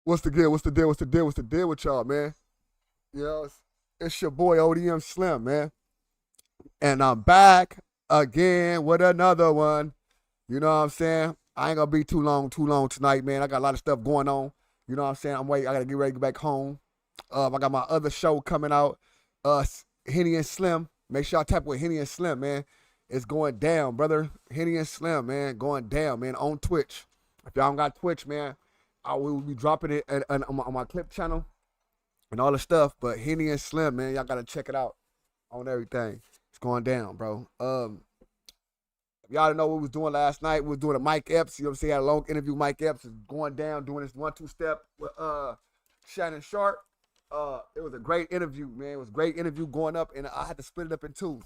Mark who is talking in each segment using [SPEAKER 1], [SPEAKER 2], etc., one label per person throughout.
[SPEAKER 1] What's the deal? What's the deal? What's the deal? What's the deal with y'all, man? You know, it's your boy ODM Slim, man. And I'm back again with another one. You know what I'm saying? I ain't gonna be too long tonight, man. I got a lot of stuff going on. You know what I'm saying? I'm waiting. I gotta get ready to get back home. I got my other show coming out. Henny and Slim. Make sure I tap with Henny and Slim, man. It's going down, brother. Henny and Slim, man, going down, man, on Twitch. If y'all don't got Twitch, man, I will be dropping it on my clip channel and all the stuff. But Henny and Slim, man, y'all gotta check it out on everything. It's going down, bro. Y'all know what we was doing last night. We was doing a Mike Epps. You know what I'm saying? Had a long interview with Mike Epps. Is going down, doing this 1-2 step with Shannon Sharpe. It was a great interview, man. It was a great interview going up, and I had to split it up in two.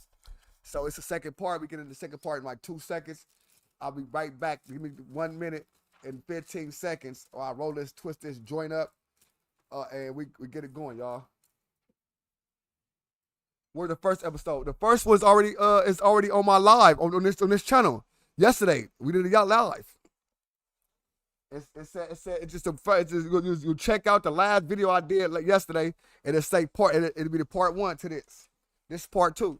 [SPEAKER 1] So it's the second part. We get into the second part in like 2 seconds. I'll be right back. Give me 1 minute and 15 seconds, or I roll this, twist this joint up, and we get it going, y'all. We're the first episode. The first was already is already on my live on this channel. Yesterday we did it out live. It's just you check out the last video I did like yesterday, and it say part. It'll be the part 1 to this. This is part 2.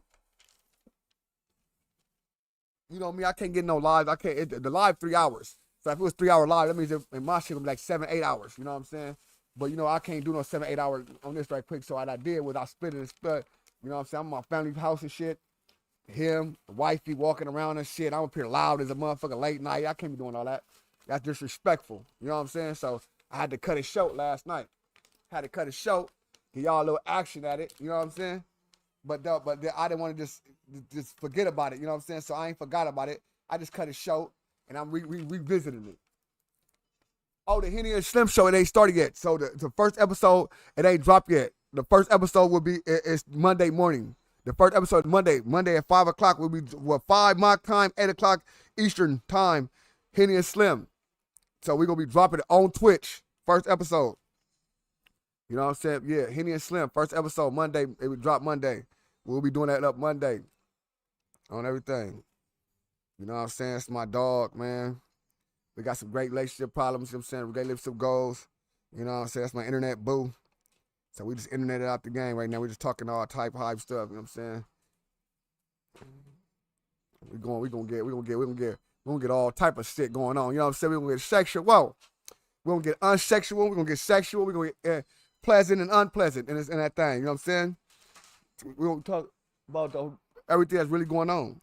[SPEAKER 1] You know me, I can't get no live. I can't. The live 3 hours. So if it was 3 hour live, that means in my shit would be like 7-8 hours. You know what I'm saying? But you know I can't do no 7-8 hours on this right quick. So what I did was I split it and split. You know what I'm saying? I'm in my family house and shit. Him, the wifey walking around and shit. I'm up here loud as a motherfucker late night. I can't be doing all that. That's disrespectful. You know what I'm saying? So I had to cut it short last night. Had to cut it short. Give y'all a little action at it. You know what I'm saying? But I didn't want to just forget about it. You know what I'm saying? So I ain't forgot about it. I just cut it short, and I'm revisiting it. Oh, the Henny and Slim show, it ain't started yet. So the first episode, it ain't dropped yet. The first episode will be, it's Monday morning. The first episode Monday at 5 o'clock will be 5 my time, 8 o'clock Eastern time, Henny and Slim. So we're going to be dropping it on Twitch, first episode. You know what I'm saying? Yeah, Henny and Slim, first episode, Monday. It will drop Monday. We'll be doing that up Monday on everything. You know what I'm saying? It's my dog, man. We got some great relationship problems, you know what I'm saying? Great relationship goals. You know what I'm saying? That's my internet boo. So we just interneted out the game right now. We're just talking all type hype stuff, you know what I'm saying? We're gonna get all type of shit going on. You know what I'm saying? We're gonna get sexual. Whoa. We're gonna get unsexual. We're gonna get sexual. We're gonna get pleasant and unpleasant in that thing. You know what I'm saying? We're gonna talk about everything that's really going on.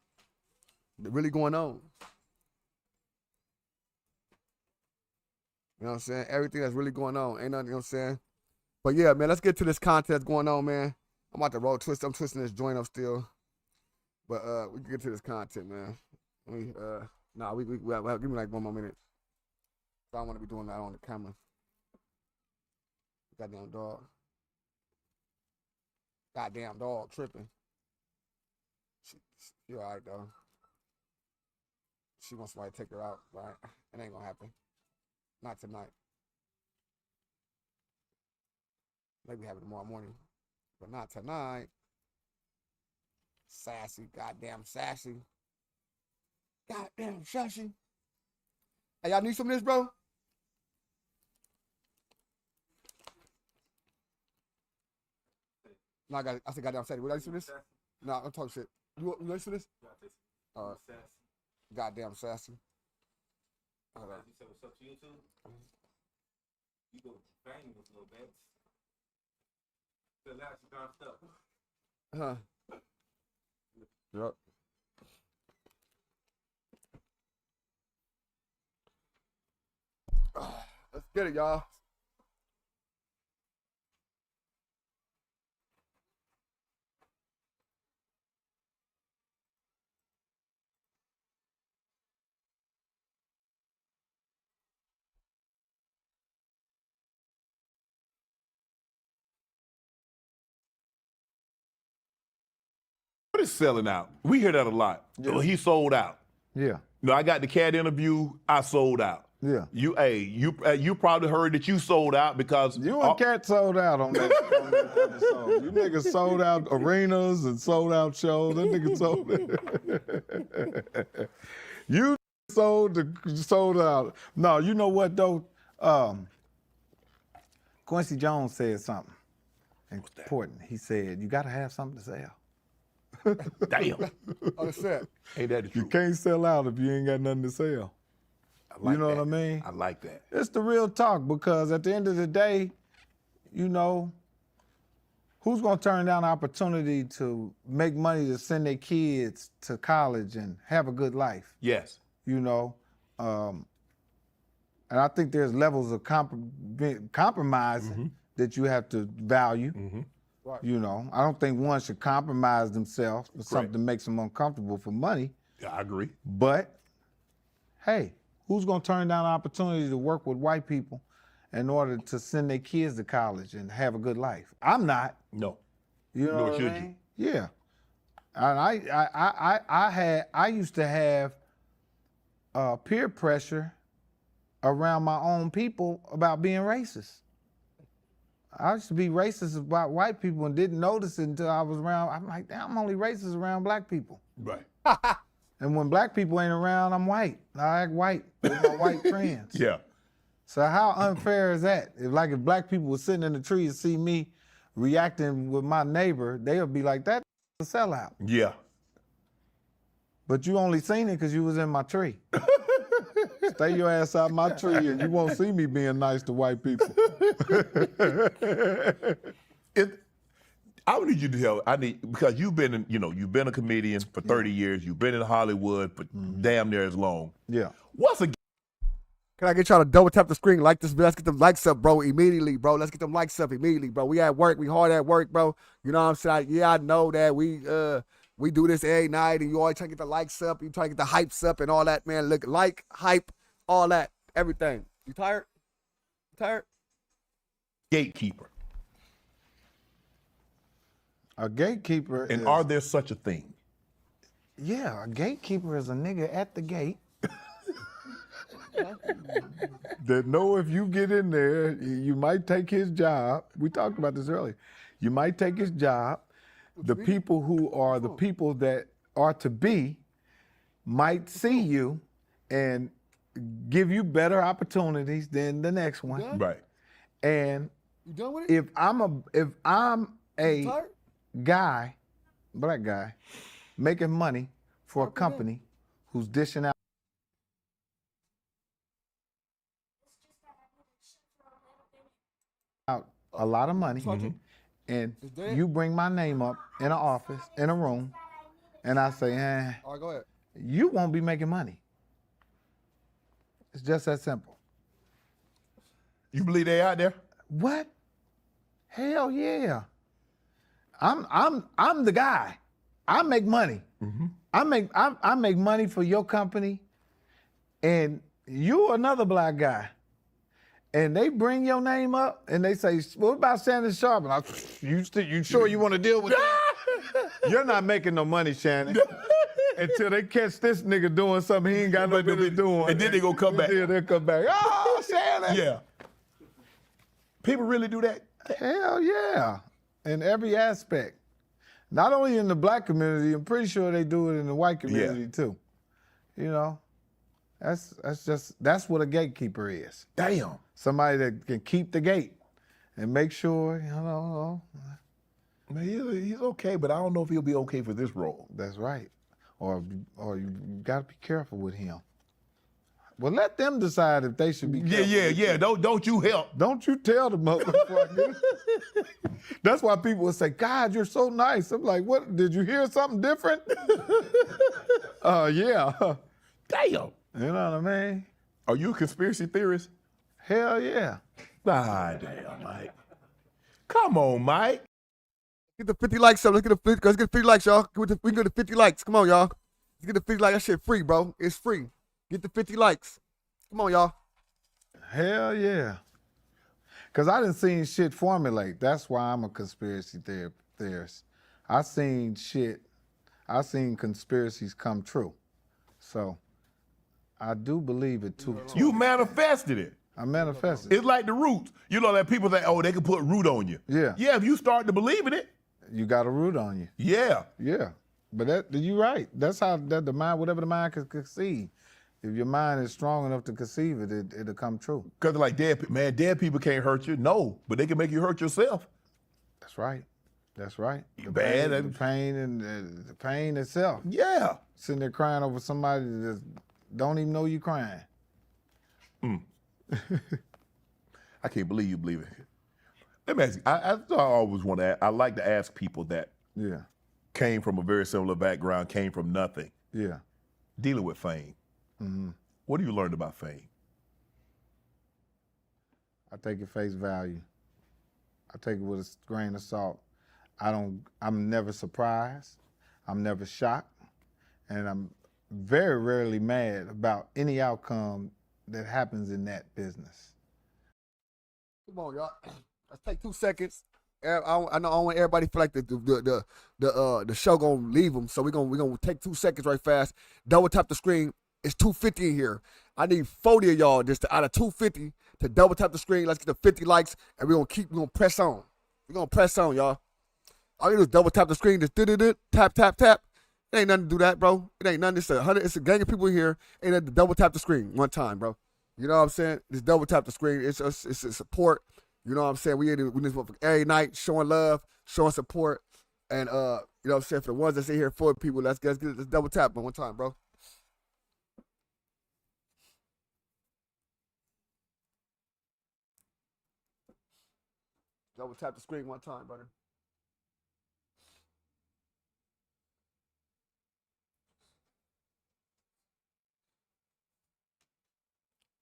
[SPEAKER 1] Really going on. You know what I'm saying? Everything that's really going on. Ain't nothing, you know what I'm saying? But yeah, man, let's get to this content that's going on, man. I'm about to roll twist. I'm twisting this joint up still. But we can get to this content, man. We give me like 1 more minute. I don't want to be doing that on the camera. Goddamn dog. Goddamn dog tripping. She all right, though. She wants somebody to take her out, right? It ain't gonna happen. Not tonight. Maybe have it tomorrow morning. But not tonight. Sassy. Goddamn sassy. Goddamn sassy. Hey, y'all need some of this, bro? No, I said goddamn sassy. Would I need some of this? No, I'm talking shit. You need some of this? Goddamn sassy.
[SPEAKER 2] You said what's up to you too? You go bang this little bitch. The last you gone stuff.
[SPEAKER 1] Yep. Let's get it, y'all.
[SPEAKER 3] What is selling out? We hear that a lot.
[SPEAKER 4] Yeah.
[SPEAKER 3] Oh, he sold out.
[SPEAKER 4] Yeah.
[SPEAKER 3] No, I got the cat interview. I sold out.
[SPEAKER 4] Yeah.
[SPEAKER 3] You probably heard that you sold out because
[SPEAKER 4] You and Cat sold out on that episode. You niggas sold out arenas and sold out shows. That nigga sold it. You sold out. No, you know what though? Quincy Jones said something important. He said, you got to have something to sell.
[SPEAKER 3] Damn.
[SPEAKER 1] On the set.
[SPEAKER 3] Ain't that the
[SPEAKER 4] You
[SPEAKER 3] truth?
[SPEAKER 4] can't sell out if you ain't got nothing to sell.
[SPEAKER 3] I like
[SPEAKER 4] You know
[SPEAKER 3] that.
[SPEAKER 4] what I mean?
[SPEAKER 3] I like that.
[SPEAKER 4] It's the real talk, because at the end of the day, you know, who's going to turn down the opportunity to make money to send their kids to college and have a good life?
[SPEAKER 3] Yes.
[SPEAKER 4] You know, and I think there's levels of compromising that you have to value.
[SPEAKER 1] Right.
[SPEAKER 4] You know, I don't think one should compromise themselves for something that makes them uncomfortable for money.
[SPEAKER 3] Yeah, I agree.
[SPEAKER 4] But hey, who's going to turn down the opportunity to work with white people in order to send their kids to college and have a good life? I'm not.
[SPEAKER 3] No.
[SPEAKER 4] You know
[SPEAKER 3] Nor
[SPEAKER 4] what I
[SPEAKER 3] should
[SPEAKER 4] mean? Yeah. And I used to have peer pressure around my own people about being racist. I used to be racist about white people and didn't notice it until I was around. I'm like, damn, I'm only racist around black people.
[SPEAKER 3] Right.
[SPEAKER 4] And when black people ain't around, I'm white. I act white with my white friends.
[SPEAKER 3] Yeah.
[SPEAKER 4] So how unfair is that? If black people were sitting in the tree and see me reacting with my neighbor, they would be like, that's a sellout.
[SPEAKER 3] Yeah.
[SPEAKER 4] But you only seen it because you was in my tree. Stay your ass out my tree and you won't see me being nice to white people.
[SPEAKER 3] I need you to tell. Because you've been, you've been a comedian for 30 years. You've been in Hollywood for damn near as long.
[SPEAKER 4] Yeah.
[SPEAKER 3] What's a
[SPEAKER 1] Can I get y'all to double tap the screen, like this? Let's get them likes up, bro, immediately, bro. Let's get them likes up immediately, bro. We at work, we hard at work, bro. You know what I'm saying? I know that we do this every night, and you always try to get the likes up, you try to get the hypes up and all that, man. Look, like, hype, all that, everything. You tired? You tired?
[SPEAKER 3] gatekeeper?
[SPEAKER 4] A gatekeeper
[SPEAKER 3] And
[SPEAKER 4] is,
[SPEAKER 3] are there such a thing?
[SPEAKER 4] yeah, a gatekeeper is a nigga at the gate that know if you get in there, you might take his job. We talked about this earlier. You might take his job. The people who are the people that are to be might see you and give you better opportunities than the next one.
[SPEAKER 1] done?
[SPEAKER 3] Right.
[SPEAKER 4] And
[SPEAKER 1] You done with it?
[SPEAKER 4] if I'm a
[SPEAKER 1] You tired?
[SPEAKER 4] guy, black guy, making money for a
[SPEAKER 1] Talk to them.
[SPEAKER 4] company who's dishing out a lot of money,
[SPEAKER 1] Talk to them.
[SPEAKER 4] and
[SPEAKER 1] Is that-
[SPEAKER 4] you bring my name up in an office, in a room, and I say,
[SPEAKER 1] All right, go ahead.
[SPEAKER 4] you won't be making money. It's just that simple.
[SPEAKER 3] You believe they out there?
[SPEAKER 4] What? Hell yeah. I'm the guy. I make money. I make money for your company, and you another black guy. And they bring your name up and they say, what about Shannon Sharpe? And you sure you want to deal with that? You're not making no money, Shannon. Until they catch this nigga doing something he ain't got no business doing.
[SPEAKER 3] And then they gonna come back.
[SPEAKER 4] Yeah, they'll come back. Oh, Shannon.
[SPEAKER 3] Yeah. People really do that?
[SPEAKER 4] Hell yeah. In every aspect. Not only in the black community, I'm pretty sure they do it in the white community too. You know, that's what a gatekeeper is.
[SPEAKER 3] Damn.
[SPEAKER 4] Somebody that can keep the gate and make sure,
[SPEAKER 3] Man, he's okay, but I don't know if he'll be okay for this role.
[SPEAKER 4] that's right. Or you got to be careful with him. Well, let them decide if they should be careful.
[SPEAKER 3] Yeah. Don't you help.
[SPEAKER 4] Don't you tell the motherfucker. That's why people will say, God, you're so nice. I'm like, what? Did you hear something different? Yeah.
[SPEAKER 3] Damn.
[SPEAKER 4] You know what I mean?
[SPEAKER 3] Are you a conspiracy theorist?
[SPEAKER 4] Hell yeah.
[SPEAKER 3] Ah, damn, Mike. Come on, Mike.
[SPEAKER 1] Get the 50 likes up. Let's get the 50 likes, y'all. We can get the 50 likes. Come on, y'all. Let's get the 50 likes. That shit free, bro. It's free. Get the 50 likes. Come on, y'all.
[SPEAKER 4] Hell yeah. Because I done seen shit formulate. That's why I'm a conspiracy theorist. I seen conspiracies come true. So I do believe it too.
[SPEAKER 3] You manifested it.
[SPEAKER 4] I manifested.
[SPEAKER 3] It's like the roots. You know that people think, oh, they can put root on you.
[SPEAKER 4] Yeah.
[SPEAKER 3] Yeah, if you start to believe in it.
[SPEAKER 4] You got a root on you.
[SPEAKER 3] Yeah.
[SPEAKER 4] Yeah. But you're right. That's how the mind, whatever the mind can conceive, If your mind is strong enough to conceive it, it'll come true.
[SPEAKER 3] Because they're like, dead people can't hurt you. No, but they can make you hurt yourself.
[SPEAKER 4] That's right. That's right. The
[SPEAKER 3] Bad.
[SPEAKER 4] pain and the pain itself.
[SPEAKER 3] Yeah.
[SPEAKER 4] Sitting there crying over somebody that just don't even know you crying.
[SPEAKER 3] I can't believe you believe it. Let me ask you, I always want to, I like to ask people that
[SPEAKER 4] Yeah.
[SPEAKER 3] came from a very similar background, came from nothing,
[SPEAKER 4] Yeah.
[SPEAKER 3] dealing with fame.
[SPEAKER 4] Mm-hmm.
[SPEAKER 3] What have you learned about fame?
[SPEAKER 4] I take it face value. I take it with a grain of salt. I'm never surprised. I'm never shocked. And I'm very rarely mad about any outcome that happens in that business.
[SPEAKER 1] Come on, y'all. Let's take 2 seconds. I know I don't want everybody to feel like the show gonna leave them, so we're gonna take 2 seconds right fast. Double tap the screen. It's 250 in here. I need 40 of y'all just out of 250 to double tap the screen. Let's get to 50 likes, and we're gonna press on. We're gonna press on, y'all. All you do is double tap the screen, just tap, tap, tap. It ain't nothing to do that, bro. It ain't nothing. It's a gang of people here. Ain't nothing to double tap the screen one time, bro. You know what I'm saying? Just double tap the screen. It's a support. You know what I'm saying? We this every night, showing love, showing support, and you know what I'm saying? For the ones that sit here for people, let's double tap one time, bro. Double tap the screen one time, brother.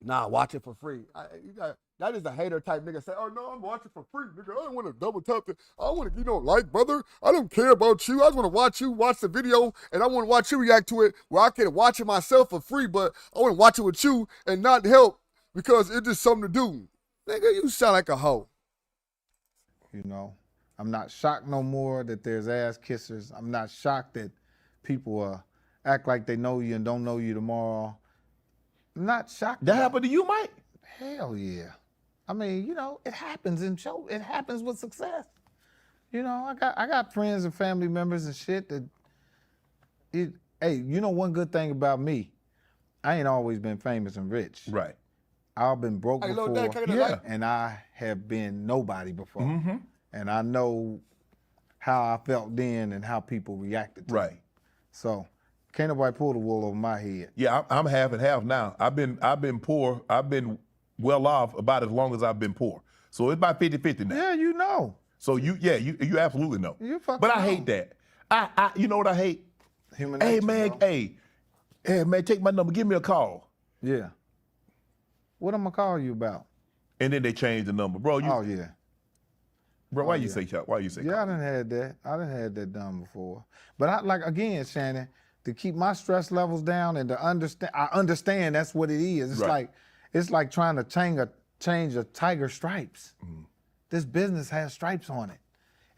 [SPEAKER 1] Nah, watch it for free. That is a hater type nigga say, oh no, I'm watching for free, nigga. I don't want to double tap it. I want to, like, brother, I don't care about you. I just want to watch you watch the video, and I want to watch you react to it where I can watch it myself for free, but I want to watch it with you and not help because it's just something to do. Nigga, you sound like a hoe.
[SPEAKER 4] I'm not shocked no more that there's ass kissers. I'm not shocked that people act like they know you and don't know you tomorrow. I'm not shocked.
[SPEAKER 3] That happened to you, Mike?
[SPEAKER 4] Hell yeah. I mean, it happens in show. It happens with success. I got friends and family members and shit that hey, one good thing about me, I ain't always been famous and rich.
[SPEAKER 3] Right.
[SPEAKER 4] I've been broke before,
[SPEAKER 3] Yeah.
[SPEAKER 4] and I have been nobody before.
[SPEAKER 3] Mm-hmm.
[SPEAKER 4] And I know how I felt then and how people reacted to me. So can't nobody pull the wool over my head.
[SPEAKER 3] Yeah, I'm half and half now. I've been poor. I've been well off about as long as I've been poor. So it's about 50-50 now.
[SPEAKER 4] Yeah, you know.
[SPEAKER 3] So you absolutely know.
[SPEAKER 4] You fucking
[SPEAKER 3] But I
[SPEAKER 4] know.
[SPEAKER 3] hate that. I you know what I hate?
[SPEAKER 4] Human
[SPEAKER 3] Hey
[SPEAKER 4] nature,
[SPEAKER 3] man,
[SPEAKER 4] bro.
[SPEAKER 3] hey man, take my number, give me a call.
[SPEAKER 4] Yeah. What I'm gonna call you about?
[SPEAKER 3] And then they change the number. Bro,
[SPEAKER 4] Oh yeah.
[SPEAKER 3] bro, why you say call?
[SPEAKER 4] Yeah, I done had that. I done had that done before. But again, Shannon, to keep my stress levels down and to understand, I understand that's what it is. It's like trying to change a tiger stripes. Mm-hmm. This business has stripes on it.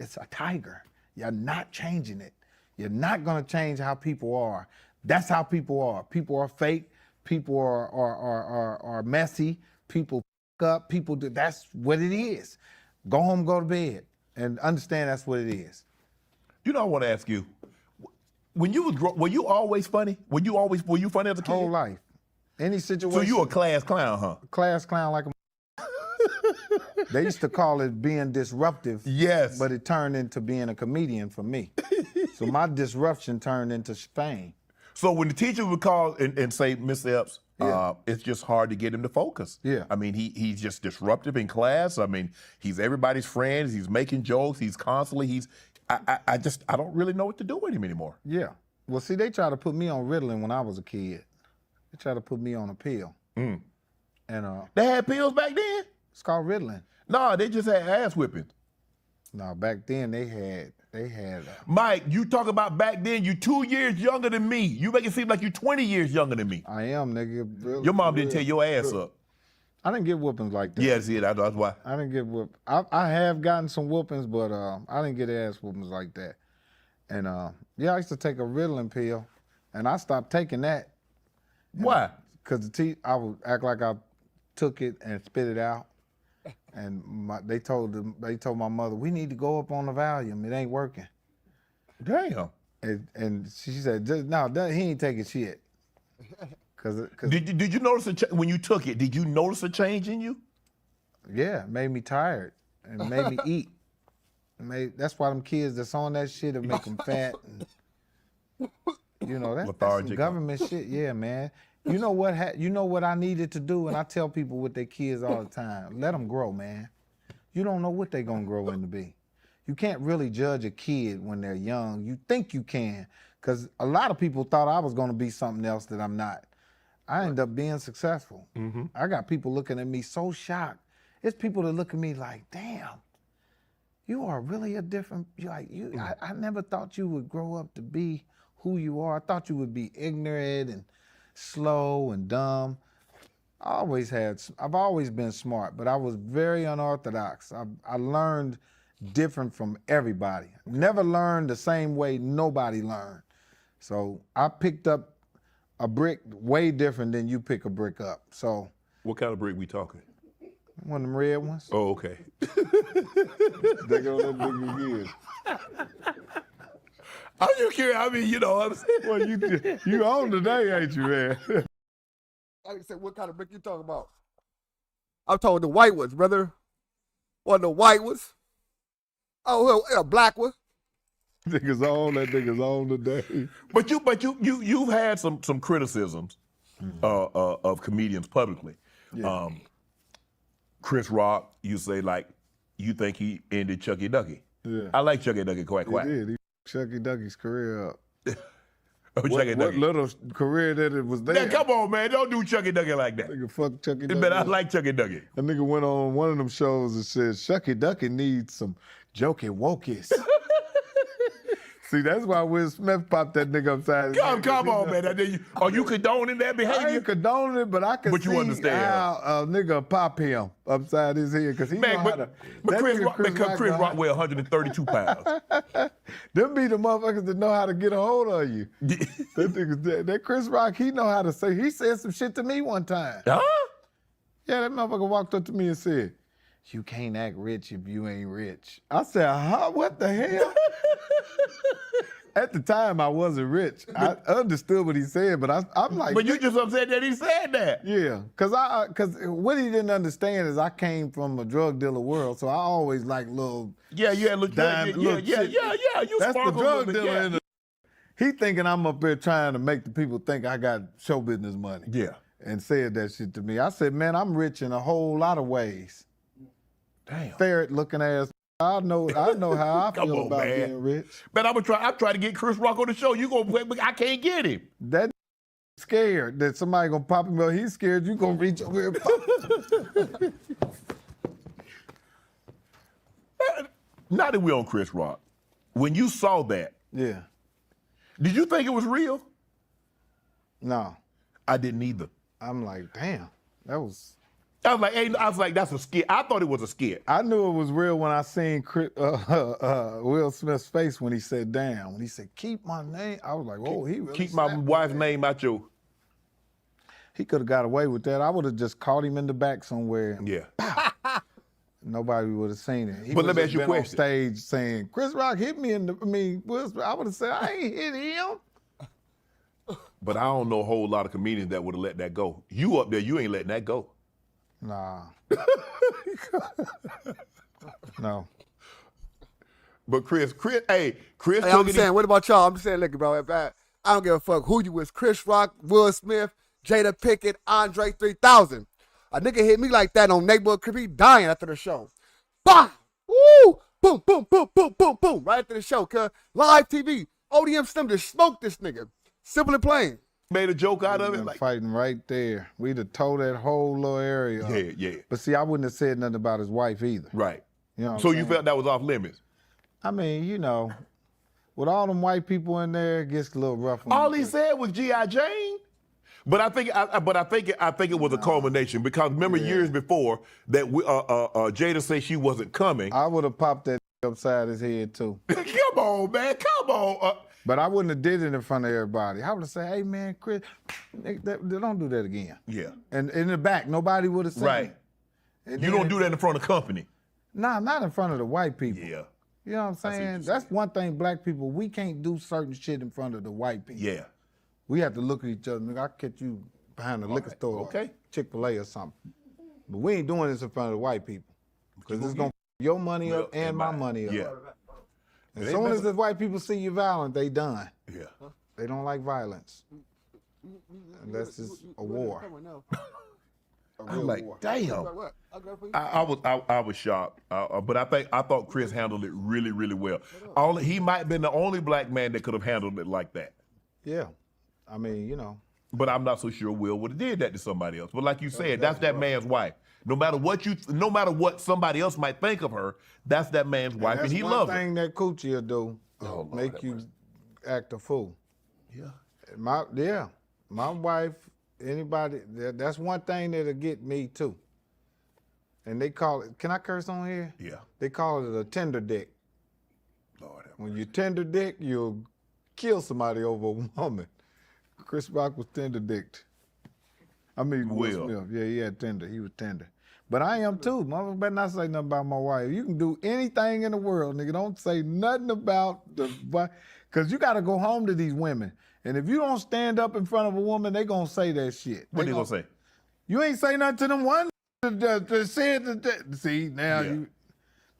[SPEAKER 4] It's a tiger. You're not changing it. You're not gonna change how people are. That's how people are. People are fake. People are messy. People up. People do. That's what it is. Go home, go to bed, and understand that's what it is.
[SPEAKER 3] I want to ask you, when you were you always funny? Were you funny as a kid?
[SPEAKER 4] Whole life, any situation.
[SPEAKER 3] So you a class clown, huh?
[SPEAKER 4] Class clown like a. They used to call it being disruptive.
[SPEAKER 3] Yes.
[SPEAKER 4] But it turned into being a comedian for me. So my disruption turned into fame.
[SPEAKER 3] So when the teacher would call and say, Mr. Epps, it's just hard to get him to focus.
[SPEAKER 4] Yeah.
[SPEAKER 3] I mean, he's just disruptive in class. I mean, he's everybody's friend. He's making jokes. He's constantly, I don't really know what to do with him anymore.
[SPEAKER 4] Yeah. Well, see, they tried to put me on Ritalin when I was a kid. They tried to put me on a pill.
[SPEAKER 3] Mm.
[SPEAKER 4] And
[SPEAKER 3] They had pills back then?
[SPEAKER 4] it's called Ritalin.
[SPEAKER 3] No, they just had ass whipping.
[SPEAKER 4] No, back then they had.
[SPEAKER 3] Mike, you talk about back then, you 2 years younger than me. You make it seem like you 20 years younger than me.
[SPEAKER 4] I am, nigga. Really,
[SPEAKER 3] Your mom didn't tear your ass up.
[SPEAKER 4] I didn't get whoopings like that.
[SPEAKER 3] Yes, yeah, that's why.
[SPEAKER 4] I didn't get whooped. I have gotten some whoopings, but I didn't get ass whoopings like that. And yeah, I used to take a Ritalin pill, and I stopped taking that.
[SPEAKER 3] Why?
[SPEAKER 4] Because I would act like I took it and spit it out. And they told my mother, we need to go up on the Valium. It ain't working.
[SPEAKER 3] Damn.
[SPEAKER 4] And she said, no, he ain't taking shit.
[SPEAKER 3] Did you notice when you took it? Did you notice a change in you?
[SPEAKER 4] Yeah, it made me tired and made me eat. That's why them kids that's on that shit will make them fat. And, you know, that's some government shit. Yeah, man. You know what? You know what I needed to do, and I tell people with their kids all the time: let them grow, man. You don't know what they're gonna grow into be. You can't really judge a kid when they're young. You think you can, because a lot of people thought I was gonna be something else that I'm not. I ended up being successful. I got people looking at me so shocked. It's people that look at me like, damn, you are really a different, I never thought you would grow up to be who you are. I thought you would be ignorant and slow and dumb. I've always been smart, but I was very unorthodox. I learned different from everybody. Never learned the same way nobody learned. So I picked up a brick way different than you pick a brick up. So
[SPEAKER 3] what kind of brick we talking?
[SPEAKER 4] One of them red ones.
[SPEAKER 3] Oh, okay.
[SPEAKER 4] They go that big again.
[SPEAKER 3] I'm just curious. I mean, you know what I'm saying?
[SPEAKER 4] Well, you on today, ain't you, man?
[SPEAKER 1] Like I said, what kind of brick you talking about? I'm talking the white ones, brother. One of the white ones. Oh, well, a black one.
[SPEAKER 4] Niggas on today.
[SPEAKER 3] But you've had some criticisms of comedians publicly.
[SPEAKER 4] Yeah.
[SPEAKER 3] Chris Rock, you say like you think he ended Chucky Ducky.
[SPEAKER 4] Yeah.
[SPEAKER 3] I like Chucky Ducky quite.
[SPEAKER 4] He did. He Chucky Ducky's career up.
[SPEAKER 3] What
[SPEAKER 4] little career that it was there.
[SPEAKER 3] Man, come on, man. Don't do Chucky Ducky like that.
[SPEAKER 4] Nigga, fuck Chucky Ducky.
[SPEAKER 3] Man, I like Chucky Ducky.
[SPEAKER 4] That nigga went on one of them shows and said, Chucky Ducky needs some jokey wokies. See, that's why Will Smith popped that nigga upside his head.
[SPEAKER 3] Come on, man. Are you condoning that behavior?
[SPEAKER 4] I ain't condoning it, but I can see how a nigga pop him upside his head because he know how to.
[SPEAKER 3] But Chris Rock weigh 132 pounds.
[SPEAKER 4] Them be the motherfuckers that know how to get a hold of you. that Chris Rock, he know how to say. He said some shit to me one time.
[SPEAKER 3] Huh?
[SPEAKER 4] Yeah, that motherfucker walked up to me and said, "You can't act rich if you ain't rich." I said, "Huh? What the hell?" At the time, I wasn't rich. I understood what he said, but I'm like.
[SPEAKER 3] But you just upset that he said that.
[SPEAKER 4] Yeah, because what he didn't understand is I came from a drug dealer world, so I always like little.
[SPEAKER 3] Yeah. You
[SPEAKER 4] That's the drug dealer in the. He thinking I'm up there trying to make the people think I got show business money.
[SPEAKER 3] Yeah.
[SPEAKER 4] And said that shit to me. I said, man, I'm rich in a whole lot of ways.
[SPEAKER 3] Damn.
[SPEAKER 4] Ferret looking ass. I know how I feel about being rich.
[SPEAKER 3] Man, I'm try to get Chris Rock on the show. You gonna play, but I can't get him.
[SPEAKER 4] That scared that somebody gonna pop him up. He's scared you gonna reach over here and pop him.
[SPEAKER 3] Now that we're on Chris Rock, when you saw that,
[SPEAKER 4] Yeah.
[SPEAKER 3] did you think it was real?
[SPEAKER 4] No.
[SPEAKER 3] I didn't either.
[SPEAKER 4] I'm like, damn, that was.
[SPEAKER 3] I was like, that's a skit. I thought it was a skit.
[SPEAKER 4] I knew it was real when I seen Will Smith's face when he said damn. When he said, keep my name. I was like, oh, he really
[SPEAKER 3] keep my wife's name out your.
[SPEAKER 4] He could have got away with that. I would have just caught him in the back somewhere.
[SPEAKER 3] Yeah.
[SPEAKER 4] Nobody would have seen it. He
[SPEAKER 3] But let me ask you a question.
[SPEAKER 4] On stage saying, Chris Rock hit me in the, Will Smith. I would have said, I ain't hit him.
[SPEAKER 3] But I don't know a whole lot of comedians that would have let that go. You up there, you ain't letting that go.
[SPEAKER 4] Nah. No.
[SPEAKER 3] But Chris.
[SPEAKER 1] Hey, I'm saying, what about y'all? I'm saying, look, bro, I don't give a fuck who you was. Chris Rock, Will Smith, Jada Pinkett, Andre 3000. A nigga hit me like that on Neighborhood could be dying after the show. Bah! Woo! Boom, boom, boom, boom, boom, boom. Right after the show, cuz. Live TV. ODM Slim just smoked this nigga. Simple and plain.
[SPEAKER 3] Made a joke out of it.
[SPEAKER 4] Like, fighting right there. We'd have towed that whole little area up.
[SPEAKER 3] Yeah.
[SPEAKER 4] But see, I wouldn't have said nothing about his wife either.
[SPEAKER 3] Right.
[SPEAKER 4] You know
[SPEAKER 3] so you felt that was off limits?
[SPEAKER 4] I mean, you know, with all them white people in there, it gets a little rough.
[SPEAKER 3] All he said was G.I. Jane. But I think it was a culmination because remember years before that Jada said she wasn't coming.
[SPEAKER 4] I would have popped that upside his head too.
[SPEAKER 3] Come on, man, come on.
[SPEAKER 4] But I wouldn't have did it in front of everybody. I would have said, hey man, Chris, don't do that again.
[SPEAKER 3] Yeah.
[SPEAKER 4] And in the back, nobody would have seen
[SPEAKER 3] right.
[SPEAKER 4] it.
[SPEAKER 3] You don't do that in front of company.
[SPEAKER 4] Nah, not in front of the white people.
[SPEAKER 3] Yeah.
[SPEAKER 4] You know what I'm saying? That's one thing black people, we can't do certain shit in front of the white people.
[SPEAKER 3] Yeah.
[SPEAKER 4] We have to look at each other. Nigga, I catch you behind the liquor store,
[SPEAKER 3] Okay.
[SPEAKER 4] Chick-fil-A or something. But we ain't doing this in front of the white people because it's gonna f your money up and my money up.
[SPEAKER 3] Yeah.
[SPEAKER 4] As soon as the white people see you violent, they done.
[SPEAKER 3] Yeah.
[SPEAKER 4] They don't like violence. Unless it's a war.
[SPEAKER 3] I'm like, damn.
[SPEAKER 1] What?
[SPEAKER 3] I was shocked, but I thought Chris handled it really, really well. He might have been the only black man that could have handled it like that.
[SPEAKER 4] Yeah. I mean, you know.
[SPEAKER 3] But I'm not so sure Will would have did that to somebody else. But like you said, that's that man's wife. No matter what somebody else might think of her, that's that man's wife, and he loves
[SPEAKER 4] one
[SPEAKER 3] her.
[SPEAKER 4] thing that coochie will do,
[SPEAKER 3] Lord,
[SPEAKER 4] make
[SPEAKER 3] have
[SPEAKER 4] you
[SPEAKER 3] mercy.
[SPEAKER 4] act a fool.
[SPEAKER 3] Yeah.
[SPEAKER 4] My wife, anybody, that's one thing that'll get me too. And they call it, can I curse on here?
[SPEAKER 3] Yeah.
[SPEAKER 4] They call it a tender dick.
[SPEAKER 3] Lord have
[SPEAKER 4] When you tender dick, you'll kill somebody over a woman. Chris Rock was tender dicked. I mean, Will Smith. Yeah, he had tender. He was tender. But I am too. Mother better not say nothing about my wife. You can do anything in the world, nigga. Don't say nothing about the wife. Because you got to go home to these women. And if you don't stand up in front of a woman, they going to say that shit.
[SPEAKER 3] What they gonna say?
[SPEAKER 4] You ain't say nothing to them one that said that. See, now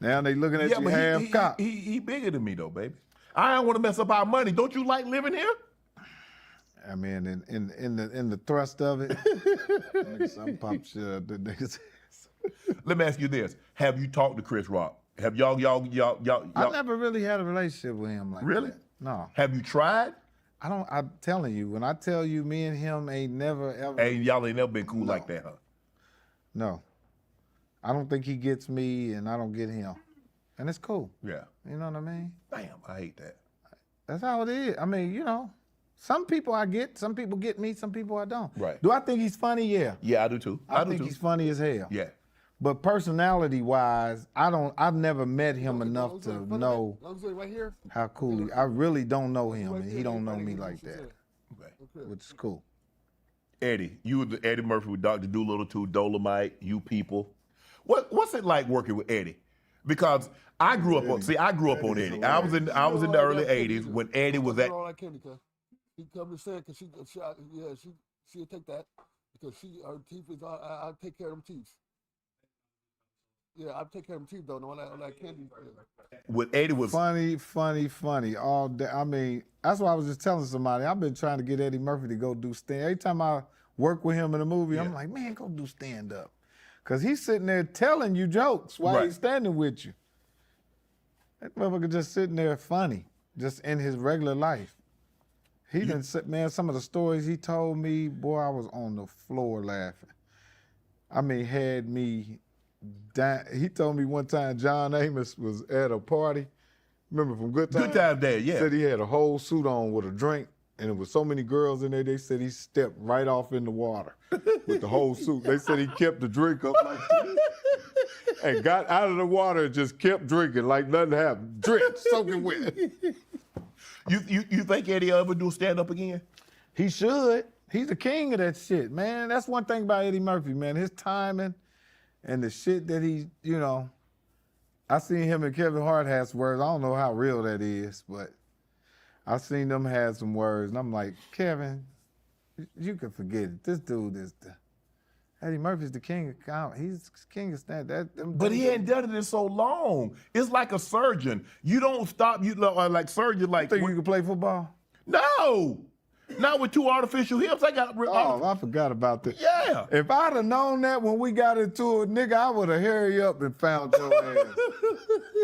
[SPEAKER 4] now they looking at you half cocked.
[SPEAKER 3] He bigger than me though, baby. I don't want to mess up our money. Don't you like living here?
[SPEAKER 4] I mean, in the thrust of it, some pop shit out the niggas.
[SPEAKER 3] Let me ask you this: have you talked to Chris Rock? Have y'all?
[SPEAKER 4] I never really had a relationship with him like
[SPEAKER 3] Really?
[SPEAKER 4] that. No.
[SPEAKER 3] Have you tried?
[SPEAKER 4] I'm telling you, when I tell you me and him ain't never ever.
[SPEAKER 3] Hey, y'all ain't never been cool like that, huh?
[SPEAKER 4] No. I don't think he gets me and I don't get him. And it's cool.
[SPEAKER 3] Yeah.
[SPEAKER 4] You know what I mean?
[SPEAKER 3] Damn, I hate that.
[SPEAKER 4] That's how it is. I mean, you know, some people I get, some people get me, some people I don't.
[SPEAKER 3] Right.
[SPEAKER 4] Do I think he's funny? Yeah.
[SPEAKER 3] Yeah, I do too.
[SPEAKER 4] I think he's funny as hell.
[SPEAKER 3] Yeah.
[SPEAKER 4] But personality-wise, I've never met him enough to know
[SPEAKER 1] Right here.
[SPEAKER 4] how cool he. I really don't know him, and he don't know me like that,
[SPEAKER 3] Okay.
[SPEAKER 4] which is cool.
[SPEAKER 3] Eddie, you were the Eddie Murphy with Dr. Doolittle too, Dolomite, you people. What's it like working with Eddie? Because I grew up on Eddie. I was in the early '80s when Eddie was at.
[SPEAKER 1] All that candy, cuz. He come and say, cause she'll take that because her teeth is. I take care of them teeth. Yeah, I take care of them teeth though. All that candy.
[SPEAKER 3] With Eddie was
[SPEAKER 4] Funny all day. I mean, that's why I was just telling somebody. I've been trying to get Eddie Murphy to go do stand. Every time I work with him in a movie, I'm like, man, go do stand up, cause he's sitting there telling you jokes while he's standing with you. That motherfucker just sitting there funny, just in his regular life. He done said, man, some of the stories he told me, boy, I was on the floor laughing. I mean, had me dying. He told me one time John Amos was at a party. Remember from Good Time?
[SPEAKER 3] Good Time Dad, yeah.
[SPEAKER 4] Said he had a whole suit on with a drink, and there was so many girls in there, they said he stepped right off in the water with the whole suit. They said he kept the drink up like this and got out of the water and just kept drinking like nothing happened. Drenched, soaking wet.
[SPEAKER 3] You think Eddie will ever do stand up again?
[SPEAKER 4] He should. He's the king of that shit, man. That's one thing about Eddie Murphy, man. His timing and the shit that he, you know. I seen him and Kevin Hart have some words. I don't know how real that is, but I seen them have some words, and I'm like, Kevin, you can forget it. This dude is Eddie Murphy's the king of comedy. He's king of stand.
[SPEAKER 3] But he ain't done it in so long. It's like a surgeon. You don't stop. You like surgeon. Like
[SPEAKER 4] think you can play football?
[SPEAKER 3] No, not with two artificial hips. I got.
[SPEAKER 4] Oh, I forgot about that.
[SPEAKER 3] Yeah.
[SPEAKER 4] If I'd have known that when we got into it, nigga, I would have hurried up and found your ass.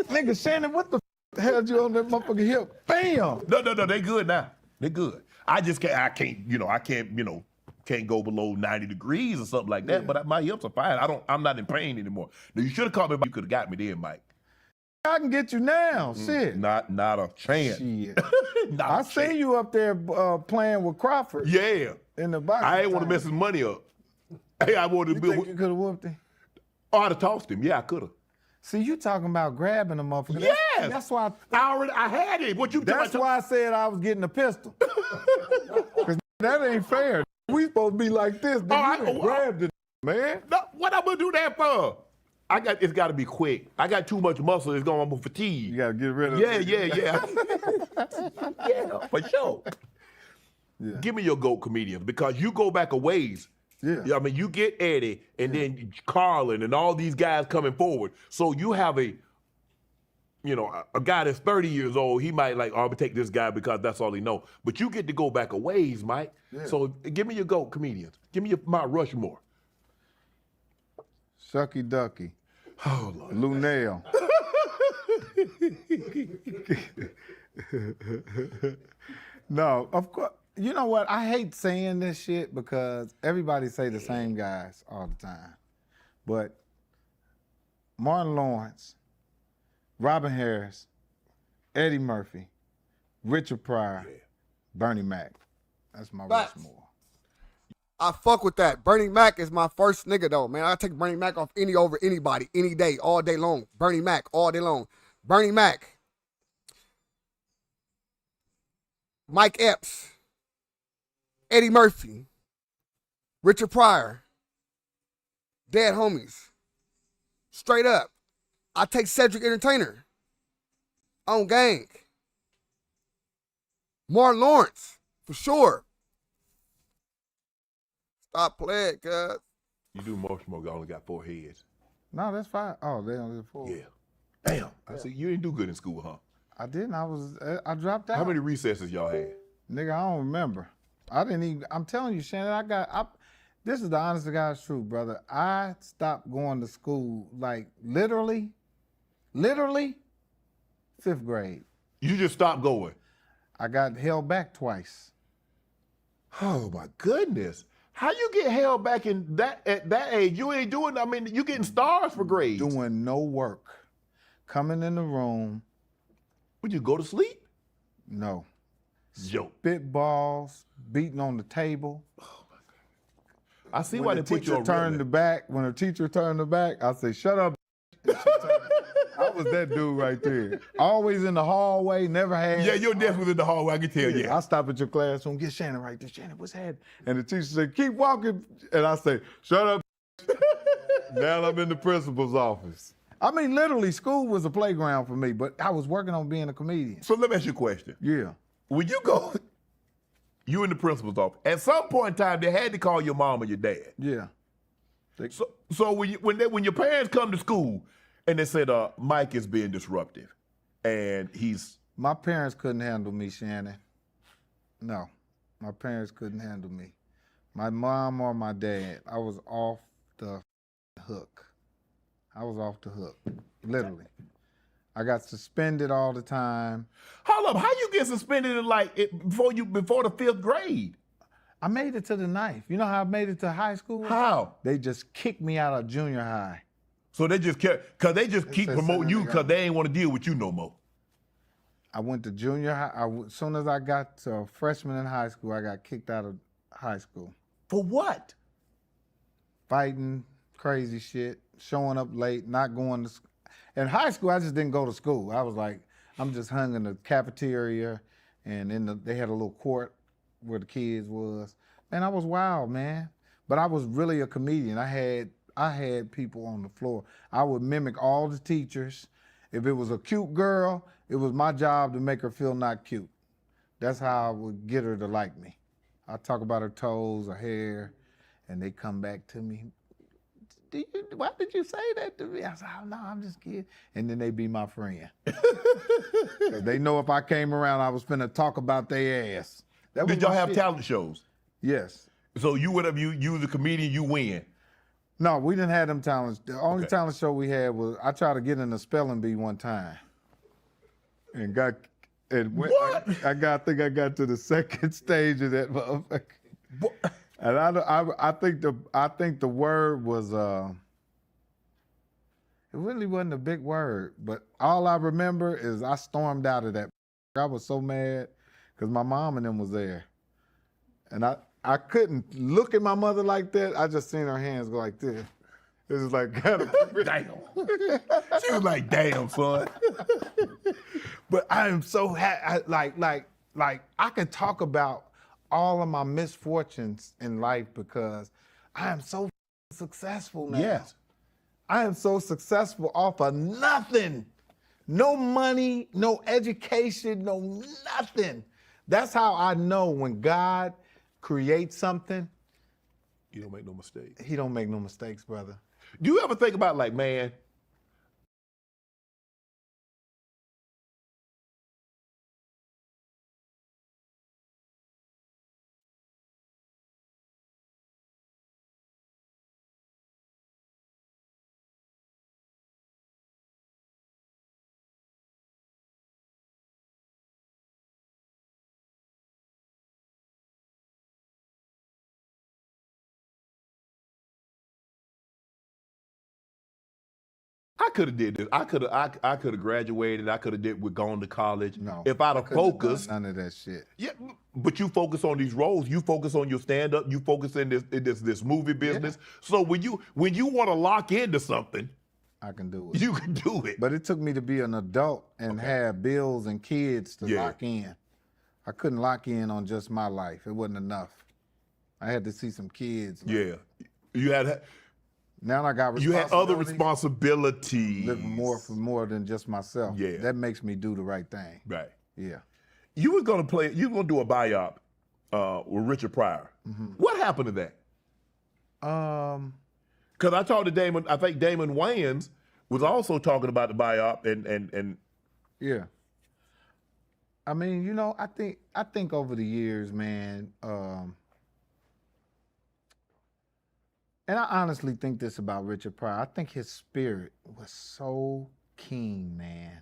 [SPEAKER 4] Nigga, Shannon, what the hell you on that motherfucking hip? Bam!
[SPEAKER 3] No. They good now. They good. I can't go below 90 degrees or something like that. Yeah. But my hips are fine. I'm not in pain anymore. Now, you should have called me. You could have got me then, Mike.
[SPEAKER 4] I can get you now. Shit.
[SPEAKER 3] Not a chance.
[SPEAKER 4] Shit. I seen you up there playing with Crawford.
[SPEAKER 3] Yeah.
[SPEAKER 4] In the box.
[SPEAKER 3] I ain't want to mess his money up. Hey, I wanted to be.
[SPEAKER 4] You could have whooped him?
[SPEAKER 3] Oh, I'd have tossed him. Yeah, I could have.
[SPEAKER 4] See, you talking about grabbing a motherfucker.
[SPEAKER 3] Yes.
[SPEAKER 4] That's why
[SPEAKER 3] I had it.
[SPEAKER 4] That's why I said I was getting a pistol. Because that ain't fair. We supposed to be like this. You grabbed it, man.
[SPEAKER 3] No, what I'm gonna do that for? It's got to be quick. I got too much muscle. It's going to fatigue.
[SPEAKER 4] You got to get rid of it.
[SPEAKER 3] Yeah. Yeah, for sure.
[SPEAKER 4] Yeah.
[SPEAKER 3] Give me your GOAT comedians because you go back a ways.
[SPEAKER 4] Yeah.
[SPEAKER 3] I mean, you get Eddie and then Carlin and all these guys coming forward. So you have a guy that's 30 years old, he might like, I'm gonna take this guy because that's all he know. But you get to go back a ways, Mike.
[SPEAKER 4] Yeah.
[SPEAKER 3] So give me your GOAT comedians. Give me your Mount Rushmore.
[SPEAKER 4] Shucky Ducky.
[SPEAKER 3] Oh, Lord.
[SPEAKER 4] Lou Nail. No, of course. You know what? I hate saying this shit because everybody say the same guys all the time. But Martin Lawrence, Robin Harris, Eddie Murphy, Richard Pryor, Bernie Mac. That's my
[SPEAKER 1] Facts.
[SPEAKER 4] Rushmore.
[SPEAKER 1] I fuck with that. Bernie Mac is my first nigga though, man. I take Bernie Mac off over anybody, any day, all day long. Bernie Mac, all day long. Bernie Mac. Mike Epps. Eddie Murphy. Richard Pryor. Dead homies. Straight up. I take Cedric Entertainer. On gang. Martin Lawrence, for sure. Stop playing, cuz.
[SPEAKER 3] You do Rushmore, you only got 4 heads.
[SPEAKER 4] No, that's fine. Oh, they only did 4.
[SPEAKER 3] Yeah. Damn. I see you didn't do good in school, huh?
[SPEAKER 4] I didn't. I dropped out.
[SPEAKER 3] How many recesses y'all had?
[SPEAKER 4] Nigga, I don't remember. I didn't even, I'm telling you, Shannon, this is the honest to God's truth, brother. I stopped going to school, like, literally, 5th grade.
[SPEAKER 3] You just stopped going?
[SPEAKER 4] I got held back twice.
[SPEAKER 3] Oh, my goodness. How you get held back at that age? You ain't doing, I mean, you getting stars for grades.
[SPEAKER 4] Doing no work. Coming in the room.
[SPEAKER 3] Would you go to sleep?
[SPEAKER 4] No.
[SPEAKER 3] Joke.
[SPEAKER 4] Spitballs, beating on the table.
[SPEAKER 3] Oh, my God. I see why they put you on
[SPEAKER 4] turned the back. When a teacher turned the back, I say, shut up. I was that dude right there. Always in the hallway, never had.
[SPEAKER 3] Yeah, your desk was in the hallway, I can tell you.
[SPEAKER 4] I stop at your classroom, get Shannon right there. Shannon, what's happening? And the teacher said, keep walking. And I say, shut up. Now I'm in the principal's office. I mean, literally, school was a playground for me, but I was working on being a comedian.
[SPEAKER 3] So let me ask you a question.
[SPEAKER 4] Yeah.
[SPEAKER 3] When you go, you in the principal's office, at some point in time, they had to call your mom or your dad.
[SPEAKER 4] Yeah.
[SPEAKER 3] So when your parents come to school and they said, Mike is being disruptive and he's...
[SPEAKER 4] My parents couldn't handle me, Shannon. No, my parents couldn't handle me. My mom or my dad, I was off the hook. I was off the hook, literally. I got suspended all the time.
[SPEAKER 3] Hold up, how you get suspended before the 5th grade?
[SPEAKER 4] I made it to the 9th. You know how I made it to high school?
[SPEAKER 3] How?
[SPEAKER 4] They just kicked me out of junior high.
[SPEAKER 3] So they just keep promoting you because they ain't want to deal with you no more.
[SPEAKER 4] I went to junior high. As soon as I got to a freshman in high school, I got kicked out of high school.
[SPEAKER 3] For what?
[SPEAKER 4] Fighting, crazy shit, showing up late, not going to school. In high school, I just didn't go to school. I was like, I'm just hung in the cafeteria, and they had a little court where the kids was. Man, I was wild, man. But I was really a comedian. I had people on the floor. I would mimic all the teachers. If it was a cute girl, it was my job to make her feel not cute. That's how I would get her to like me. I talk about her toes, her hair, and they come back to me. Why did you say that to me? I said, oh, no, I'm just kidding. And then they be my friend. They know if I came around, I was finna talk about their ass.
[SPEAKER 3] Did y'all have talent shows?
[SPEAKER 4] Yes.
[SPEAKER 3] So you was a comedian, you win.
[SPEAKER 4] No, we didn't have them talents. The only talent show we had was, I tried to get in a spelling bee one time. And
[SPEAKER 3] What?
[SPEAKER 4] I think I got to the second stage of that motherfucker. What? And I think the word was it really wasn't a big word, but all I remember is I stormed out of that. I was so mad because my mom and them was there, and I couldn't look at my mother like that. I just seen her hands go like this. It was like, damn.
[SPEAKER 3] She was like, damn, son.
[SPEAKER 4] But I am so happy. Like I can talk about all of my misfortunes in life because I am so successful now.
[SPEAKER 3] Yes.
[SPEAKER 4] I am so successful off of nothing. No money, no education, no nothing. That's how I know when God creates something,
[SPEAKER 3] You don't make no mistake.
[SPEAKER 4] he don't make no mistakes, brother.
[SPEAKER 3] Do you ever think about like, man, I could have did this. I could have graduated. I could have gone to college.
[SPEAKER 4] No.
[SPEAKER 3] If I'd
[SPEAKER 4] I
[SPEAKER 3] have
[SPEAKER 4] couldn't done
[SPEAKER 3] focused.
[SPEAKER 4] none of that shit.
[SPEAKER 3] Yeah, but you focus on these roles. You focus on your stand up. You focus in this movie business. So when you want to lock into something,
[SPEAKER 4] I can do it.
[SPEAKER 3] you can do it.
[SPEAKER 4] But it took me to be an adult and have bills and kids to
[SPEAKER 3] Yeah.
[SPEAKER 4] lock in. I couldn't lock in on just my life. It wasn't enough. I had to see some kids. man.
[SPEAKER 3] Yeah, you had
[SPEAKER 4] Now I got
[SPEAKER 3] other
[SPEAKER 4] responsibilities,
[SPEAKER 3] responsibilities.
[SPEAKER 4] living more for more than just myself.
[SPEAKER 3] Yeah.
[SPEAKER 4] That makes me do the right thing.
[SPEAKER 3] Right.
[SPEAKER 4] Yeah.
[SPEAKER 3] You were gonna do a biop with Richard Pryor. What happened to that? Because I talked to Damon. I think Damon Wayans was also talking about the biop, and
[SPEAKER 4] Yeah. I mean, you know, I think over the years, man, and I honestly think this about Richard Pryor. I think his spirit was so keen, man.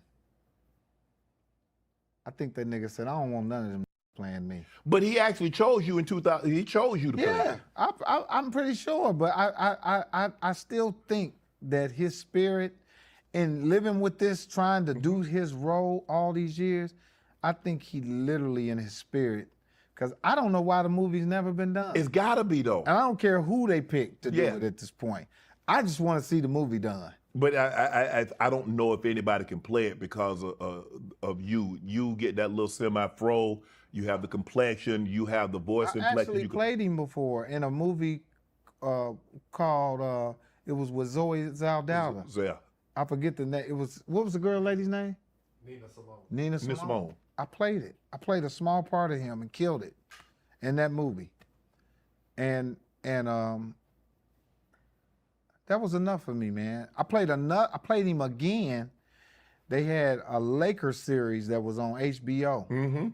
[SPEAKER 4] I think that nigga said, I don't want none of them playing me.
[SPEAKER 3] but he actually chose you in 2000. He chose you to play.
[SPEAKER 4] Yeah, I'm pretty sure, but I still think that his spirit in living with this, trying to do his role all these years, I think he literally in his spirit, because I don't know why the movie's never been done.
[SPEAKER 3] It's gotta be though.
[SPEAKER 4] And I don't care who they pick to do
[SPEAKER 3] Yeah.
[SPEAKER 4] it at this point. I just want to see the movie done.
[SPEAKER 3] But I don't know if anybody can play it because of you. You get that little semi-fro. You have the complexion. You have the voice
[SPEAKER 4] I
[SPEAKER 3] inflection.
[SPEAKER 4] actually
[SPEAKER 3] You can-
[SPEAKER 4] played him before in a movie called, it was with Zoe Saldana.
[SPEAKER 3] Yeah.
[SPEAKER 4] I forget the name. What was the girl lady's name?
[SPEAKER 2] Nina Simone.
[SPEAKER 4] Nina Simone.
[SPEAKER 3] Simone.
[SPEAKER 4] I played it. I played a small part of him and killed it in that movie. And that was enough for me, man. I played him again. They had a Lakers series that was on HBO.
[SPEAKER 3] Mm-hmm.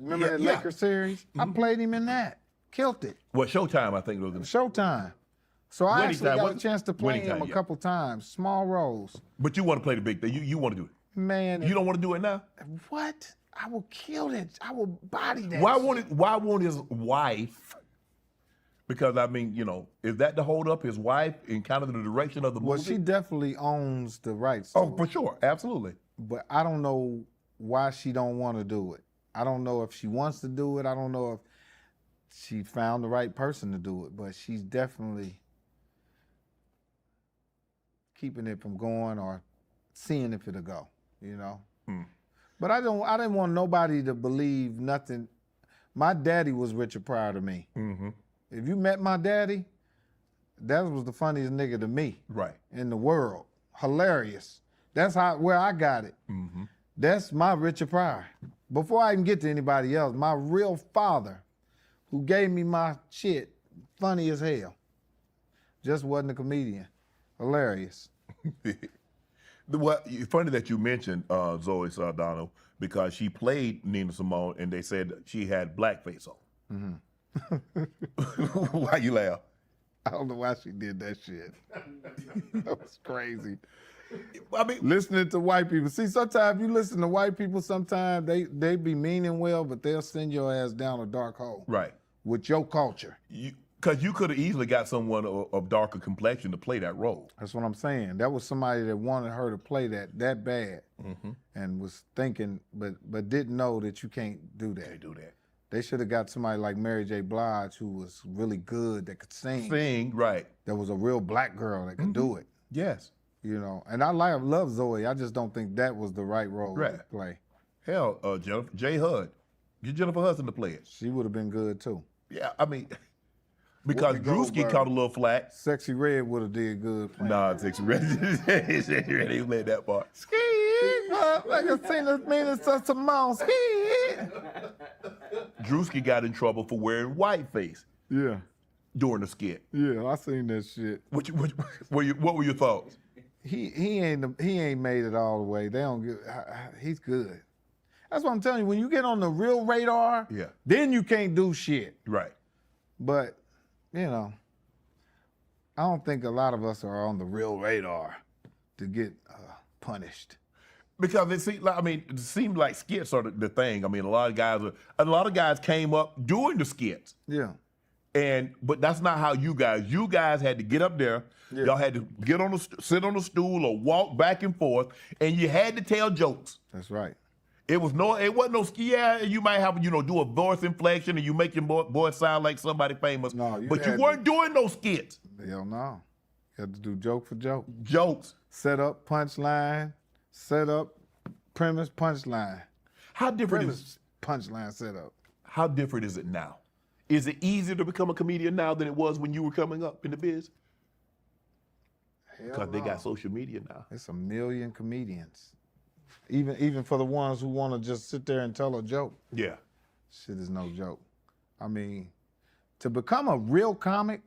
[SPEAKER 4] Remember that
[SPEAKER 3] Yeah.
[SPEAKER 4] Lakers series? I played him in that. Killed it.
[SPEAKER 3] Well, Showtime, I think it was.
[SPEAKER 4] Showtime. So I
[SPEAKER 3] Winning
[SPEAKER 4] actually
[SPEAKER 3] time,
[SPEAKER 4] got a
[SPEAKER 3] wasn't it?
[SPEAKER 4] chance to play
[SPEAKER 3] Winning
[SPEAKER 4] him
[SPEAKER 3] time,
[SPEAKER 4] a
[SPEAKER 3] yeah.
[SPEAKER 4] couple times. Small roles.
[SPEAKER 3] But you want to play the big thing. You want to do it.
[SPEAKER 4] Man,
[SPEAKER 3] You don't want to do it now.
[SPEAKER 4] what? I will kill it. I will body that.
[SPEAKER 3] Why
[SPEAKER 4] shit.
[SPEAKER 3] won't his wife? Because I mean, you know, is that to hold up his wife in kind of the direction of the
[SPEAKER 4] Well,
[SPEAKER 3] movie?
[SPEAKER 4] she definitely owns the rights to
[SPEAKER 3] Oh,
[SPEAKER 4] it.
[SPEAKER 3] for sure, absolutely.
[SPEAKER 4] But I don't know why she don't want to do it. I don't know if she wants to do it. I don't know if she found the right person to do it. But she's definitely keeping it from going or seeing if it'll go. You know. But I didn't want nobody to believe nothing. My daddy was Richard Pryor to me.
[SPEAKER 3] Mm-hmm.
[SPEAKER 4] If you met my daddy, that was the funniest nigga to me.
[SPEAKER 3] Right.
[SPEAKER 4] In the world. Hilarious. That's where I got it.
[SPEAKER 3] Mm-hmm.
[SPEAKER 4] That's my Richard Pryor. Before I even get to anybody else, my real father, who gave me my shit, funny as hell. Just wasn't a comedian. Hilarious.
[SPEAKER 3] Funny that you mentioned Zoe Saldana because she played Nina Simone and they said she had blackface on. Mm-hmm. Why you laugh?
[SPEAKER 4] I don't know why she did that shit. That was crazy.
[SPEAKER 3] I mean,
[SPEAKER 4] Listening to white people. See, sometimes you listen to white people, sometimes they be meaning well, but they'll send your ass down a dark hole.
[SPEAKER 3] right.
[SPEAKER 4] With your culture.
[SPEAKER 3] Because you could have easily got someone of darker complexion to play that role.
[SPEAKER 4] That's what I'm saying. That was somebody that wanted her to play that bad, and was thinking, but didn't know that you can't do that.
[SPEAKER 3] They do that.
[SPEAKER 4] They should have got somebody like Mary J. Blige, who was really good, that could sing.
[SPEAKER 3] Sing, right.
[SPEAKER 4] That was a real black girl that could do it.
[SPEAKER 3] Yes.
[SPEAKER 4] You know, and I love Zoe. I just don't think that was the right role
[SPEAKER 3] Right.
[SPEAKER 4] to play.
[SPEAKER 3] Hell, Jennifer, J. Hud. Get Jennifer Hudson to play it.
[SPEAKER 4] She would have been good too.
[SPEAKER 3] Yeah, I mean, because
[SPEAKER 4] Whoopi
[SPEAKER 3] Drewski
[SPEAKER 4] Goldberg.
[SPEAKER 3] caught a little flack.
[SPEAKER 4] Sexy Red would have did good. Playing.
[SPEAKER 3] Nah, Sexy Red. Sexy Red ain't played that part.
[SPEAKER 4] Ski, like I seen this mean it's such a mouse. Ski.
[SPEAKER 3] Drewski got in trouble for wearing whiteface
[SPEAKER 4] Yeah.
[SPEAKER 3] during the skit.
[SPEAKER 4] Yeah, I seen that shit.
[SPEAKER 3] What were your thoughts?
[SPEAKER 4] He ain't made it all the way. They don't get. He's good. That's what I'm telling you. When you get on the real radar,
[SPEAKER 3] Yeah.
[SPEAKER 4] then you can't do shit.
[SPEAKER 3] Right.
[SPEAKER 4] But I don't think a lot of us are on the real radar to get punished.
[SPEAKER 3] Because it seemed like skits are the thing. I mean, a lot of guys came up doing the skits.
[SPEAKER 4] Yeah.
[SPEAKER 3] But that's not how you guys had to get up there.
[SPEAKER 4] Yeah.
[SPEAKER 3] Y'all had to sit on a stool or walk back and forth, and you had to tell jokes.
[SPEAKER 4] That's right.
[SPEAKER 3] It wasn't no ski. Yeah, you might have do a voice inflection and you make your voice sound like somebody famous.
[SPEAKER 4] No,
[SPEAKER 3] you weren't doing no skits.
[SPEAKER 4] Hell no. You had to do joke for joke.
[SPEAKER 3] Jokes.
[SPEAKER 4] Set up, punchline, set up, premise, punchline.
[SPEAKER 3] How different is
[SPEAKER 4] punchline setup?
[SPEAKER 3] How different is it now? Is it easier to become a comedian now than it was when you were coming up in the biz? Because they got social media now.
[SPEAKER 4] It's a million comedians. Even for the ones who want to just sit there and tell a joke.
[SPEAKER 3] Yeah.
[SPEAKER 4] Shit is no joke. I mean, to become a real comic,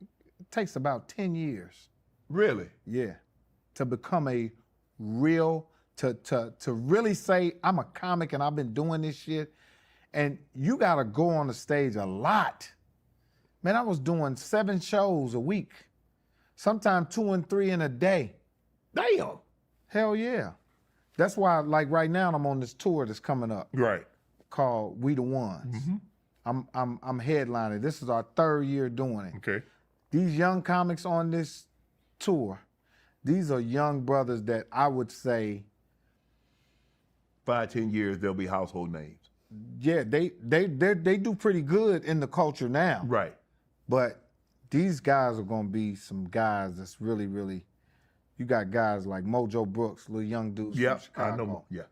[SPEAKER 4] it takes about 10 years.
[SPEAKER 3] Really?
[SPEAKER 4] Yeah. To become a real, to really say, I'm a comic and I've been doing this shit. And you got to go on the stage a lot. Man, I was doing 7 shows a week. Sometimes 2 and 3 in a day.
[SPEAKER 3] Damn.
[SPEAKER 4] Hell yeah. That's why, like right now, I'm on this tour that's coming up.
[SPEAKER 3] Right.
[SPEAKER 4] Called We the Ones. Mm-hmm. I'm headlining. This is our 3rd year doing it.
[SPEAKER 3] Okay.
[SPEAKER 4] These young comics on this tour, these are young brothers that I would say
[SPEAKER 3] 5-10 years they'll be household names.
[SPEAKER 4] Yeah, they do pretty good in the culture now.
[SPEAKER 3] Right.
[SPEAKER 4] But these guys are gonna be some guys that's really, really. You got guys like Mojo Brooks, little young dudes from Chicago.
[SPEAKER 3] I know. Yeah.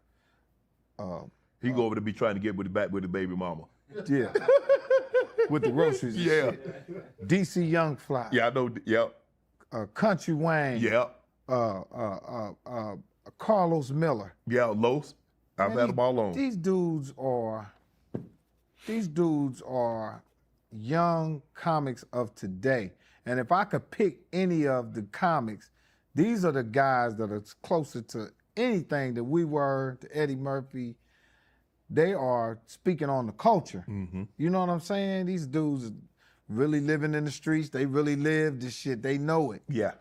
[SPEAKER 3] He go over to be trying to get back with the baby mama.
[SPEAKER 4] Yeah. With the groceries. And
[SPEAKER 3] Yeah.
[SPEAKER 4] shit. DC Young Fly.
[SPEAKER 3] Yeah, I know. Yep.
[SPEAKER 4] Country Wayne.
[SPEAKER 3] Yep.
[SPEAKER 4] Carlos Miller.
[SPEAKER 3] Yeah, Los. I've had them all on.
[SPEAKER 4] These dudes are young comics of today. And if I could pick any of the comics, these are the guys that are closer to anything that we were, to Eddie Murphy. They are speaking on the culture.
[SPEAKER 3] Mm-hmm.
[SPEAKER 4] You know what I'm saying? These dudes are really living in the streets. They really live this shit. They know it.
[SPEAKER 3] Yeah.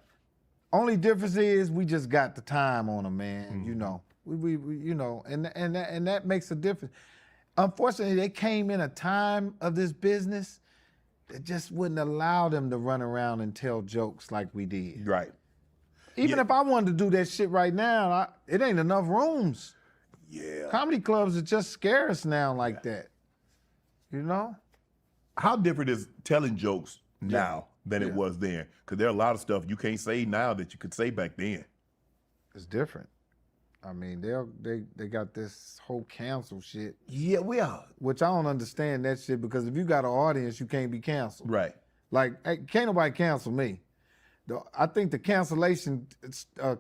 [SPEAKER 4] Only difference is we just got the time on them, man.
[SPEAKER 3] Mm-hmm.
[SPEAKER 4] You know, we and that makes a difference. Unfortunately, they came in a time of this business that just wouldn't allow them to run around and tell jokes like we did.
[SPEAKER 3] Right.
[SPEAKER 4] Even if I wanted to do that shit right now, it ain't enough rooms.
[SPEAKER 3] Yeah.
[SPEAKER 4] Comedy clubs are just scarce now like that. You know?
[SPEAKER 3] How different is telling jokes now than it was then? Because there are a lot of stuff you can't say now that you could say back then.
[SPEAKER 4] It's different. I mean, they got this whole cancel shit.
[SPEAKER 3] Yeah, we are.
[SPEAKER 4] Which I don't understand that shit, because if you got an audience, you can't be canceled.
[SPEAKER 3] Right.
[SPEAKER 4] Like, can't nobody cancel me. I think the cancellation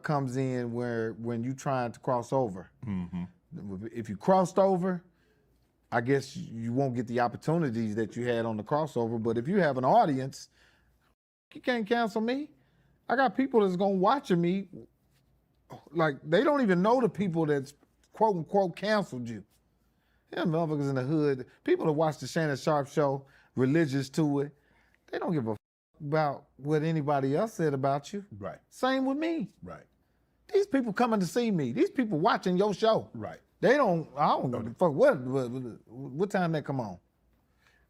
[SPEAKER 4] comes in when you trying to cross over.
[SPEAKER 3] Mm-hmm.
[SPEAKER 4] If you crossed over, I guess you won't get the opportunities that you had on the crossover. But if you have an audience, you can't cancel me. I got people that's gonna watch me. Like, they don't even know the people that's quote unquote canceled you. Yeah, motherfuckers in the hood, people that watch the Shannon Sharpe show, religious to it, they don't give a about what anybody else said about you.
[SPEAKER 3] Right.
[SPEAKER 4] Same with me.
[SPEAKER 3] Right.
[SPEAKER 4] These people coming to see me. These people watching your show.
[SPEAKER 3] Right.
[SPEAKER 4] I don't give a fuck what time they come on.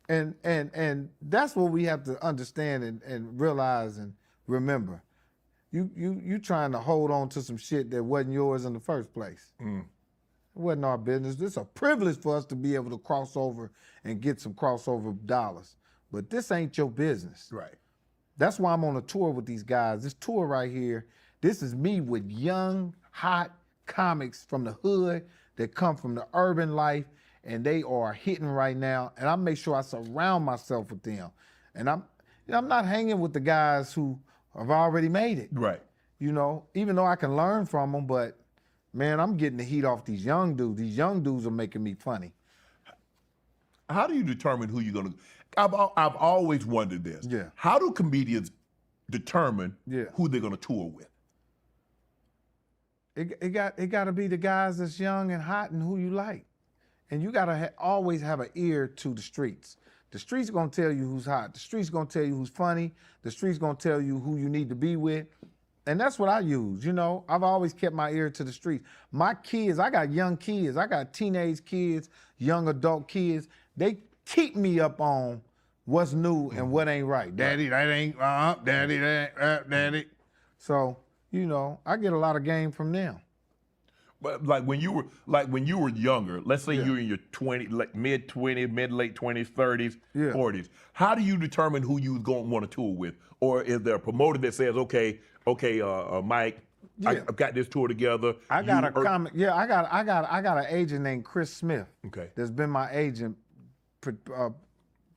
[SPEAKER 4] And that's what we have to understand and realize and remember. You trying to hold on to some shit that wasn't yours in the first place. It wasn't our business. It's a privilege for us to be able to cross over and get some crossover dollars. But this ain't your business.
[SPEAKER 3] Right.
[SPEAKER 4] That's why I'm on a tour with these guys. This tour right here, this is me with young, hot comics from the hood that come from the urban life, and they are hitting right now. And I make sure I surround myself with them. And I'm not hanging with the guys who have already made it.
[SPEAKER 3] Right.
[SPEAKER 4] You know, even though I can learn from them, but man, I'm getting the heat off these young dudes. These young dudes are making me funny.
[SPEAKER 3] how do you determine who you're gonna? I've always wondered this.
[SPEAKER 4] Yeah.
[SPEAKER 3] How do comedians determine who they're gonna tour with?
[SPEAKER 4] It got to be the guys that's young and hot and who you like, and you gotta always have an ear to the streets. The streets gonna tell you who's hot. The streets gonna tell you who's funny. The streets gonna tell you who you need to be with, and that's what I use. You know, I've always kept my ear to the streets. My kids, I got young kids. I got teenage kids, young adult kids. They keep me up on what's new and what ain't right. Daddy, that ain't daddy, that daddy. So, you know, I get a lot of game from them.
[SPEAKER 3] But like when you were younger, let's say you're in your mid 20s, mid late 20s, 30s, 40s. How do you determine who you going to want to tour with? Or is there a promoter that says, okay, Mike, I've got this tour together.
[SPEAKER 4] I got a comic. Yeah, I got an agent named Chris Smith.
[SPEAKER 3] Okay.
[SPEAKER 4] That's been my agent,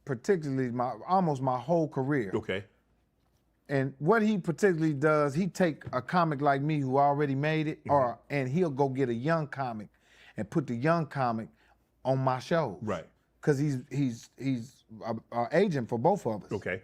[SPEAKER 4] particularly almost my whole career.
[SPEAKER 3] Okay.
[SPEAKER 4] And what he particularly does, he take a comic like me who already made it, and he'll go get a young comic and put the young comic on my show.
[SPEAKER 3] Right.
[SPEAKER 4] Because he's an agent for both of us.
[SPEAKER 3] Okay.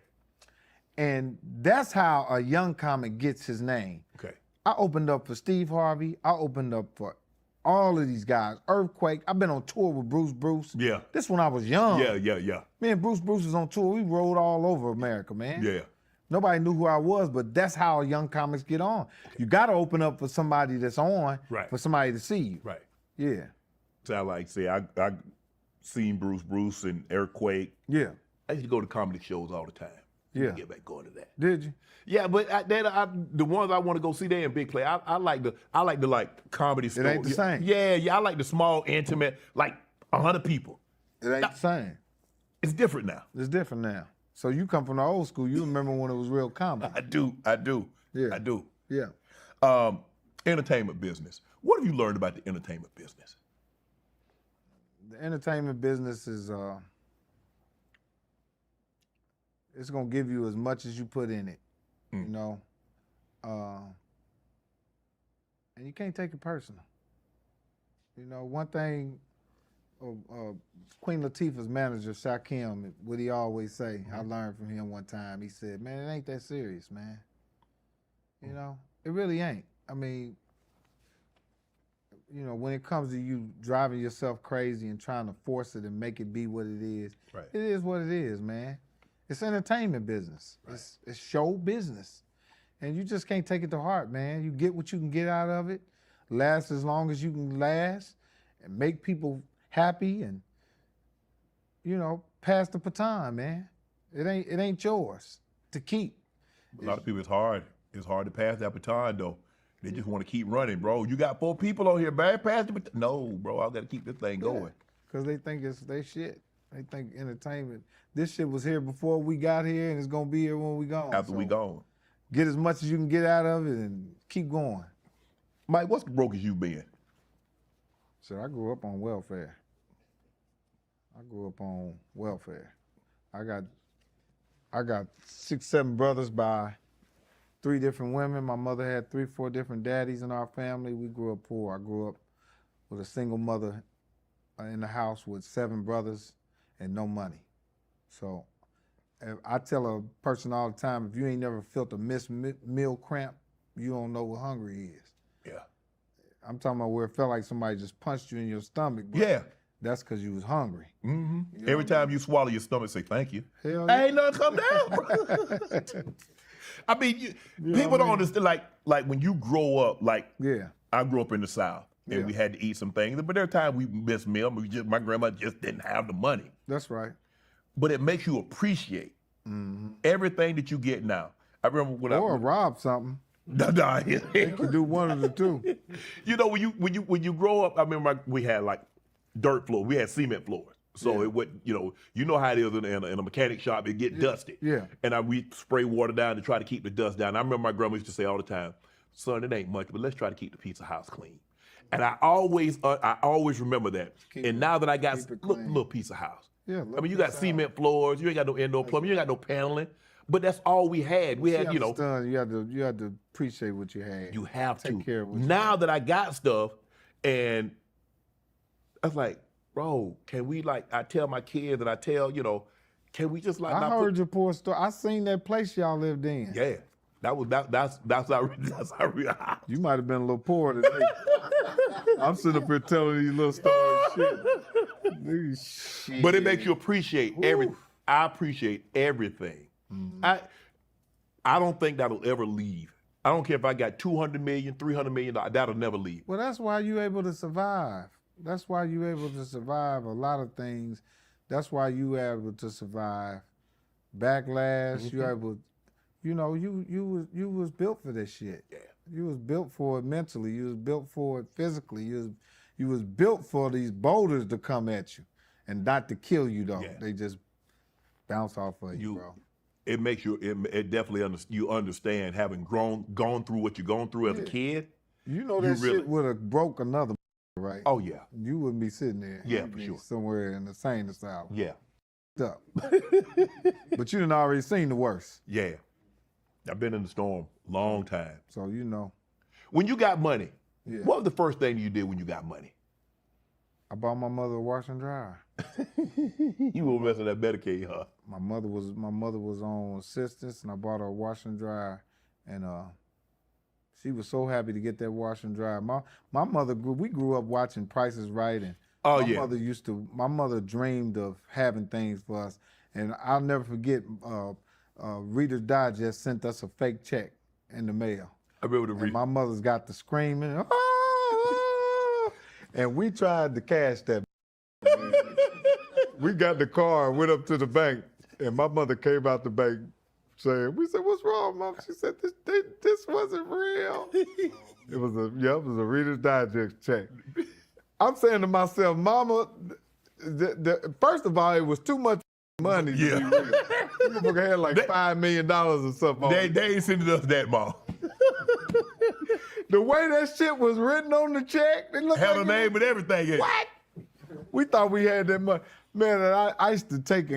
[SPEAKER 4] And that's how a young comic gets his name.
[SPEAKER 3] Okay.
[SPEAKER 4] I opened up for Steve Harvey. I opened up for all of these guys. Earthquake. I've been on tour with Bruce.
[SPEAKER 3] Yeah.
[SPEAKER 4] This when I was young.
[SPEAKER 3] Yeah.
[SPEAKER 4] Me and Bruce was on tour. We rode all over America, man.
[SPEAKER 3] Yeah.
[SPEAKER 4] Nobody knew who I was, but that's how young comics get on. You got to open up for somebody that's on, for somebody to see you.
[SPEAKER 3] Right.
[SPEAKER 4] Yeah.
[SPEAKER 3] So I like say I seen Bruce and Earthquake.
[SPEAKER 4] Yeah.
[SPEAKER 3] I used to go to comedy shows all the time.
[SPEAKER 4] Yeah.
[SPEAKER 3] Get back going to that.
[SPEAKER 4] Did you?
[SPEAKER 3] Yeah, but the ones I want to go see, they in big play. I like the comedy.
[SPEAKER 4] It ain't the same.
[SPEAKER 3] Yeah. I like the small, intimate, like 100 people.
[SPEAKER 4] It ain't the same.
[SPEAKER 3] It's different now.
[SPEAKER 4] It's different now. So you come from the old school. You remember when it was real comedy.
[SPEAKER 3] I do.
[SPEAKER 4] Yeah.
[SPEAKER 3] I do.
[SPEAKER 4] Yeah.
[SPEAKER 3] Entertainment business. What have you learned about the entertainment business?
[SPEAKER 4] The entertainment business is it's gonna give you as much as you put in it, you know. And you can't take it personal. You know, one thing Queen Latifah's manager, Shaquem, what he always say, I learned from him one time. He said, man, it ain't that serious, man. You know, it really ain't. I mean, you know, when it comes to you driving yourself crazy and trying to force it and make it be what it is, it is what it is, man. It's entertainment business. Right. It's show business. And you just can't take it to heart, man. You get what you can get out of it, last as long as you can last, and make people happy and, you know, pass the baton, man. It ain't yours to keep.
[SPEAKER 3] A lot of people, it's hard. It's hard to pass that baton, though. They just want to keep running, bro. You got 4 people on here, man. Pass the baton. No, bro, I got to keep this thing going.
[SPEAKER 4] Because they think it's their shit. They think entertainment. This shit was here before we got here, and it's going to be here when we gone.
[SPEAKER 3] After we gone.
[SPEAKER 4] Get as much as you can get out of it and keep going.
[SPEAKER 3] Mike, what's the brokest you been?
[SPEAKER 4] So I grew up on welfare. I got 6, 7 brothers by 3 different women. My mother had 3, 4 different daddies in our family. We grew up poor. I grew up with a single mother in the house with 7 brothers and no money. So I tell a person all the time, if you ain't never felt a meal cramp, you don't know what hungry is.
[SPEAKER 3] Yeah.
[SPEAKER 4] I'm talking about where it felt like somebody just punched you in your stomach.
[SPEAKER 3] Yeah.
[SPEAKER 4] That's because you was hungry.
[SPEAKER 3] Mm-hmm. You know Every time you swallow your stomach, say thank you.
[SPEAKER 4] Hell yeah.
[SPEAKER 3] Ain't nothing come down. I mean, people don't understand. Like when you grow up, I grew up in the South, and we had to eat some things. But there are times we missed meals. My grandma just didn't have the money.
[SPEAKER 4] That's right.
[SPEAKER 3] But it makes you appreciate everything that you get now. I remember when
[SPEAKER 4] or rob something. They can do one of the two.
[SPEAKER 3] You know, when you grow up, I remember we had like dirt floor. We had cement floors. So it would, you know how it is in a mechanic shop, it get dusty.
[SPEAKER 4] Yeah.
[SPEAKER 3] And we spray water down to try to keep the dust down. I remember my grandma used to say all the time, son, it ain't much, but let's try to keep the pizza house clean. And I always remember that. And now that I got little pizza house.
[SPEAKER 4] Yeah,
[SPEAKER 3] I mean, you got cement floors, you ain't got no indoor plumbing, you ain't got no paneling. But that's all we had. We had,
[SPEAKER 4] you had to appreciate what you had.
[SPEAKER 3] You have to.
[SPEAKER 4] Take care of what you
[SPEAKER 3] now that I got stuff, and I was like, bro, can we I tell my kids and I tell, can we just
[SPEAKER 4] I heard your poor story. I seen that place y'all lived in.
[SPEAKER 3] Yeah. That's how
[SPEAKER 4] You might have been a little poor today. I'm sitting up here telling these little stories. Shit.
[SPEAKER 3] But it makes you appreciate everything. I appreciate everything. I don't think that'll ever leave. I don't care if I got $200 million, $300 million, that'll never leave.
[SPEAKER 4] Well, that's why you able to survive. That's why you able to survive a lot of things. That's why you able to survive backlash. You able, you was built for this shit.
[SPEAKER 3] Yeah.
[SPEAKER 4] You was built for it mentally. You was built for it physically. You was built for these boulders to come at you and not to kill you though.
[SPEAKER 3] Yeah.
[SPEAKER 4] They just bounce off of you, bro.
[SPEAKER 3] It makes you. It definitely you understand having gone through what you're going through as a kid.
[SPEAKER 4] You know that shit would have broke another, right?
[SPEAKER 3] Oh yeah.
[SPEAKER 4] You wouldn't be sitting there.
[SPEAKER 3] Yeah,
[SPEAKER 4] You'd
[SPEAKER 3] for
[SPEAKER 4] be
[SPEAKER 3] sure.
[SPEAKER 4] somewhere in the sane asylum.
[SPEAKER 3] Yeah.
[SPEAKER 4] Up. But you done already seen the worst.
[SPEAKER 3] Yeah. I've been in the storm a long time.
[SPEAKER 4] So you know.
[SPEAKER 3] When you got money, what was the first thing you did when you got money?
[SPEAKER 4] I bought my mother a wash and dryer.
[SPEAKER 3] You were messing that Medicaid, huh?
[SPEAKER 4] My mother was on assistance, and I bought her a wash and dryer, and she was so happy to get that wash and dryer. My mother we grew up watching Price is Right, and my mother dreamed of having things for us, and I'll never forget. Reader's Digest sent us a fake check in the mail.
[SPEAKER 3] I remember the
[SPEAKER 4] and my mother's got the screaming, "Ah!" And we tried to cash that. We got the car and went up to the bank, and my mother came out the bank saying, "We said, what's wrong, Mom?" She said, "This wasn't real." It was a Reader's Digest check. I'm saying to myself, Mama, first of all, it was too much money.
[SPEAKER 3] Yeah.
[SPEAKER 4] To be real. This motherfucker had like $5 million or something.
[SPEAKER 3] They ain't sending us that, Mom.
[SPEAKER 4] The way that shit was written on the check, it looked
[SPEAKER 3] Had
[SPEAKER 4] like
[SPEAKER 3] a name and everything in it.
[SPEAKER 4] What? We thought we had that money. Man, and I used to take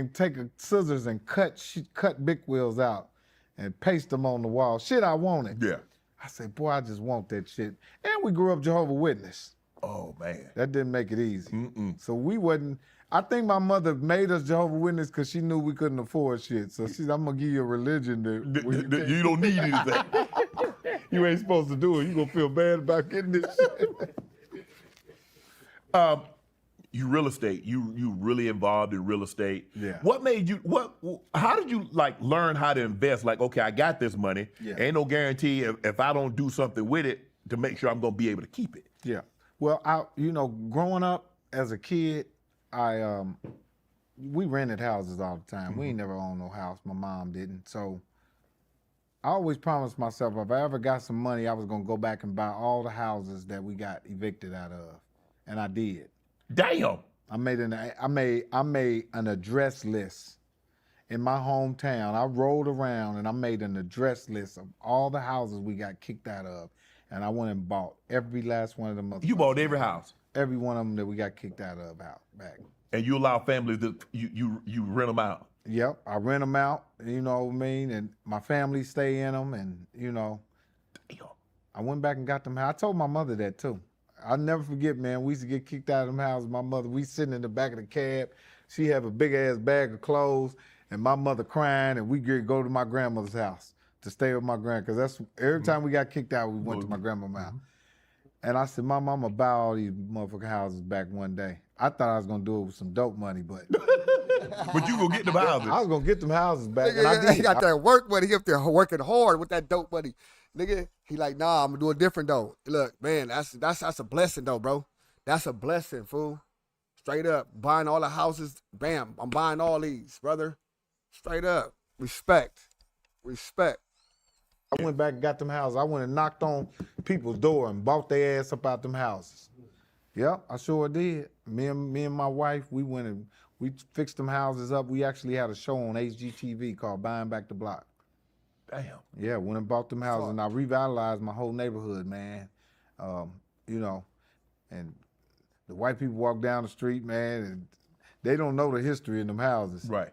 [SPEAKER 4] scissors and cut big wheels out and paste them on the wall. Shit I wanted.
[SPEAKER 3] Yeah.
[SPEAKER 4] I said, boy, I just want that shit. And we grew up Jehovah's Witness.
[SPEAKER 3] Oh, man.
[SPEAKER 4] That didn't make it easy. So we wasn't, I think my mother made us Jehovah's Witness because she knew we couldn't afford shit. So she said, I'm going to give you a religion that
[SPEAKER 3] You don't need anything.
[SPEAKER 4] you ain't supposed to do it. You going to feel bad about getting this shit.
[SPEAKER 3] You real estate. You really involved in real estate.
[SPEAKER 4] Yeah.
[SPEAKER 3] What made you? How did you learn how to invest? Like, okay, I got this money.
[SPEAKER 4] Yeah.
[SPEAKER 3] Ain't no guarantee if I don't do something with it to make sure I'm gonna be able to keep it.
[SPEAKER 4] Yeah. Well, growing up as a kid, we rented houses all the time. We ain't never owned no house. My mom didn't. So I always promised myself if I ever got some money, I was gonna go back and buy all the houses that we got evicted out of, and I did.
[SPEAKER 3] Damn.
[SPEAKER 4] I made an address list in my hometown. I rolled around and I made an address list of all the houses we got kicked out of, and I went and bought every last one of them.
[SPEAKER 3] You bought every house.
[SPEAKER 4] Every one of them that we got kicked out of back.
[SPEAKER 3] And you allow families to you rent them out.
[SPEAKER 4] Yep, I rent them out. You know what I mean, and my family stay in them, and
[SPEAKER 3] Damn.
[SPEAKER 4] I went back and got them. I told my mother that too. I'll never forget, man. We used to get kicked out of them houses. My mother, we sitting in the back of the cab. She have a big ass bag of clothes, and my mother crying, and we go to my grandmother's house to stay with my grandma, because that's every time we got kicked out, we went to my grandma's house. And I said, Mom, I'm gonna buy all these motherfucking houses back one day. I thought I was gonna do it with some dope money, but
[SPEAKER 3] But you gonna get them houses.
[SPEAKER 4] I was gonna get them houses back.
[SPEAKER 1] Nigga,
[SPEAKER 4] And I did.
[SPEAKER 1] he got that work money. He up there working hard with that dope money. Nigga, he like, nah, I'm gonna do it different though. Look, man, that's a blessing though, bro. That's a blessing, fool. Straight up, buying all the houses. Bam, I'm buying all these, brother. Straight up, respect.
[SPEAKER 4] I went back and got them houses. I went and knocked on people's door and bought their ass up out them houses. Yep, I sure did. Me and my wife, we went and we fixed them houses up. We actually had a show on HGTV called Buying Back the Block.
[SPEAKER 3] Damn.
[SPEAKER 4] Yeah, went and bought them houses, and I revitalized my whole neighborhood, man. And the white people walk down the street, man, and they don't know the history in them houses.
[SPEAKER 3] Right.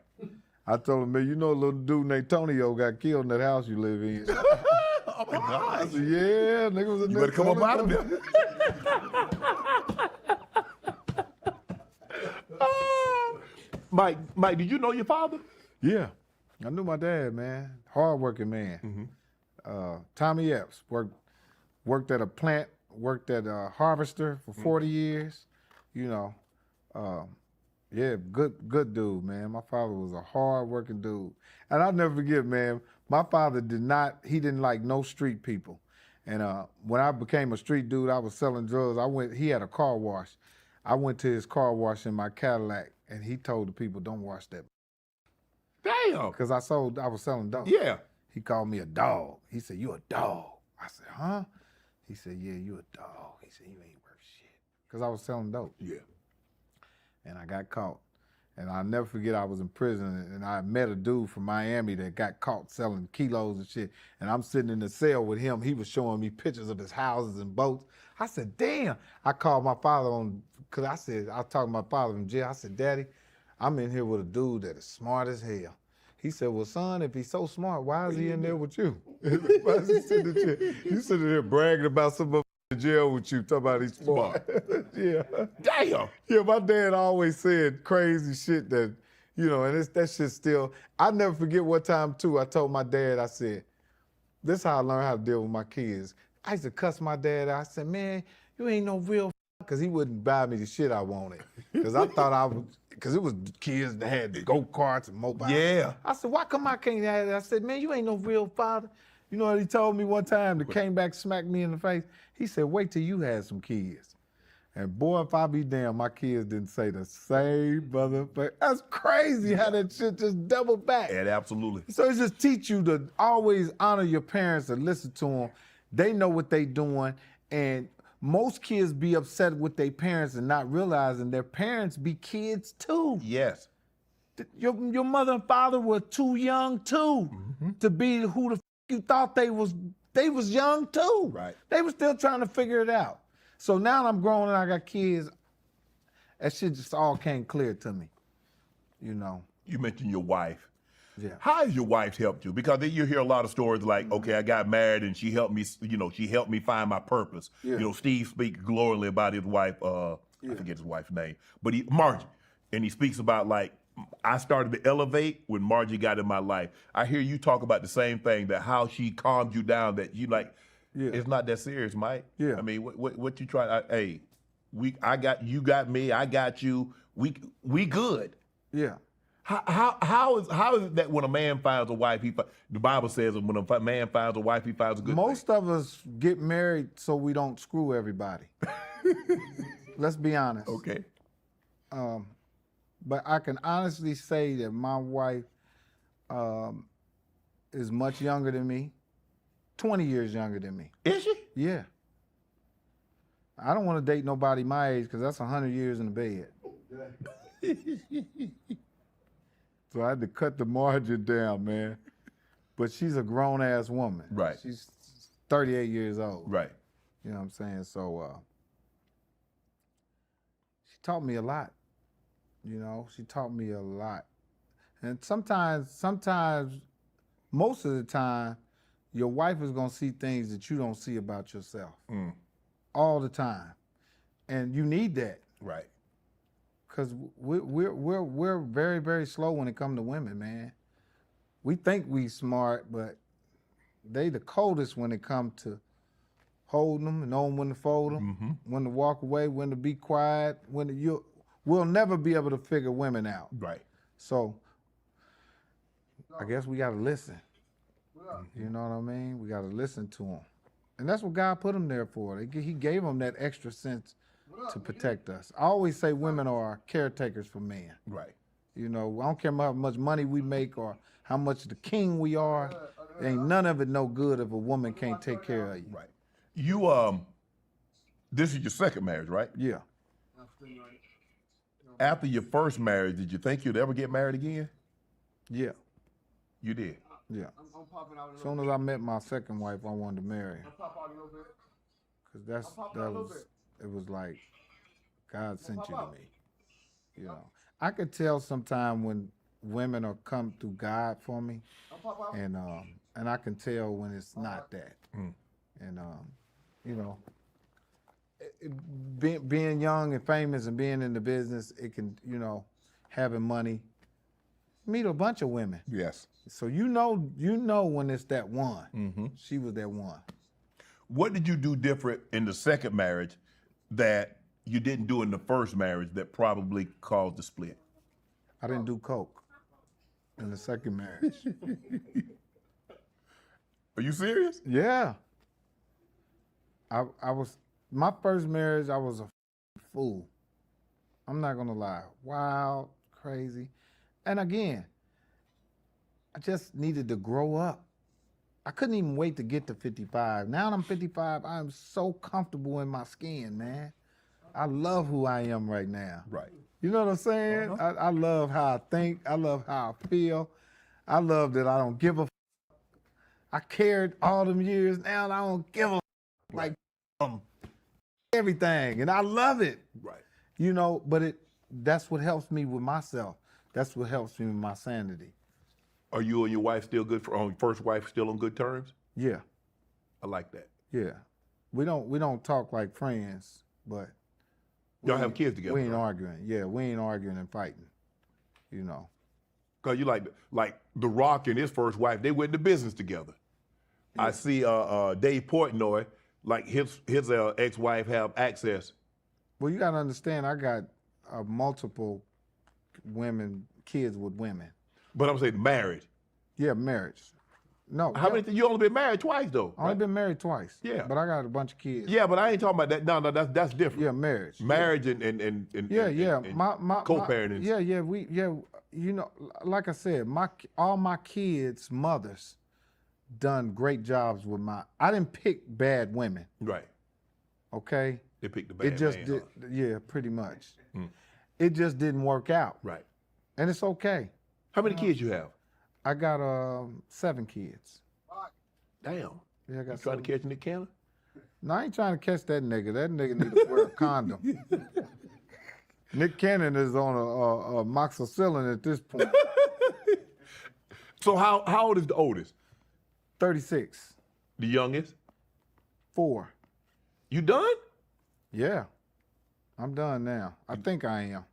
[SPEAKER 4] I told them, man, you know a little dude named Tonio got killed in that house you live in.
[SPEAKER 3] Oh my God.
[SPEAKER 4] I said, yeah, nigga was a
[SPEAKER 3] You better come up out of there. Mike, did you know your father?
[SPEAKER 4] Yeah, I knew my dad, man. Hardworking man. Tommy Epps worked at a plant, worked at a harvester for 40 years. You know, yeah, good dude, man. My father was a hardworking dude, and I'll never forget, man. My father didn't like no street people, and when I became a street dude, I was selling drugs. He had a car wash. I went to his car wash in my Cadillac, and he told the people, "Don't wash that."
[SPEAKER 3] Damn.
[SPEAKER 4] Because I was selling dope.
[SPEAKER 3] Yeah.
[SPEAKER 4] He called me a dog. He said, "You a dog." I said, "Huh?" He said, "Yeah, you a dog." He said, "You ain't worth shit." Because I was selling dope.
[SPEAKER 3] Yeah.
[SPEAKER 4] And I got caught. And I'll never forget I was in prison and I met a dude from Miami that got caught selling kilos and shit. And I'm sitting in the cell with him. He was showing me pictures of his houses and boats. I said, damn. I called my father because I was talking to my father in jail. I said, Daddy, I'm in here with a dude that is smart as hell. He said, well, son, if he's so smart, why is he in there with you? Why is he sitting there? You sitting there bragging about somebody in jail with you, talking about he's smart. Yeah.
[SPEAKER 3] Damn.
[SPEAKER 4] Yeah, my dad always said crazy shit that, and that shit still, I never forget one time too, I told my dad, I said, this is how I learned how to deal with my kids. I used to cuss my dad out. I said, man, you ain't no real because he wouldn't buy me the shit I wanted. Because I thought because it was kids that had the go-karts and mobile.
[SPEAKER 3] Yeah.
[SPEAKER 4] I said, why come I can't have it? I said, man, you ain't no real father. You know what he told me one time that came back, smacked me in the face? He said, wait till you have some kids. And boy, if I be damned, my kids didn't say the same motherfucker. That's crazy how that shit just doubled back.
[SPEAKER 3] Yeah, absolutely.
[SPEAKER 4] So it just teach you to always honor your parents and listen to them. They know what they doing. And most kids be upset with their parents and not realizing their parents be kids too.
[SPEAKER 3] Yes.
[SPEAKER 4] Your mother and father were too young too to be who the you thought they was. They was young too.
[SPEAKER 3] Right.
[SPEAKER 4] They were still trying to figure it out. So now I'm grown and I got kids. That shit just all came clear to me. You
[SPEAKER 3] mentioned your wife.
[SPEAKER 4] Yeah.
[SPEAKER 3] How has your wife helped you? Because you hear a lot of stories like, okay, I got married and she helped me, she helped me find my purpose.
[SPEAKER 4] Yeah.
[SPEAKER 3] Steve speaks glowingly about his wife, I forget his wife's name, but Margie. And he speaks about like, I started to elevate when Margie got in my life. I hear you talk about the same thing, that how she calmed you down, that you like, it's not that serious, Mike.
[SPEAKER 4] Yeah.
[SPEAKER 3] I mean, what you trying, I got, you got me, I got you, we good.
[SPEAKER 4] Yeah.
[SPEAKER 3] How is it that when a man finds a wife, the Bible says that when a man finds a wife, he finds a good
[SPEAKER 4] Most
[SPEAKER 3] thing.
[SPEAKER 4] of us get married so we don't screw everybody. Let's be honest.
[SPEAKER 3] Okay.
[SPEAKER 4] But I can honestly say that my wife is much younger than me, 20 years younger than me.
[SPEAKER 3] Is she?
[SPEAKER 4] Yeah. I don't want to date nobody my age because that's 100 years in the bed. So I had to cut the margin down, man. But she's a grown-ass woman.
[SPEAKER 3] Right.
[SPEAKER 4] She's 38 years old.
[SPEAKER 3] Right.
[SPEAKER 4] You know what I'm saying? So she taught me a lot. She taught me a lot. And sometimes, most of the time, your wife is gonna see things that you don't see about yourself. All the time. And you need that.
[SPEAKER 3] Right.
[SPEAKER 4] Because we're very, very slow when it comes to women, man. We think we smart, but they the coldest when it comes to holding them, knowing when to fold them, when to walk away, when to be quiet, we'll never be able to figure women out.
[SPEAKER 3] Right.
[SPEAKER 4] So I guess we gotta listen. You know what I mean? We gotta listen to them. And that's what God put them there for. He gave them that extra sense to protect us. I always say women are caretakers for men.
[SPEAKER 3] Right.
[SPEAKER 4] I don't care how much money we make or how much the king we are. Ain't none of it no good if a woman can't take care of you.
[SPEAKER 3] Right. You this is your second marriage, right?
[SPEAKER 4] Yeah.
[SPEAKER 3] After your first marriage, did you think you'd ever get married again?
[SPEAKER 4] Yeah.
[SPEAKER 3] You did.
[SPEAKER 4] Yeah. As soon as I met my second wife, I wanted to marry her. Because it was like God sent you to me. I could tell sometime when women are come through God for me, and I can tell when it's not that. And being young and famous and being in the business, it can having money. Meet a bunch of women.
[SPEAKER 3] Yes.
[SPEAKER 4] So you know when it's that one. Mm-hmm. She was that one.
[SPEAKER 3] What did you do different in the second marriage that you didn't do in the first marriage that probably caused the split?
[SPEAKER 4] I didn't do coke in the second marriage.
[SPEAKER 3] Are you serious?
[SPEAKER 4] Yeah. I was, my first marriage, I was a fool. I'm not gonna lie. Wild, crazy. And again, I just needed to grow up. I couldn't even wait to get to 55. Now that I'm 55, I'm so comfortable in my skin, man. I love who I am right now.
[SPEAKER 3] Right.
[SPEAKER 4] You know what I'm saying? I love how I think. I love how I feel. I love that I don't give a f. I cared all them years. Now I don't give a f. Like everything. And I love it.
[SPEAKER 3] Right.
[SPEAKER 4] You know, but that's what helps me with myself. That's what helps me with my sanity.
[SPEAKER 3] Are you and your wife still good first wife still on good terms?
[SPEAKER 4] Yeah.
[SPEAKER 3] I like that.
[SPEAKER 4] Yeah. We don't talk like friends, but
[SPEAKER 3] Y'all have kids together.
[SPEAKER 4] we ain't arguing. Yeah, we ain't arguing and fighting. You know.
[SPEAKER 3] Cause you like The Rock and his first wife, they went into business together. Yeah. I see Dave Portnoy, like his ex-wife have access.
[SPEAKER 4] Well, you gotta understand, I got multiple kids with women.
[SPEAKER 3] But I'm saying marriage.
[SPEAKER 4] Yeah, marriage. No.
[SPEAKER 3] How many? You only been married twice though.
[SPEAKER 4] I only been married twice.
[SPEAKER 3] Yeah.
[SPEAKER 4] But I got a bunch of kids.
[SPEAKER 3] Yeah, but I ain't talking about that. No, that's different.
[SPEAKER 4] Yeah, marriage.
[SPEAKER 3] Marriage and
[SPEAKER 4] my
[SPEAKER 3] co-parenting.
[SPEAKER 4] Yeah, you know, like I said, all my kids' mothers done great jobs with I didn't pick bad women.
[SPEAKER 3] Right.
[SPEAKER 4] Okay.
[SPEAKER 3] They picked the bad
[SPEAKER 4] It just
[SPEAKER 3] man,
[SPEAKER 4] did.
[SPEAKER 3] huh?
[SPEAKER 4] Yeah, pretty much. It just didn't work out.
[SPEAKER 3] Right.
[SPEAKER 4] And it's okay.
[SPEAKER 3] How many kids you have?
[SPEAKER 4] I got 7 kids.
[SPEAKER 3] Damn.
[SPEAKER 4] Yeah, I got
[SPEAKER 3] You trying
[SPEAKER 4] 7.
[SPEAKER 3] to catch Nick Cannon?
[SPEAKER 4] No, I ain't trying to catch that nigga. That nigga need to wear a condom. Nick Cannon is on a moxicillin at this point.
[SPEAKER 3] So how old is the oldest?
[SPEAKER 4] 36.
[SPEAKER 3] The youngest?
[SPEAKER 4] 4.
[SPEAKER 3] You done?
[SPEAKER 4] Yeah. I'm done now. I think I am.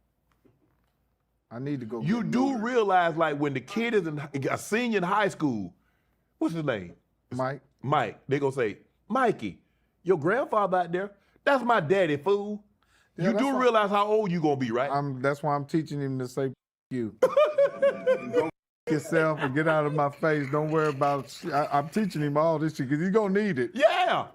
[SPEAKER 4] I need to go.
[SPEAKER 3] You do realize, like, when the kid is a senior in high school, what's his name?
[SPEAKER 4] Mike.
[SPEAKER 3] They gonna say, Mikey, your grandfather out there, that's my daddy, fool.
[SPEAKER 4] Yeah,
[SPEAKER 3] you do realize how old you gonna be, right?
[SPEAKER 4] That's why I'm teaching him to say you. Go yourself and get out of my face. Don't worry about I'm teaching him all this shit because he's gonna need it.
[SPEAKER 3] Yeah.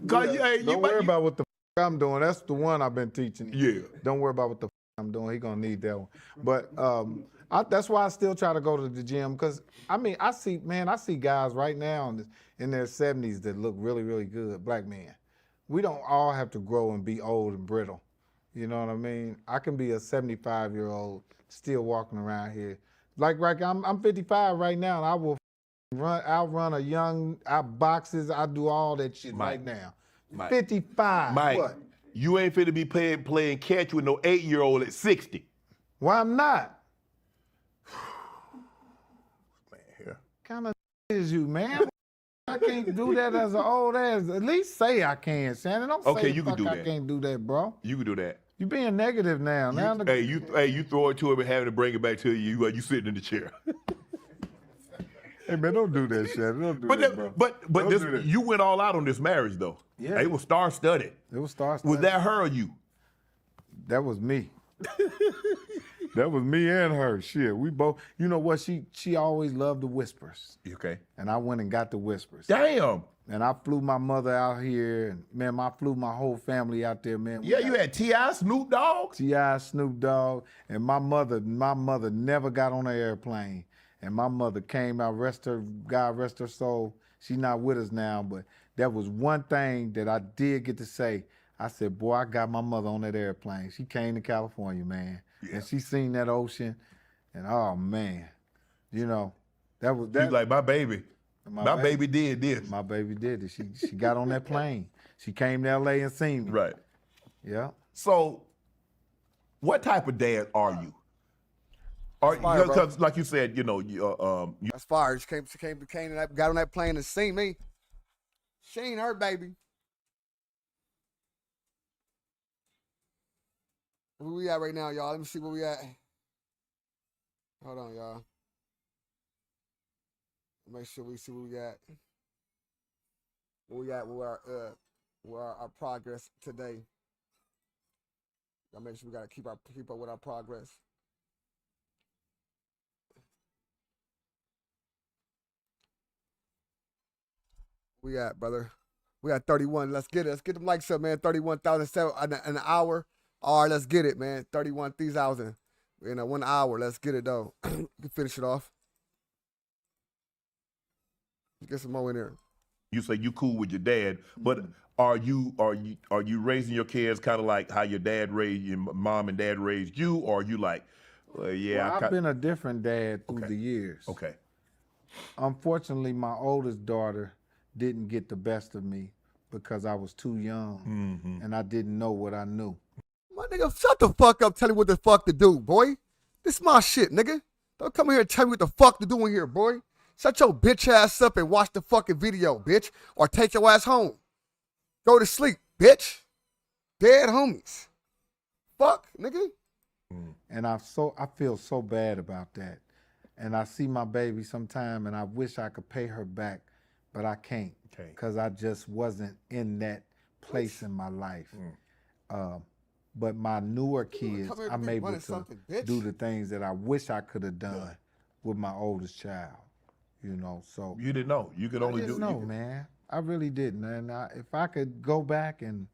[SPEAKER 4] Don't worry about what the I'm doing. That's the one I've been teaching him.
[SPEAKER 3] Yeah.
[SPEAKER 4] Don't worry about what the I'm doing. He's gonna need that one. But that's why I still try to go to the gym because I see guys right now in their 70s that look really, really good, black men. We don't all have to grow and be old and brittle. You know what I mean? I can be a 75-year-old still walking around here. Like I'm 55 right now, and I will outrun a young, I boxes, I do all that shit right now. 55.
[SPEAKER 3] Mike,
[SPEAKER 4] what?
[SPEAKER 3] You ain't finna be playing catch with no 8-year-old at 60.
[SPEAKER 4] Why I'm not?
[SPEAKER 3] Man, here.
[SPEAKER 4] Kind of is you, man. I can't do that as an old ass. At least say I can, Shannon. Don't
[SPEAKER 3] Okay,
[SPEAKER 4] say
[SPEAKER 3] you can do
[SPEAKER 4] I
[SPEAKER 3] that.
[SPEAKER 4] can't do that, bro.
[SPEAKER 3] You can do that.
[SPEAKER 4] You being negative now.
[SPEAKER 3] You throw it to him and having to bring it back to you. You sitting in the chair.
[SPEAKER 4] Hey man, don't do that, Shannon. Don't do that, bro.
[SPEAKER 3] But this, you went all out on this marriage though.
[SPEAKER 4] Yeah.
[SPEAKER 3] It was star-studded.
[SPEAKER 4] It was star-studded.
[SPEAKER 3] Was that her or you?
[SPEAKER 4] That was me. That was me and her. Shit, we both. You know what? She always loved the whispers.
[SPEAKER 3] Okay.
[SPEAKER 4] And I went and got the whispers.
[SPEAKER 3] Damn.
[SPEAKER 4] And I flew my mother out here, and man, I flew my whole family out there, man.
[SPEAKER 3] Yeah, you had T.I., Snoop Dogg.
[SPEAKER 4] T.I., Snoop Dogg, and my mother never got on an airplane. And my mother came out, God rest her soul. She's not with us now, but that was one thing that I did get to say. I said, boy, I got my mother on that airplane. She came to California, man. Yeah. And she seen that ocean, and oh, man. You know, that was that.
[SPEAKER 3] She's like, my baby. My baby did this.
[SPEAKER 4] My baby did it. She got on that plane. She came to L.A. and seen me.
[SPEAKER 3] Right.
[SPEAKER 4] Yeah.
[SPEAKER 3] So, what type of dad are you? Because, like you said, you know,
[SPEAKER 1] that's fire. She came and got on that plane to see me. She ain't her baby. Where we at right now, y'all? Let me see where we at. Hold on, y'all. Make sure we see where we at. Where we at with our progress today. Gotta make sure we gotta keep up with our progress. We at, brother? We at 31. Let's get it. Let's get them likes up, man. 31,000 an hour. All right, let's get it, man. 31,000 in 1 hour. Let's get it though. You can finish it off. Get some more in there.
[SPEAKER 3] You say you cool with your dad, but are you raising your kids kind of like how your mom and dad raised you, or are you like, well, yeah?
[SPEAKER 4] Well, I've been a different dad through the years.
[SPEAKER 3] Okay.
[SPEAKER 4] Unfortunately, my oldest daughter didn't get the best of me because I was too young and I didn't know what I knew.
[SPEAKER 1] My nigga, shut the fuck up. Tell me what the fuck to do, boy. This my shit, nigga. Don't come here and tell me what the fuck to do in here, boy. Shut your bitch ass up and watch the fucking video, bitch. Or take your ass home. Go to sleep, bitch. Dead homies. Fuck, nigga.
[SPEAKER 4] And I feel so bad about that. And I see my baby sometime and I wish I could pay her back, but I can't. Because I just wasn't in that place in my life. But my newer kids, I'm able to do the things that I wish I could have done with my oldest child. You know, so
[SPEAKER 3] you didn't know. You could only do.
[SPEAKER 4] No, man, I really didn't. And if I could go back and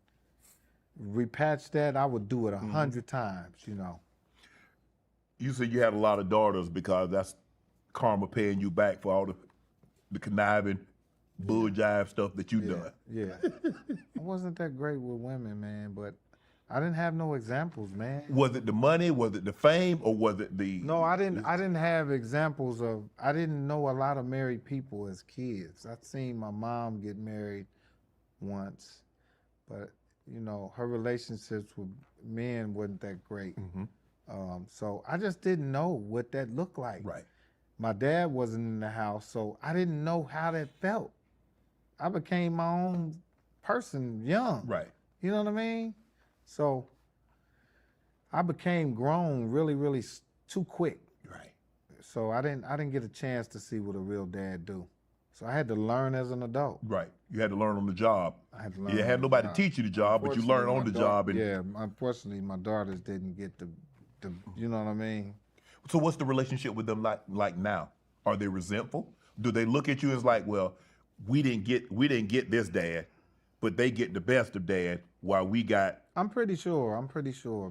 [SPEAKER 4] repatch that, I would do it 100 times. You know.
[SPEAKER 3] You said you had a lot of daughters because that's karma paying you back for all the conniving, bull jive stuff that you done.
[SPEAKER 4] Yeah. I wasn't that great with women, man, but I didn't have no examples, man.
[SPEAKER 3] Was it the money? Was it the fame? Or was it the?
[SPEAKER 4] No, I didn't have examples of. I didn't know a lot of married people as kids. I've seen my mom get married once, but you know her relationships with men wasn't that great. So I just didn't know what that looked like.
[SPEAKER 3] Right.
[SPEAKER 4] My dad wasn't in the house, so I didn't know how that felt. I became my own person young.
[SPEAKER 3] Right.
[SPEAKER 4] You know what I mean? So I became grown really, really too quick.
[SPEAKER 3] Right.
[SPEAKER 4] So I didn't get a chance to see what a real dad do. So I had to learn as an adult.
[SPEAKER 3] Right. You had to learn on the job.
[SPEAKER 4] I had to learn.
[SPEAKER 3] You had nobody to teach you the job, but you learned on the job. And
[SPEAKER 4] yeah, unfortunately, my daughters didn't get the, you know what I mean?
[SPEAKER 3] So what's the relationship with them like now? Are they resentful? Do they look at you as like, well, we didn't get this dad, but they get the best of dad while we got.
[SPEAKER 4] I'm pretty sure,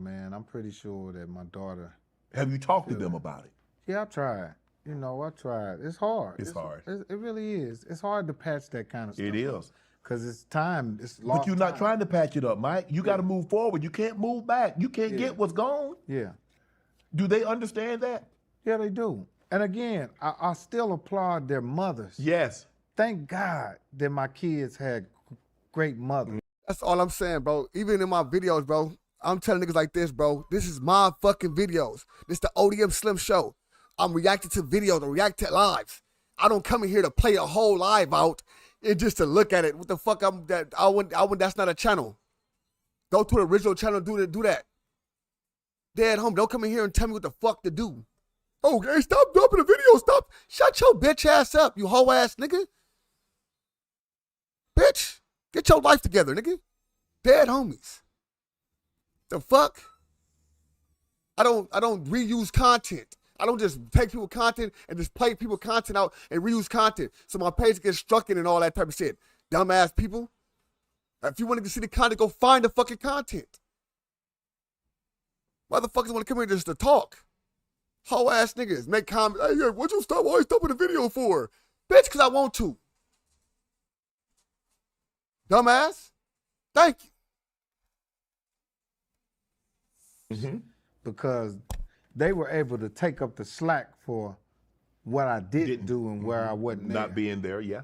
[SPEAKER 4] man. I'm pretty sure that my daughter.
[SPEAKER 3] Have you talked to them about it?
[SPEAKER 4] Yeah, I tried. You know, I tried. It's hard.
[SPEAKER 3] It's hard.
[SPEAKER 4] It really is. It's hard to patch that kind of stuff.
[SPEAKER 3] It is.
[SPEAKER 4] Because it's time. It's lost.
[SPEAKER 3] But you're not trying to patch it up, Mike. You got to move forward. You can't move back. You can't get what's gone.
[SPEAKER 4] Yeah.
[SPEAKER 3] Do they understand that?
[SPEAKER 4] Yeah, they do. And again, I still applaud their mothers.
[SPEAKER 3] Yes.
[SPEAKER 4] Thank God that my kids had great mothers.
[SPEAKER 1] That's all I'm saying, bro. Even in my videos, bro, I'm telling niggas like this, bro. This is my fucking videos. This the ODM Slim Show. I'm reacting to videos. I react to lives. I don't come in here to play a whole live out and just to look at it. What the fuck? That's not a channel. Go to the original channel. Do that. Dad, home. Don't come in here and tell me what the fuck to do. Okay, stop dropping the video. Stop. Shut your bitch ass up, you hoe ass nigga. Bitch, get your life together, nigga. Dead homies. The fuck? I don't reuse content. I don't just take people content and just play people content out and reuse content so my page gets struck in and all that type of shit. Dumbass people. If you want to see the content, go find the fucking content. Motherfuckers want to come here just to talk. Hoe ass niggas make comments. Hey, yeah, what you stop always stopping the video for? Bitch, because I want to. Dumbass. Thank you.
[SPEAKER 4] Because they were able to take up the slack for what I didn't do and where I wasn't there.
[SPEAKER 3] Not being there, yeah.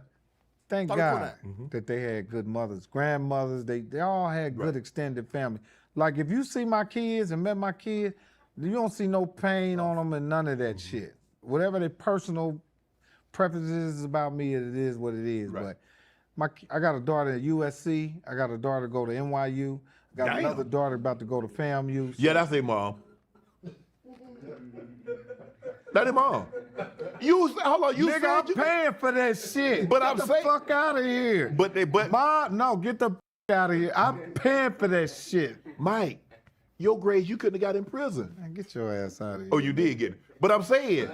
[SPEAKER 4] Thank God that they had good mothers, grandmothers. They all had good extended family. Like if you see my kids and met my kids, you don't see no pain on them and none of that shit. Whatever their personal preferences about me, it is what it is.
[SPEAKER 3] Right.
[SPEAKER 4] But I got a daughter at USC. I got a daughter go to NYU. I got another daughter about to go to FAMU.
[SPEAKER 3] Yeah, that's their mom. That ain't mom. You hold on, you
[SPEAKER 4] Nigga,
[SPEAKER 3] said
[SPEAKER 4] I'm
[SPEAKER 3] you,
[SPEAKER 4] paying for that shit.
[SPEAKER 3] But
[SPEAKER 4] get
[SPEAKER 3] I'm
[SPEAKER 4] the
[SPEAKER 3] saying-
[SPEAKER 4] fuck out of here.
[SPEAKER 3] but
[SPEAKER 4] Mom, no, get the out of here. I'm paying for that shit.
[SPEAKER 3] Mike, your grades you couldn't have got in prison.
[SPEAKER 4] Man, get your ass out of here.
[SPEAKER 3] Oh, you did get it. But I'm saying,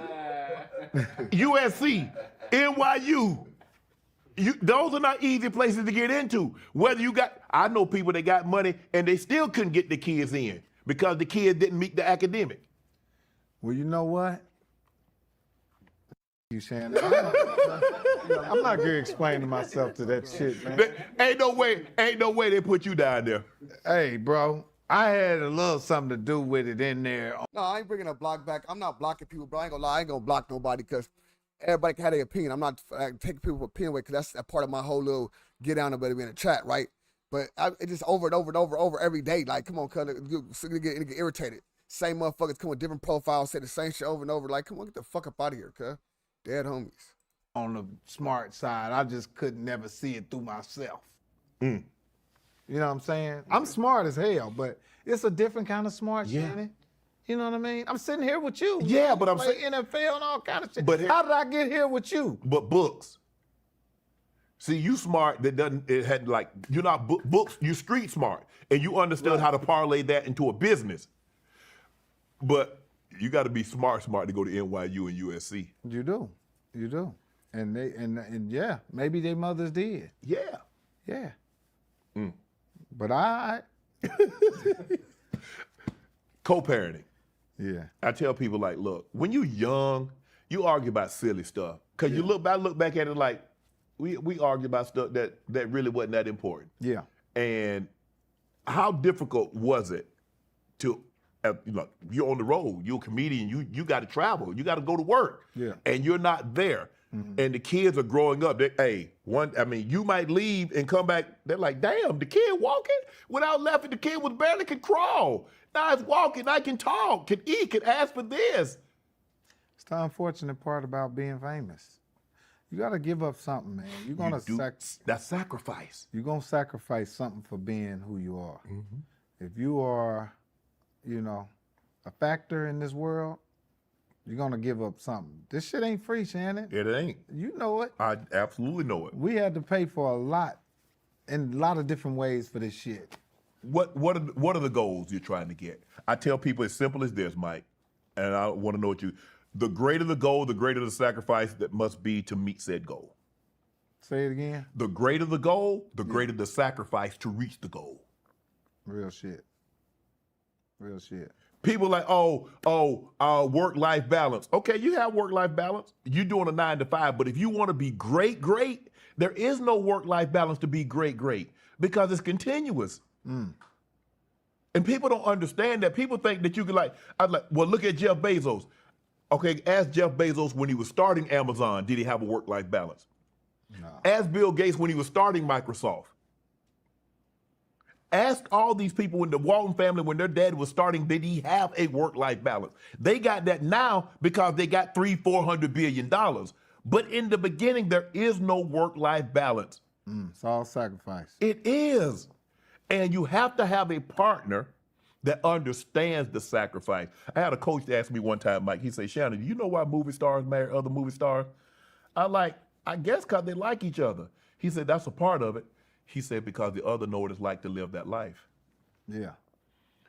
[SPEAKER 3] USC, NYU, those are not easy places to get into. Whether you got, I know people that got money and they still couldn't get the kids in because the kids didn't meet the academic.
[SPEAKER 4] Well, you know what? You, Shannon. I'm not gonna explain myself to that shit, man.
[SPEAKER 3] Ain't no way they put you down there.
[SPEAKER 4] Hey, bro, I had a little something to do with it in there.
[SPEAKER 1] No, I ain't bringing a block back. I'm not blocking people, bro. I ain't gonna lie. I ain't gonna block nobody because everybody can have their opinion. I'm not taking people's opinion away because that's a part of my whole little get down about it in the chat, right? But it just over and over and over every day. Like, come on, cuz, you get irritated. Same motherfuckers come with different profiles, say the same shit over and over. Like, come on, get the fuck up out of here, cuz. Dead homies.
[SPEAKER 4] On the smart side, I just couldn't never see it through myself. You know what I'm saying? I'm smart as hell, but it's a different kind of smart,
[SPEAKER 3] Yeah.
[SPEAKER 4] Shannon. You know what I mean? I'm sitting here with you.
[SPEAKER 3] Yeah, but I'm
[SPEAKER 4] play
[SPEAKER 3] saying-
[SPEAKER 4] NFL and all kind of shit.
[SPEAKER 3] But here-
[SPEAKER 4] how did I get here with you?
[SPEAKER 3] But books. See, you smart that doesn't, it had like, you're not books, you street smart. And you understood how to parlay that into a business. But you got to be smart to go to NYU and USC.
[SPEAKER 4] You do. And they and yeah, maybe their mothers did.
[SPEAKER 3] Yeah.
[SPEAKER 4] Yeah. But I
[SPEAKER 3] Co-parenting.
[SPEAKER 4] yeah.
[SPEAKER 3] I tell people like, look, when you young, you argue about silly stuff. Cause you look back at it like, we argue about stuff that really wasn't that important.
[SPEAKER 4] Yeah.
[SPEAKER 3] And how difficult was it to, you're on the road, you're a comedian, you got to travel, you got to go to work,
[SPEAKER 4] Yeah.
[SPEAKER 3] and you're not there. And the kids are growing up. You might leave and come back. They're like, damn, the kid walking? Without laughing, the kid was barely could crawl. Now it's walking, I can talk, can eat, can ask for this.
[SPEAKER 4] It's the unfortunate part about being famous. You got to give up something, man. You're gonna
[SPEAKER 3] That's sacrifice.
[SPEAKER 4] you're gonna sacrifice something for being who you are. If you are, a factor in this world, you're gonna give up something. This shit ain't free, Shannon.
[SPEAKER 3] It ain't.
[SPEAKER 4] You know it.
[SPEAKER 3] I absolutely know it.
[SPEAKER 4] We had to pay for a lot, in a lot of different ways for this shit.
[SPEAKER 3] What are the goals you're trying to get? I tell people as simple as this, Mike, and I want to know the greater the goal, the greater the sacrifice that must be to meet said goal.
[SPEAKER 4] Say it again.
[SPEAKER 3] The greater the goal, the greater the sacrifice to reach the goal.
[SPEAKER 4] Real shit. Real shit.
[SPEAKER 3] People like, work-life balance. Okay, you have work-life balance. You're doing a 9 to 5, but if you want to be great, there is no work-life balance to be great, because it's continuous. And people don't understand that. People think that you can look at Jeff Bezos. Okay, ask Jeff Bezos when he was starting Amazon, did he have a work-life balance?
[SPEAKER 4] No.
[SPEAKER 3] Ask Bill Gates when he was starting Microsoft. Ask all these people in the Walton family when their dad was starting, did he have a work-life balance? They got that now because they got $300-400 billion. But in the beginning, there is no work-life balance.
[SPEAKER 4] It's all sacrifice.
[SPEAKER 3] It is. And you have to have a partner that understands the sacrifice. I had a coach that asked me one time, Mike, he said, Shannon, do you know why movie stars marry other movie stars? I guess because they like each other. He said, that's a part of it. He said, because the other know what it's like to live that life.
[SPEAKER 4] Yeah.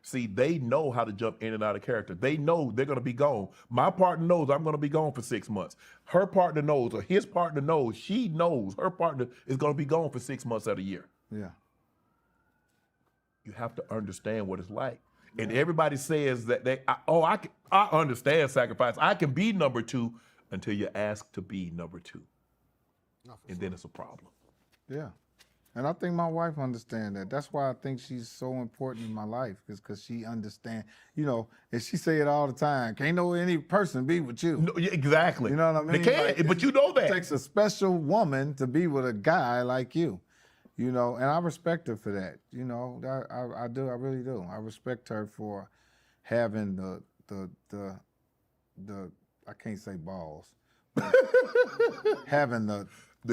[SPEAKER 3] See, they know how to jump in and out of character. They know they're going to be gone. My partner knows I'm going to be gone for 6 months. Her partner knows, or his partner knows, she knows her partner is going to be gone for 6 months out of a year.
[SPEAKER 4] Yeah.
[SPEAKER 3] You have to understand what it's like. And everybody says that I understand sacrifice. I can be number 2 until you're asked to be number 2. And then it's a problem.
[SPEAKER 4] Yeah. And I think my wife understands that. That's why I think she's so important in my life, is because she understands, and she say it all the time, can't no any person be with you.
[SPEAKER 3] No, yeah, exactly.
[SPEAKER 4] You know what I mean?
[SPEAKER 3] They can't, but you know that.
[SPEAKER 4] It takes a special woman to be with a guy like you, and I respect her for that. I do, I really do. I respect her for having the I can't say balls, but having the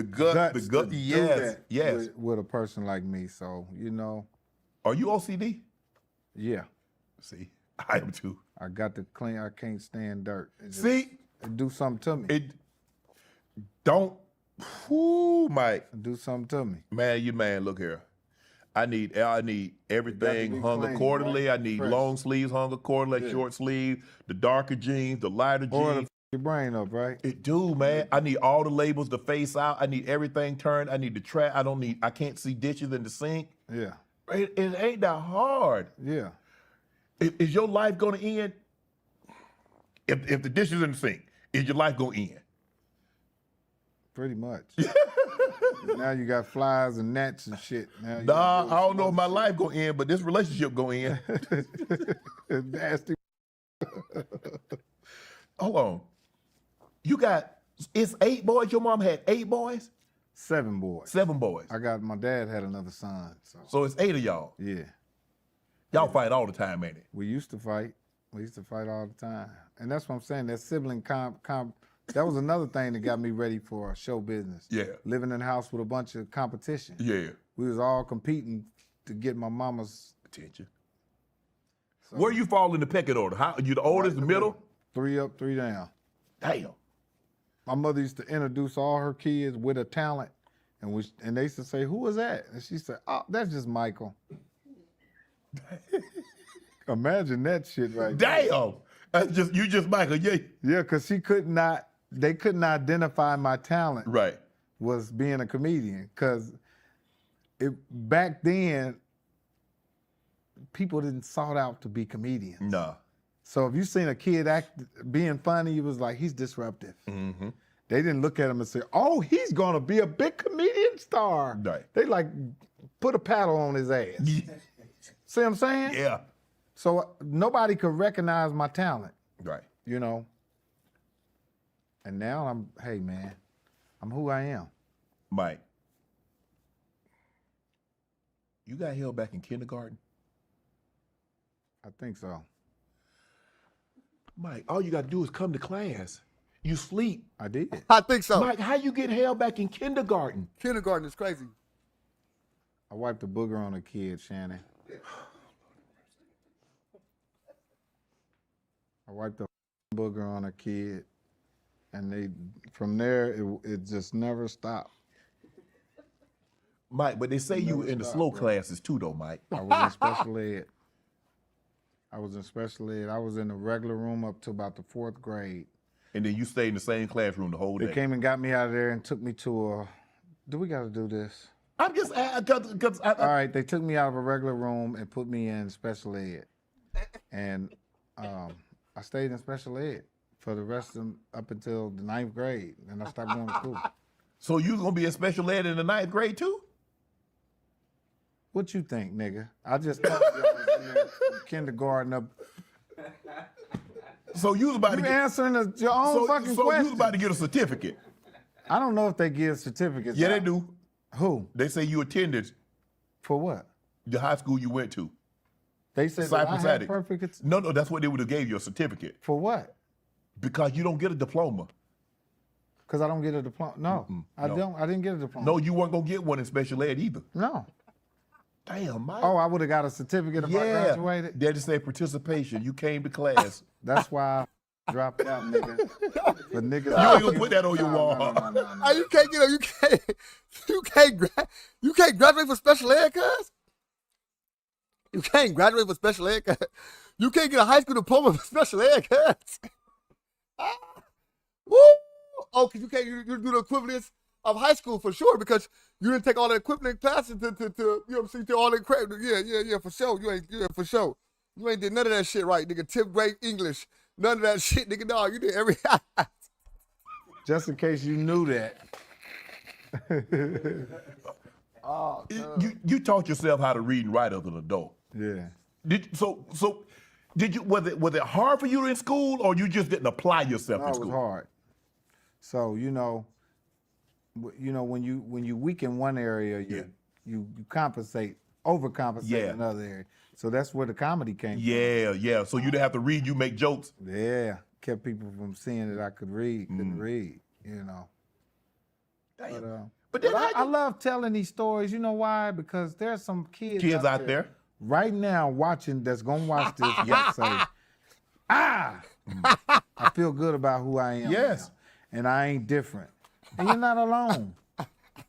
[SPEAKER 4] guts to do that with a person like me. So,
[SPEAKER 3] Are you OCD?
[SPEAKER 4] yeah.
[SPEAKER 3] See, I am too.
[SPEAKER 4] I got to clean. I can't stand dirt.
[SPEAKER 3] See,
[SPEAKER 4] do something to me.
[SPEAKER 3] It don't. Whoo, Mike.
[SPEAKER 4] Do something to me.
[SPEAKER 3] Man, look here. I need everything
[SPEAKER 4] be
[SPEAKER 3] hung
[SPEAKER 4] clean,
[SPEAKER 3] accordingly.
[SPEAKER 4] right?
[SPEAKER 3] I need
[SPEAKER 4] Fresh.
[SPEAKER 3] long sleeves hung accordingly, like short sleeves, the darker jeans, the lighter
[SPEAKER 4] Or
[SPEAKER 3] jeans.
[SPEAKER 4] your brain up, right?
[SPEAKER 3] It do, man. I need all the labels to face out. I need everything turned. I need the track. I can't see dishes in the sink.
[SPEAKER 4] Yeah.
[SPEAKER 3] It ain't that hard.
[SPEAKER 4] Yeah.
[SPEAKER 3] Is your life gonna end? If the dishes in the sink, is your life gonna end?
[SPEAKER 4] Pretty much. Now you got flies and gnats and shit. Now
[SPEAKER 3] Nah, I don't know if my life gonna end, but this relationship gonna end.
[SPEAKER 4] Nasty.
[SPEAKER 3] Hold on. It's 8 boys. Your mom had 8 boys?
[SPEAKER 4] 7 boys.
[SPEAKER 3] 7 boys.
[SPEAKER 4] My dad had another son.
[SPEAKER 3] So it's 8 of y'all.
[SPEAKER 4] Yeah.
[SPEAKER 3] Y'all fight all the time, ain't it?
[SPEAKER 4] We used to fight. We used to fight all the time. And that's what I'm saying. That sibling that was another thing that got me ready for show business.
[SPEAKER 3] Yeah.
[SPEAKER 4] Living in a house with a bunch of competition.
[SPEAKER 3] Yeah.
[SPEAKER 4] We was all competing to get my mama's
[SPEAKER 3] Attention.
[SPEAKER 4] So,
[SPEAKER 3] Where you fall in the pecking order? How you the oldest, the middle?
[SPEAKER 4] 3 up, 3 down.
[SPEAKER 3] Damn.
[SPEAKER 4] My mother used to introduce all her kids with a talent, and they used to say, "Who is that?" And she said, "Oh, that's just Michael." Imagine that shit right there.
[SPEAKER 3] Damn. That's just Michael, yeah.
[SPEAKER 4] Yeah, because they couldn't identify my talent
[SPEAKER 3] Right.
[SPEAKER 4] was being a comedian. Because back then, people didn't sought out to be comedians.
[SPEAKER 3] Nah.
[SPEAKER 4] So if you seen a kid being funny, it was like, he's disruptive.
[SPEAKER 3] Mm-hmm.
[SPEAKER 4] They didn't look at him and say, oh, he's going to be a big comedian star.
[SPEAKER 3] Right.
[SPEAKER 4] They like put a paddle on his ass. See what I'm saying?
[SPEAKER 3] Yeah.
[SPEAKER 4] So nobody could recognize my talent,
[SPEAKER 3] Right.
[SPEAKER 4] you know? And now hey man, I'm who I am.
[SPEAKER 3] Mike, you got held back in kindergarten?
[SPEAKER 4] I think so.
[SPEAKER 3] Mike, all you got to do is come to class. You sleep.
[SPEAKER 4] I did.
[SPEAKER 1] I think so.
[SPEAKER 3] Mike, how you get held back in kindergarten?
[SPEAKER 1] Kindergarten is crazy.
[SPEAKER 4] I wiped a booger on a kid, Shannon. I wiped a booger on a kid, and from there, it just never stopped.
[SPEAKER 3] Mike, but they say you were in the slow classes too, though, Mike.
[SPEAKER 4] I was in special ed. I was in the regular room up to about the 4th grade.
[SPEAKER 3] And then you stayed in the same classroom the whole day.
[SPEAKER 4] They came and got me out of there and took me to do we got to do this?
[SPEAKER 3] I'm just because
[SPEAKER 4] All right, they took me out of a regular room and put me in special ed. And I stayed in special ed for the rest of up until the 9th grade. And I stopped going to school.
[SPEAKER 3] So you was gonna be in special ed in the 9th grade too?
[SPEAKER 4] What you think, nigga? I just told you I was in there from kindergarten up.
[SPEAKER 3] So you was about to
[SPEAKER 4] You
[SPEAKER 3] get
[SPEAKER 4] answering your own fucking
[SPEAKER 3] so
[SPEAKER 4] question.
[SPEAKER 3] you was about to get a certificate.
[SPEAKER 4] I don't know if they give certificates.
[SPEAKER 3] Yeah, they
[SPEAKER 4] out.
[SPEAKER 3] do.
[SPEAKER 4] Who?
[SPEAKER 3] They say you attended
[SPEAKER 4] For what?
[SPEAKER 3] the high school you went to.
[SPEAKER 4] They said that I
[SPEAKER 3] Cypress
[SPEAKER 4] had
[SPEAKER 3] Attic.
[SPEAKER 4] perfect.
[SPEAKER 3] No, that's what they would have gave you, a certificate.
[SPEAKER 4] For what?
[SPEAKER 3] Because you don't get a diploma.
[SPEAKER 4] Because I don't get a diploma. No, I
[SPEAKER 3] no.
[SPEAKER 4] don't. I didn't get a diploma.
[SPEAKER 3] No, you weren't gonna get one in special ed either.
[SPEAKER 4] No.
[SPEAKER 3] Damn, Mike.
[SPEAKER 4] Oh, I would have got a certificate if I
[SPEAKER 3] yeah.
[SPEAKER 4] graduated.
[SPEAKER 3] They just say participation. You came to class.
[SPEAKER 4] That's why I dropped out, nigga. But niggas,
[SPEAKER 3] You ain't gonna put that on your wall.
[SPEAKER 4] No.
[SPEAKER 1] Hey, you can't graduate for special ed, cuz. You can't graduate for special ed, cuz. You can't get a high school diploma for special ed, cuz. Woo! Oh, cause you can't. You do the equivalence of high school for sure because you didn't take all the equivalent classes to you know what I'm saying, to all the credit. Yeah, for sure. For sure. You ain't did none of that shit right, nigga. 10th grade English, none of that shit, nigga. No, you did every.
[SPEAKER 4] Just in case you knew that.
[SPEAKER 1] Oh,
[SPEAKER 3] You taught yourself how to read and write as an adult.
[SPEAKER 4] Yeah.
[SPEAKER 3] Did you was it hard for you in school or you just didn't apply yourself
[SPEAKER 4] No,
[SPEAKER 3] in
[SPEAKER 4] it
[SPEAKER 3] school?
[SPEAKER 4] was hard. So you know when you weak in one area, you compensate, overcompensate
[SPEAKER 3] Yeah.
[SPEAKER 4] in another area. So that's where the comedy came from.
[SPEAKER 3] Yeah. So you didn't have to read, you make jokes.
[SPEAKER 4] Yeah, kept people from seeing that I could read, couldn't read, you know.
[SPEAKER 3] Damn.
[SPEAKER 4] But
[SPEAKER 3] then
[SPEAKER 4] I love telling these stories. You know why? Because there's some kids
[SPEAKER 3] out there.
[SPEAKER 4] right now watching that's gonna watch this. Yeah, say, ah, I feel good about who I am.
[SPEAKER 3] Yes.
[SPEAKER 4] Now, and I ain't different. And you're not alone.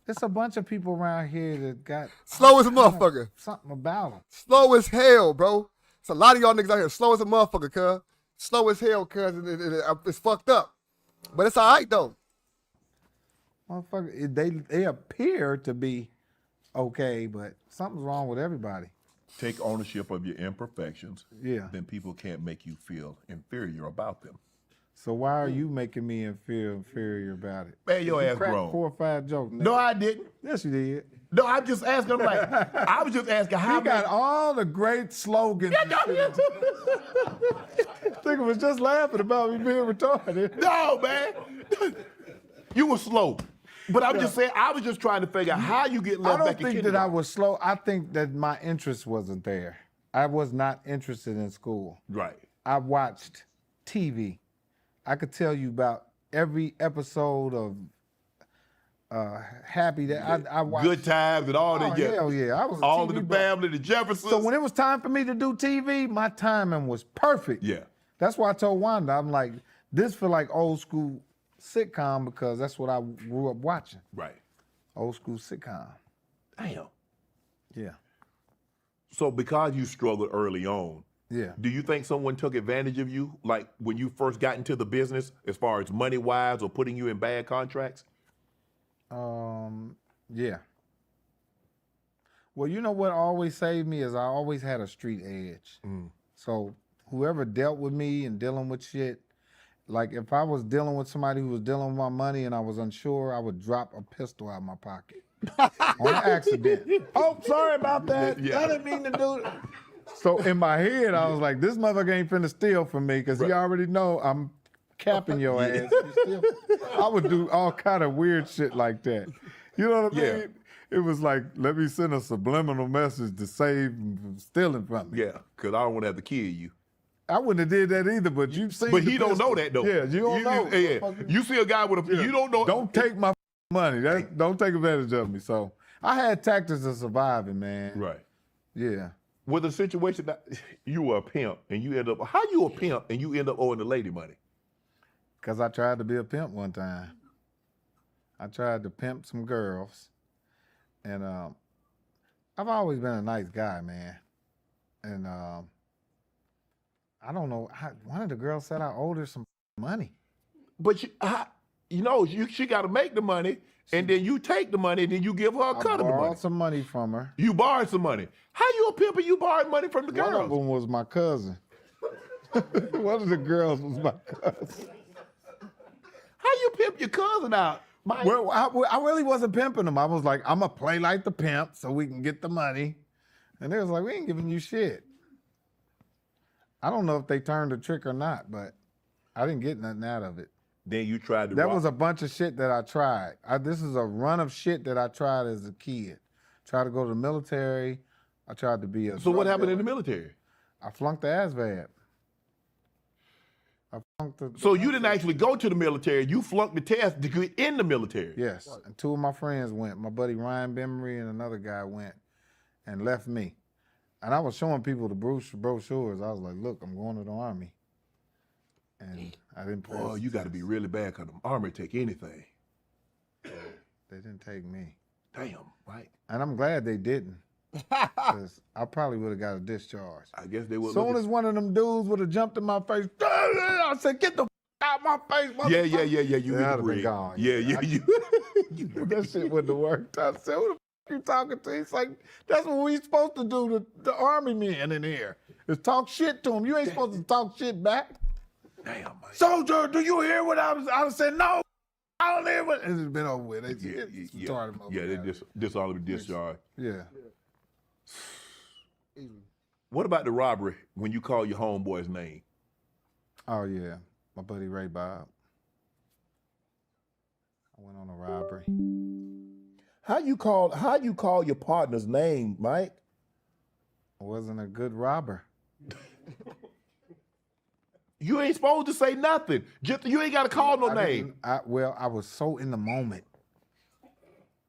[SPEAKER 4] There's a bunch of people around here that got
[SPEAKER 1] Slow as a motherfucker.
[SPEAKER 4] something about them.
[SPEAKER 1] Slow as hell, bro. It's a lot of y'all niggas out here slow as a motherfucker, cuz. Slow as hell, cuz. It's fucked up. But it's all right, though.
[SPEAKER 4] Motherfucker, they appear to be okay, but something's wrong with everybody.
[SPEAKER 3] Take ownership of your imperfections.
[SPEAKER 4] Yeah.
[SPEAKER 3] Then people can't make you feel inferior about them.
[SPEAKER 4] So why are you making me inferior about it?
[SPEAKER 3] Man, your ass
[SPEAKER 4] Cracked
[SPEAKER 3] grown.
[SPEAKER 4] 4 or 5 jokes.
[SPEAKER 3] No, I didn't.
[SPEAKER 4] Yes, you did.
[SPEAKER 3] No, I'm just asking. I'm like, I was just asking how
[SPEAKER 4] He got all the great slogans. Nigga was just laughing about me being retarded.
[SPEAKER 3] No, man. You were slow. But I'm just saying, I was just trying to figure out how you get
[SPEAKER 4] I
[SPEAKER 3] left
[SPEAKER 4] don't
[SPEAKER 3] back in
[SPEAKER 4] think that I
[SPEAKER 3] kindergarten.
[SPEAKER 4] was slow. I think that my interest wasn't there. I was not interested in school.
[SPEAKER 3] Right.
[SPEAKER 4] I watched TV. I could tell you about every episode of Happy that I watched.
[SPEAKER 3] Good times and all that.
[SPEAKER 4] Oh, hell yeah. I was a
[SPEAKER 3] all
[SPEAKER 4] TV
[SPEAKER 3] of the
[SPEAKER 4] buff.
[SPEAKER 3] family, the Jeffersons.
[SPEAKER 4] So when it was time for me to do TV, my timing was perfect.
[SPEAKER 3] Yeah.
[SPEAKER 4] That's why I told Wanda, I'm like, this feel like old school sitcom because that's what I grew up watching.
[SPEAKER 3] Right.
[SPEAKER 4] Old school sitcom.
[SPEAKER 3] Damn.
[SPEAKER 4] Yeah.
[SPEAKER 3] So because you struggled early on,
[SPEAKER 4] Yeah.
[SPEAKER 3] do you think someone took advantage of you, like when you first got into the business, as far as money-wise or putting you in bad contracts?
[SPEAKER 4] Yeah. Well, you know what always saved me is I always had a street edge. So whoever dealt with me and dealing with shit, like if I was dealing with somebody who was dealing with my money and I was unsure, I would drop a pistol out of my pocket on accident. Oh, sorry about that.
[SPEAKER 3] Yeah.
[SPEAKER 4] I didn't mean to do it. So in my head, I was like, this motherfucker ain't finna steal from me because he already know I'm capping your ass. You steal? I would do all kind of weird shit like that. You know what I mean?
[SPEAKER 3] Yeah.
[SPEAKER 4] It was like, let me send a subliminal message to save him from stealing from me.
[SPEAKER 3] Yeah, because I don't want to have to kill you.
[SPEAKER 4] I wouldn't have did that either, but you've seen
[SPEAKER 3] But
[SPEAKER 4] the
[SPEAKER 3] he don't
[SPEAKER 4] pistol.
[SPEAKER 3] know that, though.
[SPEAKER 4] Yeah, you don't know.
[SPEAKER 3] Yeah. You see a guy with a, you don't know.
[SPEAKER 4] Don't take my money. Don't take advantage of me. So I had tactics of surviving, man.
[SPEAKER 3] Right.
[SPEAKER 4] Yeah.
[SPEAKER 3] With a situation that you were a pimp and you end up, how you a pimp and you end up owing the lady money?
[SPEAKER 4] Because I tried to be a pimp one time. I tried to pimp some girls. And I've always been a nice guy, man. And I don't know, one of the girls said I owed her some money.
[SPEAKER 3] But she got to make the money, and then you take the money, and then you give her a cut of the
[SPEAKER 4] I borrowed
[SPEAKER 3] money.
[SPEAKER 4] some money from her.
[SPEAKER 3] You borrowed some money. How you a pimp and you borrowed money from the
[SPEAKER 4] One of
[SPEAKER 3] girls?
[SPEAKER 4] them was my cousin. One of the girls was my cousin.
[SPEAKER 3] How you pimp your cousin out?
[SPEAKER 4] Well, I really wasn't pimping them. I was like, I'm going to play like the pimp so we can get the money. And they was like, we ain't giving you shit. I don't know if they turned the trick or not, but I didn't get nothing out of it.
[SPEAKER 3] Then you tried to
[SPEAKER 4] That
[SPEAKER 3] rob.
[SPEAKER 4] was a bunch of shit that I tried. This is a run of shit that I tried as a kid. Tried to go to the military. I tried to be a
[SPEAKER 3] So what
[SPEAKER 4] drug
[SPEAKER 3] happened in the
[SPEAKER 4] dealer.
[SPEAKER 3] military?
[SPEAKER 4] I flunked the ASVAB.
[SPEAKER 3] So you didn't actually go to the military. You flunked the test to get in the military.
[SPEAKER 4] Yes, and 2 of my friends went. My buddy Ryan Bemery and another guy went and left me. And I was showing people the brochures. I was like, look, I'm going to the Army. And I didn't pass.
[SPEAKER 3] Oh, you got to be really bad because the Army take anything.
[SPEAKER 4] They didn't take me.
[SPEAKER 3] Damn, right?
[SPEAKER 4] And I'm glad they didn't. 'Cause I probably would have got a discharge.
[SPEAKER 3] I guess they would.
[SPEAKER 4] Soon as one of them dudes would have jumped in my face, I said, get the out my face,
[SPEAKER 3] Yeah.
[SPEAKER 4] motherfucker."
[SPEAKER 3] You
[SPEAKER 4] I'd
[SPEAKER 3] get
[SPEAKER 4] have
[SPEAKER 3] the
[SPEAKER 4] been
[SPEAKER 3] bread.
[SPEAKER 4] gone.
[SPEAKER 3] Yeah.
[SPEAKER 4] That shit wouldn't have worked. I said, who the f- you talking to? He's like, that's what we supposed to do to the Army men in here, is talk shit to them. You ain't supposed to talk shit back.
[SPEAKER 3] Damn, man.
[SPEAKER 4] Soldier, do you hear what I was saying? No, I don't hear what. And it's been over with.
[SPEAKER 3] Yeah,
[SPEAKER 4] Yeah,
[SPEAKER 3] they dishonorably discharged.
[SPEAKER 4] Yeah.
[SPEAKER 3] What about the robbery when you call your homeboy's name?
[SPEAKER 4] Oh, yeah. My buddy Ray Bob. I went on a robbery.
[SPEAKER 3] How you call your partner's name, Mike?
[SPEAKER 4] I wasn't a good robber.
[SPEAKER 3] You ain't supposed to say nothing. Just you ain't got to call no name.
[SPEAKER 4] I was so in the moment.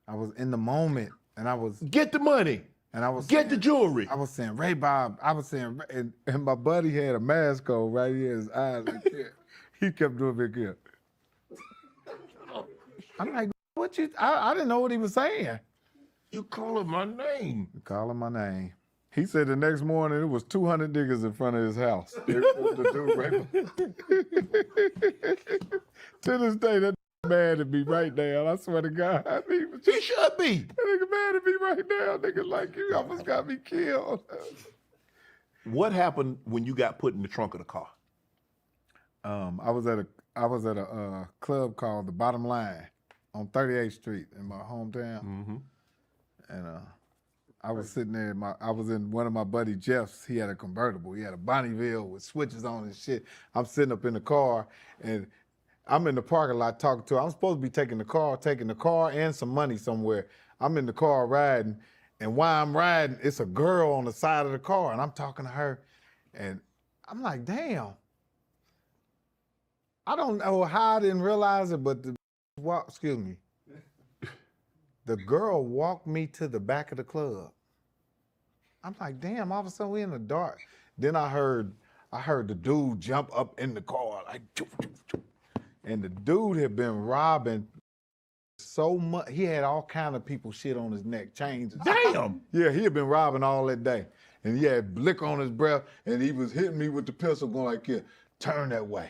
[SPEAKER 4] I was in the moment, and I was.
[SPEAKER 3] Get the money.
[SPEAKER 4] And I was
[SPEAKER 3] Get the jewelry.
[SPEAKER 4] I was saying, Ray Bob, and my buddy had a mask on right here, his eyes like that. He kept doing it here. I'm like, what you, I didn't know what he was saying.
[SPEAKER 3] You calling my name.
[SPEAKER 4] Calling my name. He said the next morning it was 200 niggas in front of his house. The dude to this day, that mad at me right now. I swear to God.
[SPEAKER 3] He should be.
[SPEAKER 4] That nigga mad at me right now. Nigga like, you almost got me killed.
[SPEAKER 3] What happened when you got put in the trunk of the car?
[SPEAKER 4] I was at a club called The Bottom Line on 38th Street in my hometown.
[SPEAKER 3] Mm-hmm.
[SPEAKER 4] And I was sitting there, I was in one of my buddy Jeff's, he had a convertible. He had a Bonneville with switches on and shit. I'm sitting up in the car and I'm in the parking lot talking to her. I'm supposed to be taking the car and some money somewhere. I'm in the car riding, and while I'm riding, it's a girl on the side of the car, and I'm talking to her, and I'm like, damn. I don't know how I didn't realize it, but the girl walked me to the back of the club. I'm like, damn, all of a sudden we in the dark. Then I heard the dude jump up in the car, like, choo, choo, choo. And the dude had been robbing so much. He had all kind of people shit on his neck, chains.
[SPEAKER 3] Damn.
[SPEAKER 4] Yeah, he had been robbing all that day. And he had liquor on his breath, and he was hitting me with the pistol going like, yeah, turn that way.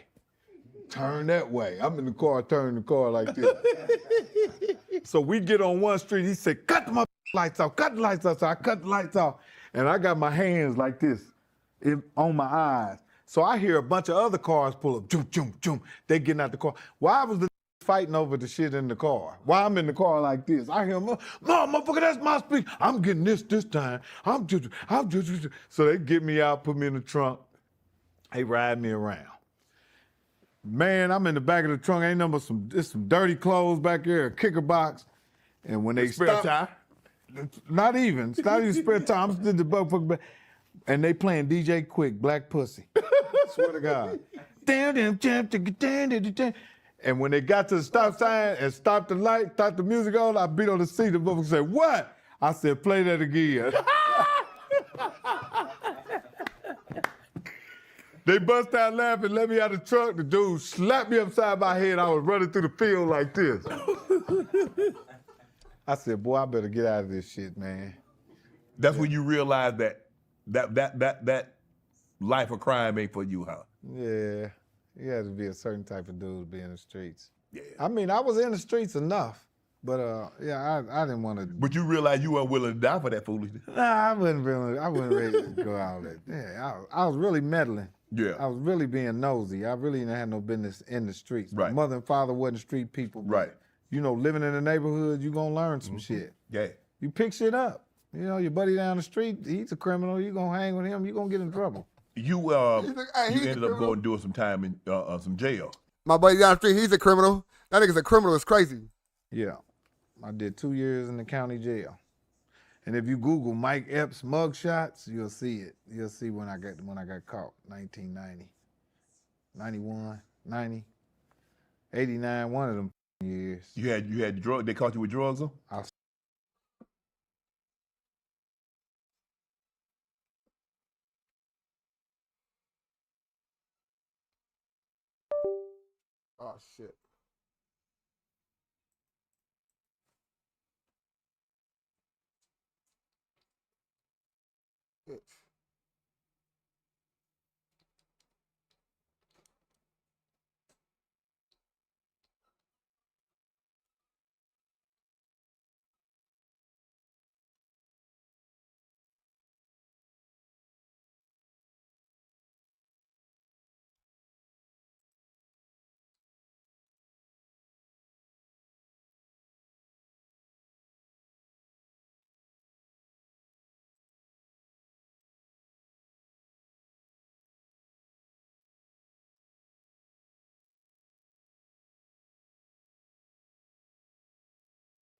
[SPEAKER 4] Turn that way. I'm in the car, turning the car like this. So we get on one street, he said, cut the lights off, cut the lights off. So I cut the lights off, and I got my hands like this on my eyes. So I hear a bunch of other cars pull up, joom, joom, joom. They getting out the car. Why was the fighting over the shit in the car? Why I'm in the car like this? I hear them, no, motherfucker, that's my speed. I'm getting this time. I'm just. So they get me out, put me in the trunk. They ride me around. Man, I'm in the back of the trunk. Ain't nothing but there's some dirty clothes back there, a kicker box. And when they
[SPEAKER 3] Spare
[SPEAKER 4] stop,
[SPEAKER 3] tire?
[SPEAKER 4] it's not even spare time. I'm still the motherfucker back. And they playing DJ Quick, Black Pussy. Swear to God. And when they got to the stop sign and stopped the light, stopped the music on, I beat on the seat. The motherfucker said, what? I said, play that again. They bust out laughing, let me out of the truck. The dude slapped me upside my head. I was running through the field like this. I said, boy, I better get out of this shit, man.
[SPEAKER 3] That's when you realize that life of crime ain't for you, huh?
[SPEAKER 4] Yeah, you had to be a certain type of dude to be in the streets.
[SPEAKER 3] Yeah.
[SPEAKER 4] I mean, I was in the streets enough, but yeah, I didn't want to.
[SPEAKER 3] But you realize you weren't willing to die for that foolishness.
[SPEAKER 4] Nah, I wasn't ready to go out there. Yeah, I was really meddling.
[SPEAKER 3] Yeah.
[SPEAKER 4] I was really being nosy. I really didn't have no business in the streets.
[SPEAKER 3] Right.
[SPEAKER 4] My mother and father wasn't street people. But,
[SPEAKER 3] Right.
[SPEAKER 4] you know, living in the neighborhood, you gonna learn some shit.
[SPEAKER 3] Yeah.
[SPEAKER 4] You pick shit up. You know, your buddy down the street, he's a criminal. You gonna hang with him, you gonna get in trouble.
[SPEAKER 3] You ended up going doing some time in some jail.
[SPEAKER 1] My buddy down the street, he's a criminal. That nigga's a criminal. It's crazy.
[SPEAKER 4] Yeah, I did 2 years in the county jail. And if you Google Mike Epps mugshots, you'll see it. You'll see when I got caught, 1990, 91, 90, 89, one of them years.
[SPEAKER 3] You had drug. They caught you with drugs, though?
[SPEAKER 1] Oh, shit. Bitch.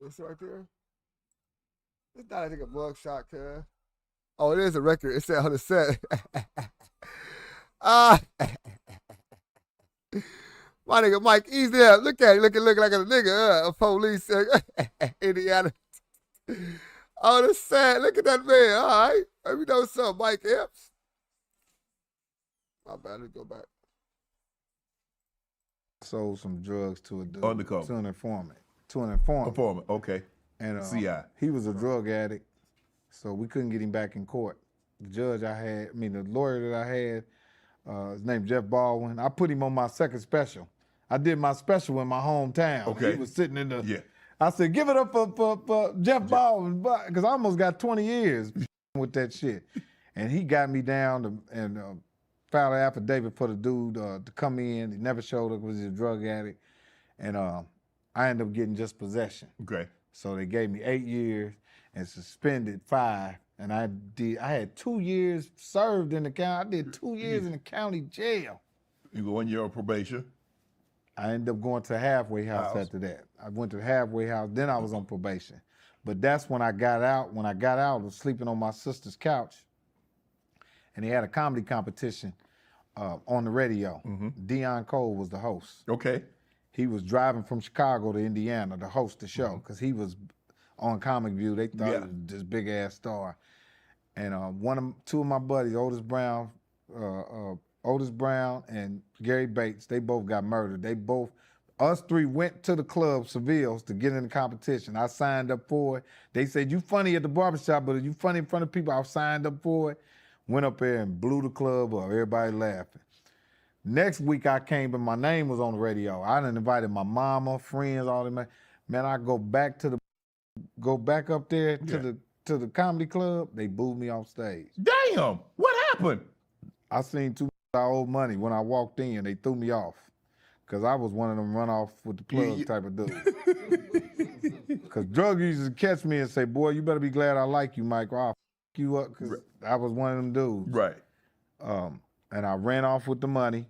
[SPEAKER 1] This right there? It's not, I think, a mug shot, cuz. Oh, it is a record. It said on the set. My nigga Mike, easy up. Look at it. Look like a nigga. A police. Indiana. Oh, that's sad. Look at that man. All right. Let me know what's up, Mike Epps. My bad. Let's go back.
[SPEAKER 4] Sold some drugs to a dude.
[SPEAKER 3] Undercover.
[SPEAKER 4] To an informant. To an informant.
[SPEAKER 3] Performance. Okay.
[SPEAKER 4] And
[SPEAKER 3] CI.
[SPEAKER 4] he was a drug addict, so we couldn't get him back in court. The lawyer that I had, his name Jeff Baldwin, I put him on my second special. I did my special in my hometown.
[SPEAKER 3] Okay.
[SPEAKER 4] He was sitting in the,
[SPEAKER 3] Yeah.
[SPEAKER 4] I said, give it up for Jeff Baldwin, because I almost got 20 years with that shit. And he got me down and filed an affidavit for the dude to come in. He never showed up, was a drug addict. And I ended up getting just possession.
[SPEAKER 3] Okay.
[SPEAKER 4] So they gave me 8 years and suspended 5. And I had 2 years served in the county. I did 2 years in the county jail.
[SPEAKER 3] You go 1 year on probation.
[SPEAKER 4] I ended up going to the halfway house after that. I went to the halfway house, then I was on probation. But that's when I got out. When I got out, I was sleeping on my sister's couch. And they had a comedy competition on the radio. Dion Cole was the host.
[SPEAKER 3] Okay.
[SPEAKER 4] He was driving from Chicago to Indiana to host the show because he was on Comic View. They thought he was this big ass star. And two of my buddies, Otis Brown and Gary Bates, they both got murdered. Us three went to the club, Seville's, to get in the competition. I signed up for it. They said, you funny at the barbershop, but if you funny in front of people, I signed up for it. Went up there and blew the club up. Everybody laughing. Next week I came, but my name was on the radio. I done invited my mama, friends, all them. Man, I go back up there to the comedy club. They booed me off stage.
[SPEAKER 3] Damn. What happened?
[SPEAKER 4] I seen too much old money when I walked in. They threw me off because I was one of them run off with the plug type of dude. Because drug users catch me and say, boy, you better be glad I like you, Mike, or I'll f you up, because I was one of them dudes.
[SPEAKER 3] Right.
[SPEAKER 4] And I ran off with the money,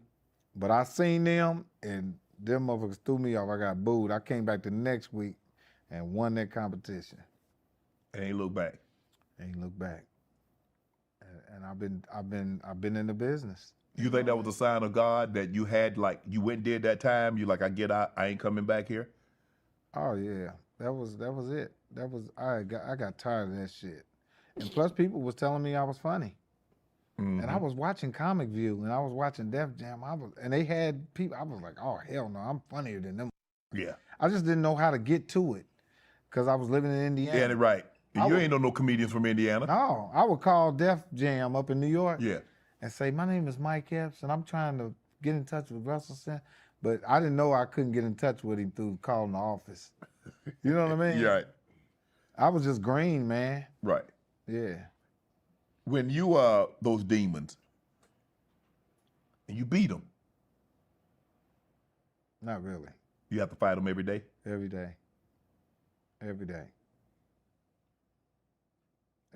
[SPEAKER 4] but I seen them, and them motherfuckers threw me off. I got booed. I came back the next week and won that competition.
[SPEAKER 3] And ain't look back.
[SPEAKER 4] Ain't look back. And I've been in the business.
[SPEAKER 3] You think that was a sign of God that you had, like, you went and did that time? You like, I get out, I ain't coming back here?
[SPEAKER 4] Oh yeah, that was it. I got tired of that shit. And plus, people was telling me I was funny. And I was watching Comic View, and I was watching Def Jam. And they had people. I was like, oh hell no, I'm funnier than them.
[SPEAKER 3] Yeah.
[SPEAKER 4] I just didn't know how to get to it, because I was living in Indiana.
[SPEAKER 3] Yeah, right. You ain't know no comedians from Indiana.
[SPEAKER 4] No, I would call Def Jam up in New York.
[SPEAKER 3] Yeah.
[SPEAKER 4] And say, my name is Mike Epps, and I'm trying to get in touch with Russell Simmons. But I didn't know I couldn't get in touch with him through calling the office. You know what I mean?
[SPEAKER 3] Yeah. Right.
[SPEAKER 4] I was just green, man.
[SPEAKER 3] Right.
[SPEAKER 4] Yeah.
[SPEAKER 3] When you those demons, and you beat them,
[SPEAKER 4] Not really.
[SPEAKER 3] you have to fight them every day.
[SPEAKER 4] Every day. Every day.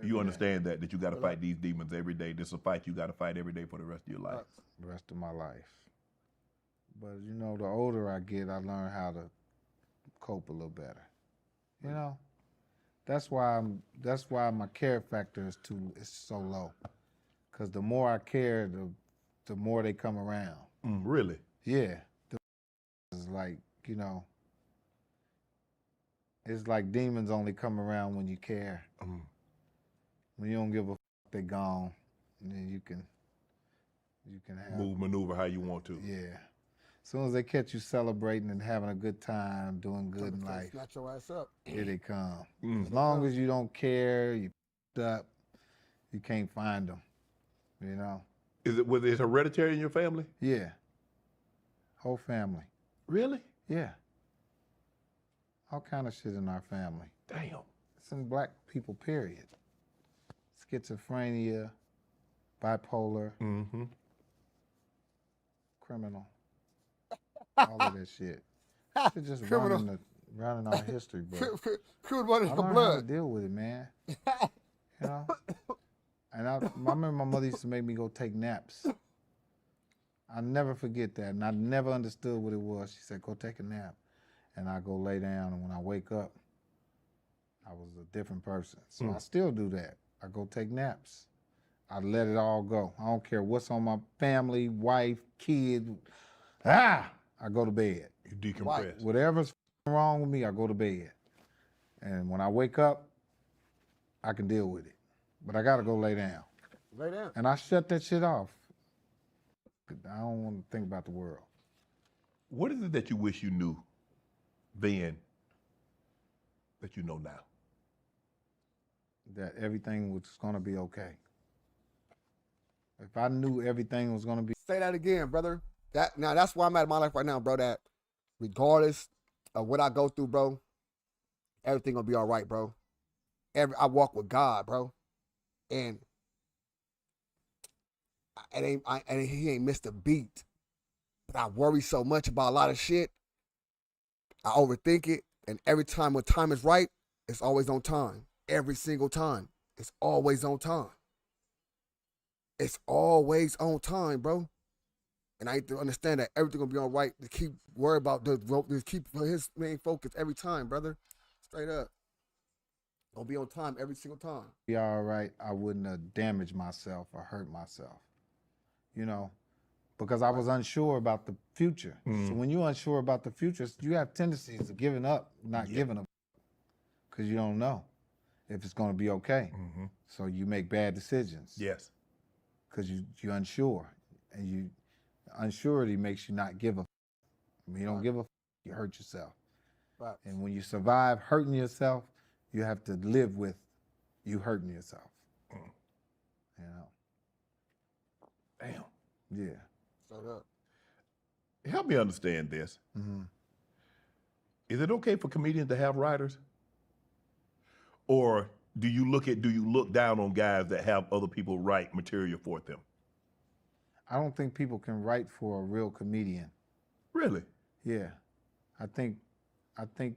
[SPEAKER 3] You understand that you got to fight these demons every day. This is a fight you got to fight every day for the rest of your life.
[SPEAKER 4] The rest of my life. But you know, the older I get, I learn how to cope a little better. You know, that's why my care factor is so low. Because the more I care, the more they come around.
[SPEAKER 3] Really?
[SPEAKER 4] Yeah. It's like, you know, it's like demons only come around when you care. When you don't give a f, they gone. And then you can have
[SPEAKER 3] Maneuver how you want to.
[SPEAKER 4] Yeah. As soon as they catch you celebrating and having a good time, doing good in life,
[SPEAKER 1] Snatch your ass up.
[SPEAKER 4] here they come. As long as you don't care, you up, you can't find them. You know?
[SPEAKER 3] Was it hereditary in your family?
[SPEAKER 4] Yeah. Whole family.
[SPEAKER 3] Really?
[SPEAKER 4] Yeah. All kind of shit in our family.
[SPEAKER 3] Damn.
[SPEAKER 4] It's in black people, period. Schizophrenia, bipolar, criminal, all of that shit. It's just running our history, bro.
[SPEAKER 1] Criminal in
[SPEAKER 4] I
[SPEAKER 1] your
[SPEAKER 4] learned how to
[SPEAKER 1] blood.
[SPEAKER 4] deal with it, man. You know? And I remember my mother used to make me go take naps. I never forget that, and I never understood what it was. She said, go take a nap. And I go lay down, and when I wake up, I was a different person. So I still do that. I go take naps. I let it all go. I don't care what's on my family, wife, kid. I go to bed.
[SPEAKER 3] You decompress.
[SPEAKER 4] Whatever's wrong with me, I go to bed. And when I wake up, I can deal with it. But I gotta go lay down.
[SPEAKER 1] Lay down.
[SPEAKER 4] And I shut that shit off. I don't want to think about the world.
[SPEAKER 3] What is it that you wish you knew then that you know now?
[SPEAKER 4] That everything was gonna be okay. If I knew everything was gonna be,
[SPEAKER 1] Say that again, brother. That's where I'm at in my life right now, bro. That regardless of what I go through, bro, everything gonna be all right, bro. I walk with God, bro, and he ain't missed a beat. But I worry so much about a lot of shit. I overthink it, and every time when time is right, it's always on time. Every single time, it's always on time. It's always on time, bro. And I need to understand that everything gonna be all right. To keep worry about to keep his main focus every time, brother. Straight up. Gonna be on time every single time.
[SPEAKER 4] be all right, I wouldn't have damaged myself or hurt myself. You know, because I was unsure about the future. So when you're unsure about the future, you have tendencies of giving up, not giving up, because you don't know if it's going to be okay. So you make bad decisions.
[SPEAKER 3] Yes.
[SPEAKER 4] Because you're unsure, and unsurety makes you not give a. When you don't give a, you hurt yourself.
[SPEAKER 1] Right.
[SPEAKER 4] And when you survive hurting yourself, you have to live with you hurting yourself. You know.
[SPEAKER 3] Damn.
[SPEAKER 4] Yeah.
[SPEAKER 1] Straight up.
[SPEAKER 3] Help me understand this. Is it okay for comedians to have writers? Or do you look down on guys that have other people write material for them?
[SPEAKER 4] I don't think people can write for a real comedian.
[SPEAKER 3] Really?
[SPEAKER 4] Yeah, I think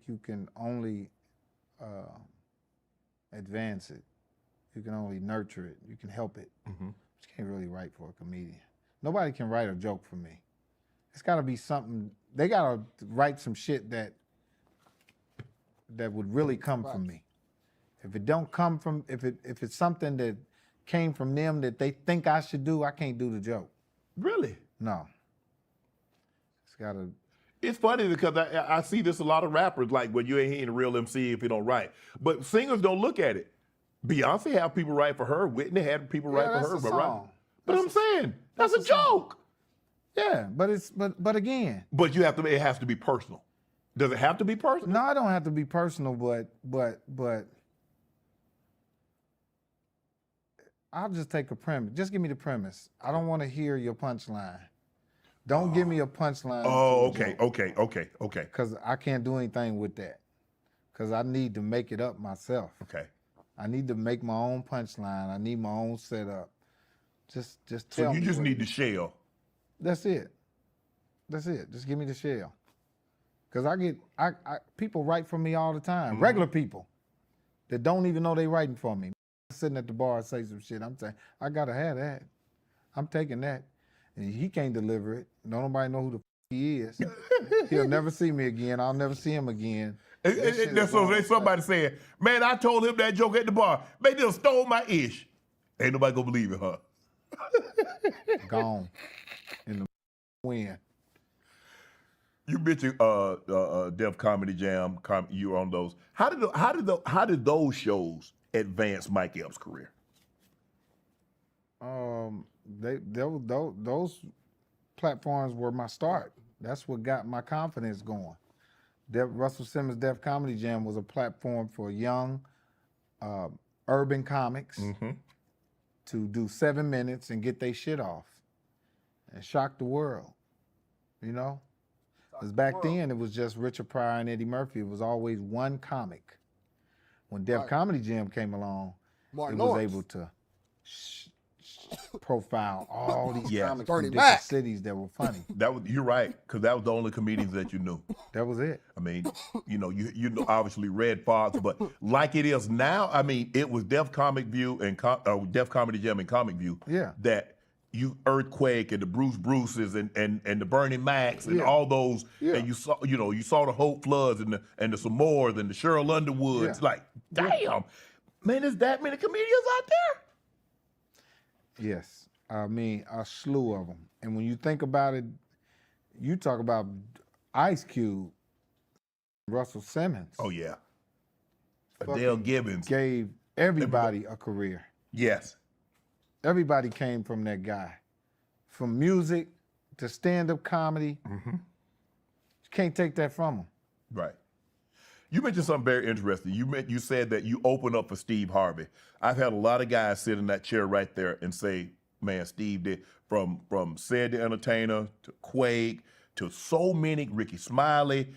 [SPEAKER 4] you can only advance it. You can only nurture it. You can help it. But you can't really write for a comedian. Nobody can write a joke for me. It's got to be something. They got to write some shit that would really come from me. If it don't come from, if it's something that came from them that they think I should do, I can't do the joke.
[SPEAKER 3] Really?
[SPEAKER 4] No. It's got to.
[SPEAKER 3] It's funny because I see this a lot of rappers, like, well, you ain't a real MC if you don't write. But singers don't look at it. Beyonce had people write for her. Whitney had people write for her. But I'm saying, that's a joke.
[SPEAKER 4] Yeah, but again.
[SPEAKER 3] But it has to be personal. Does it have to be personal?
[SPEAKER 4] No, I don't have to be personal, but I'll just take a premise. Just give me the premise. I don't want to hear your punchline. Don't give me a punchline.
[SPEAKER 3] Oh, okay.
[SPEAKER 4] Because I can't do anything with that. Because I need to make it up myself.
[SPEAKER 3] Okay.
[SPEAKER 4] I need to make my own punchline. I need my own setup. Just tell
[SPEAKER 3] So
[SPEAKER 4] me.
[SPEAKER 3] you just need the shell.
[SPEAKER 4] That's it. Just give me the shell. Because people write for me all the time. Regular people that don't even know they writing for me. Sitting at the bar and say some shit. I'm saying, I gotta have that. I'm taking that. And he can't deliver it. Nobody know who the he is. He'll never see me again. I'll never see him again.
[SPEAKER 3] That's somebody saying, man, I told him that joke at the bar. Man, they stole my ish. Ain't nobody gonna believe it, huh?
[SPEAKER 4] Gone in the wind.
[SPEAKER 3] You mentioned Def Comedy Jam. You were on those. How did those shows advance Mike Epps' career?
[SPEAKER 4] Those platforms were my start. That's what got my confidence going. Russell Simmons' Def Comedy Jam was a platform for young urban comics to do 7 minutes and get their shit off and shock the world, you know? Because back then, it was just Richard Pryor and Eddie Murphy. It was always one comic. When Def Comedy Jam came along, it was able to profile all these comics from different cities that were funny.
[SPEAKER 3] You're right, because that was the only comedians that you knew.
[SPEAKER 4] That was it.
[SPEAKER 3] I mean, you know obviously Red Fox, but like it is now, I mean, it was Def Comic View and Def Comedy Jam and Comic View that you Earthquake and the Bruces and the Bernie Macs and all those, and you saw the Hope Floods and the Samores and the Cheryl Underwoods. Like, damn, man, there's that many comedians out there.
[SPEAKER 4] Yes, I mean a slew of them. And when you think about it, you talk about Ice Cube, Russell Simmons.
[SPEAKER 3] Oh yeah, Adele Gibbons
[SPEAKER 4] gave everybody a career.
[SPEAKER 3] Yes.
[SPEAKER 4] Everybody came from that guy. From music to stand-up comedy. You can't take that from him.
[SPEAKER 3] Right. You mentioned something very interesting. You said that you opened up for Steve Harvey. I've had a lot of guys sit in that chair right there and say, man, Steve did from Ced the Entertainer to Quake to so many, Ricky Smiley,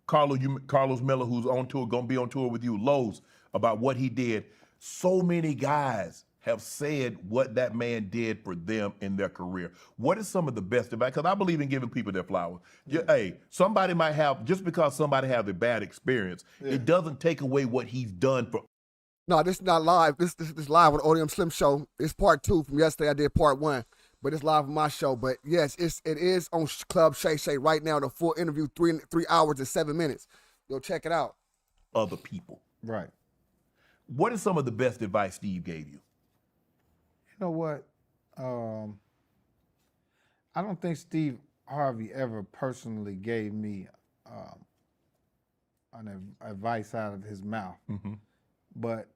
[SPEAKER 3] Carlos Miller, who's on tour, gonna be on tour with you, Lowe's, about what he did. So many guys have said what that man did for them in their career. What is some of the best advice? Because I believe in giving people their flowers. Hey, somebody might have, just because somebody has a bad experience, it doesn't take away what he's done for.
[SPEAKER 1] No, this is not live. This live on the ODM Slim Show. It's part 2 from yesterday. I did part 1, but it's live on my show. But yes, it is on Club Shay Shay right now. The full interview, 3 hours and 7 minutes. Go check it out.
[SPEAKER 3] Other people.
[SPEAKER 4] Right.
[SPEAKER 3] What is some of the best advice Steve gave you?
[SPEAKER 4] You know what? I don't think Steve Harvey ever personally gave me an advice out of his mouth, but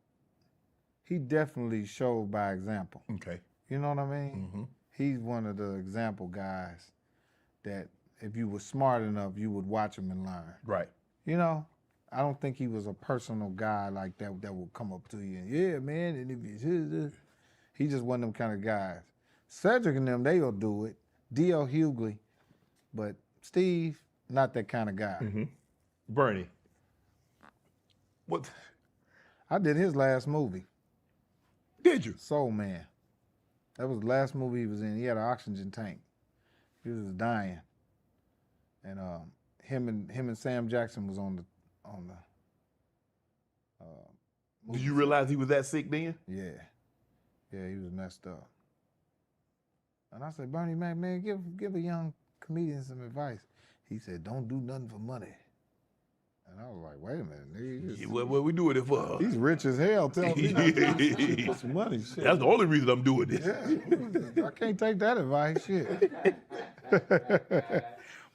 [SPEAKER 4] he definitely showed by example.
[SPEAKER 3] Okay.
[SPEAKER 4] You know what I mean? He's one of the example guys that if you were smart enough, you would watch him and learn.
[SPEAKER 3] Right.
[SPEAKER 4] You know? I don't think he was a personal guy like that would come up to you and, yeah, man, and if you, he just one of them kind of guys. Cedric and them, they'll do it. D.L. Hughley, but Steve, not that kind of guy.
[SPEAKER 3] Bernie, what?
[SPEAKER 4] I did his last movie.
[SPEAKER 3] Did you?
[SPEAKER 4] Soul Man. That was the last movie he was in. He had an oxygen tank. He was dying, and him and Sam Jackson was on the.
[SPEAKER 3] Did you realize he was that sick then?
[SPEAKER 4] Yeah, he was messed up. And I said, Bernie Mac, man, give a young comedian some advice. He said, don't do nothing for money. And I was like, wait a minute, nigga.
[SPEAKER 3] What we doing it for?
[SPEAKER 4] He's rich as hell. Tell me for some money. Shit.
[SPEAKER 3] That's the only reason I'm doing this.
[SPEAKER 4] Yeah, I can't take that advice. Shit.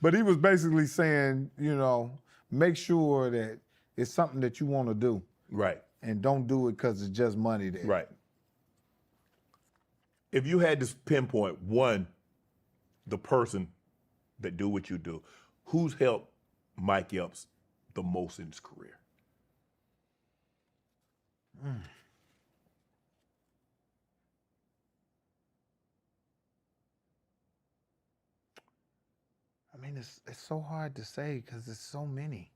[SPEAKER 4] But he was basically saying, you know, make sure that it's something that you want to do.
[SPEAKER 3] Right.
[SPEAKER 4] And don't do it because it's just money there.
[SPEAKER 3] Right. If you had to pinpoint the person that do what you do, who's helped Mike Epps the most in his career?
[SPEAKER 4] I mean, it's so hard to say because there's so many.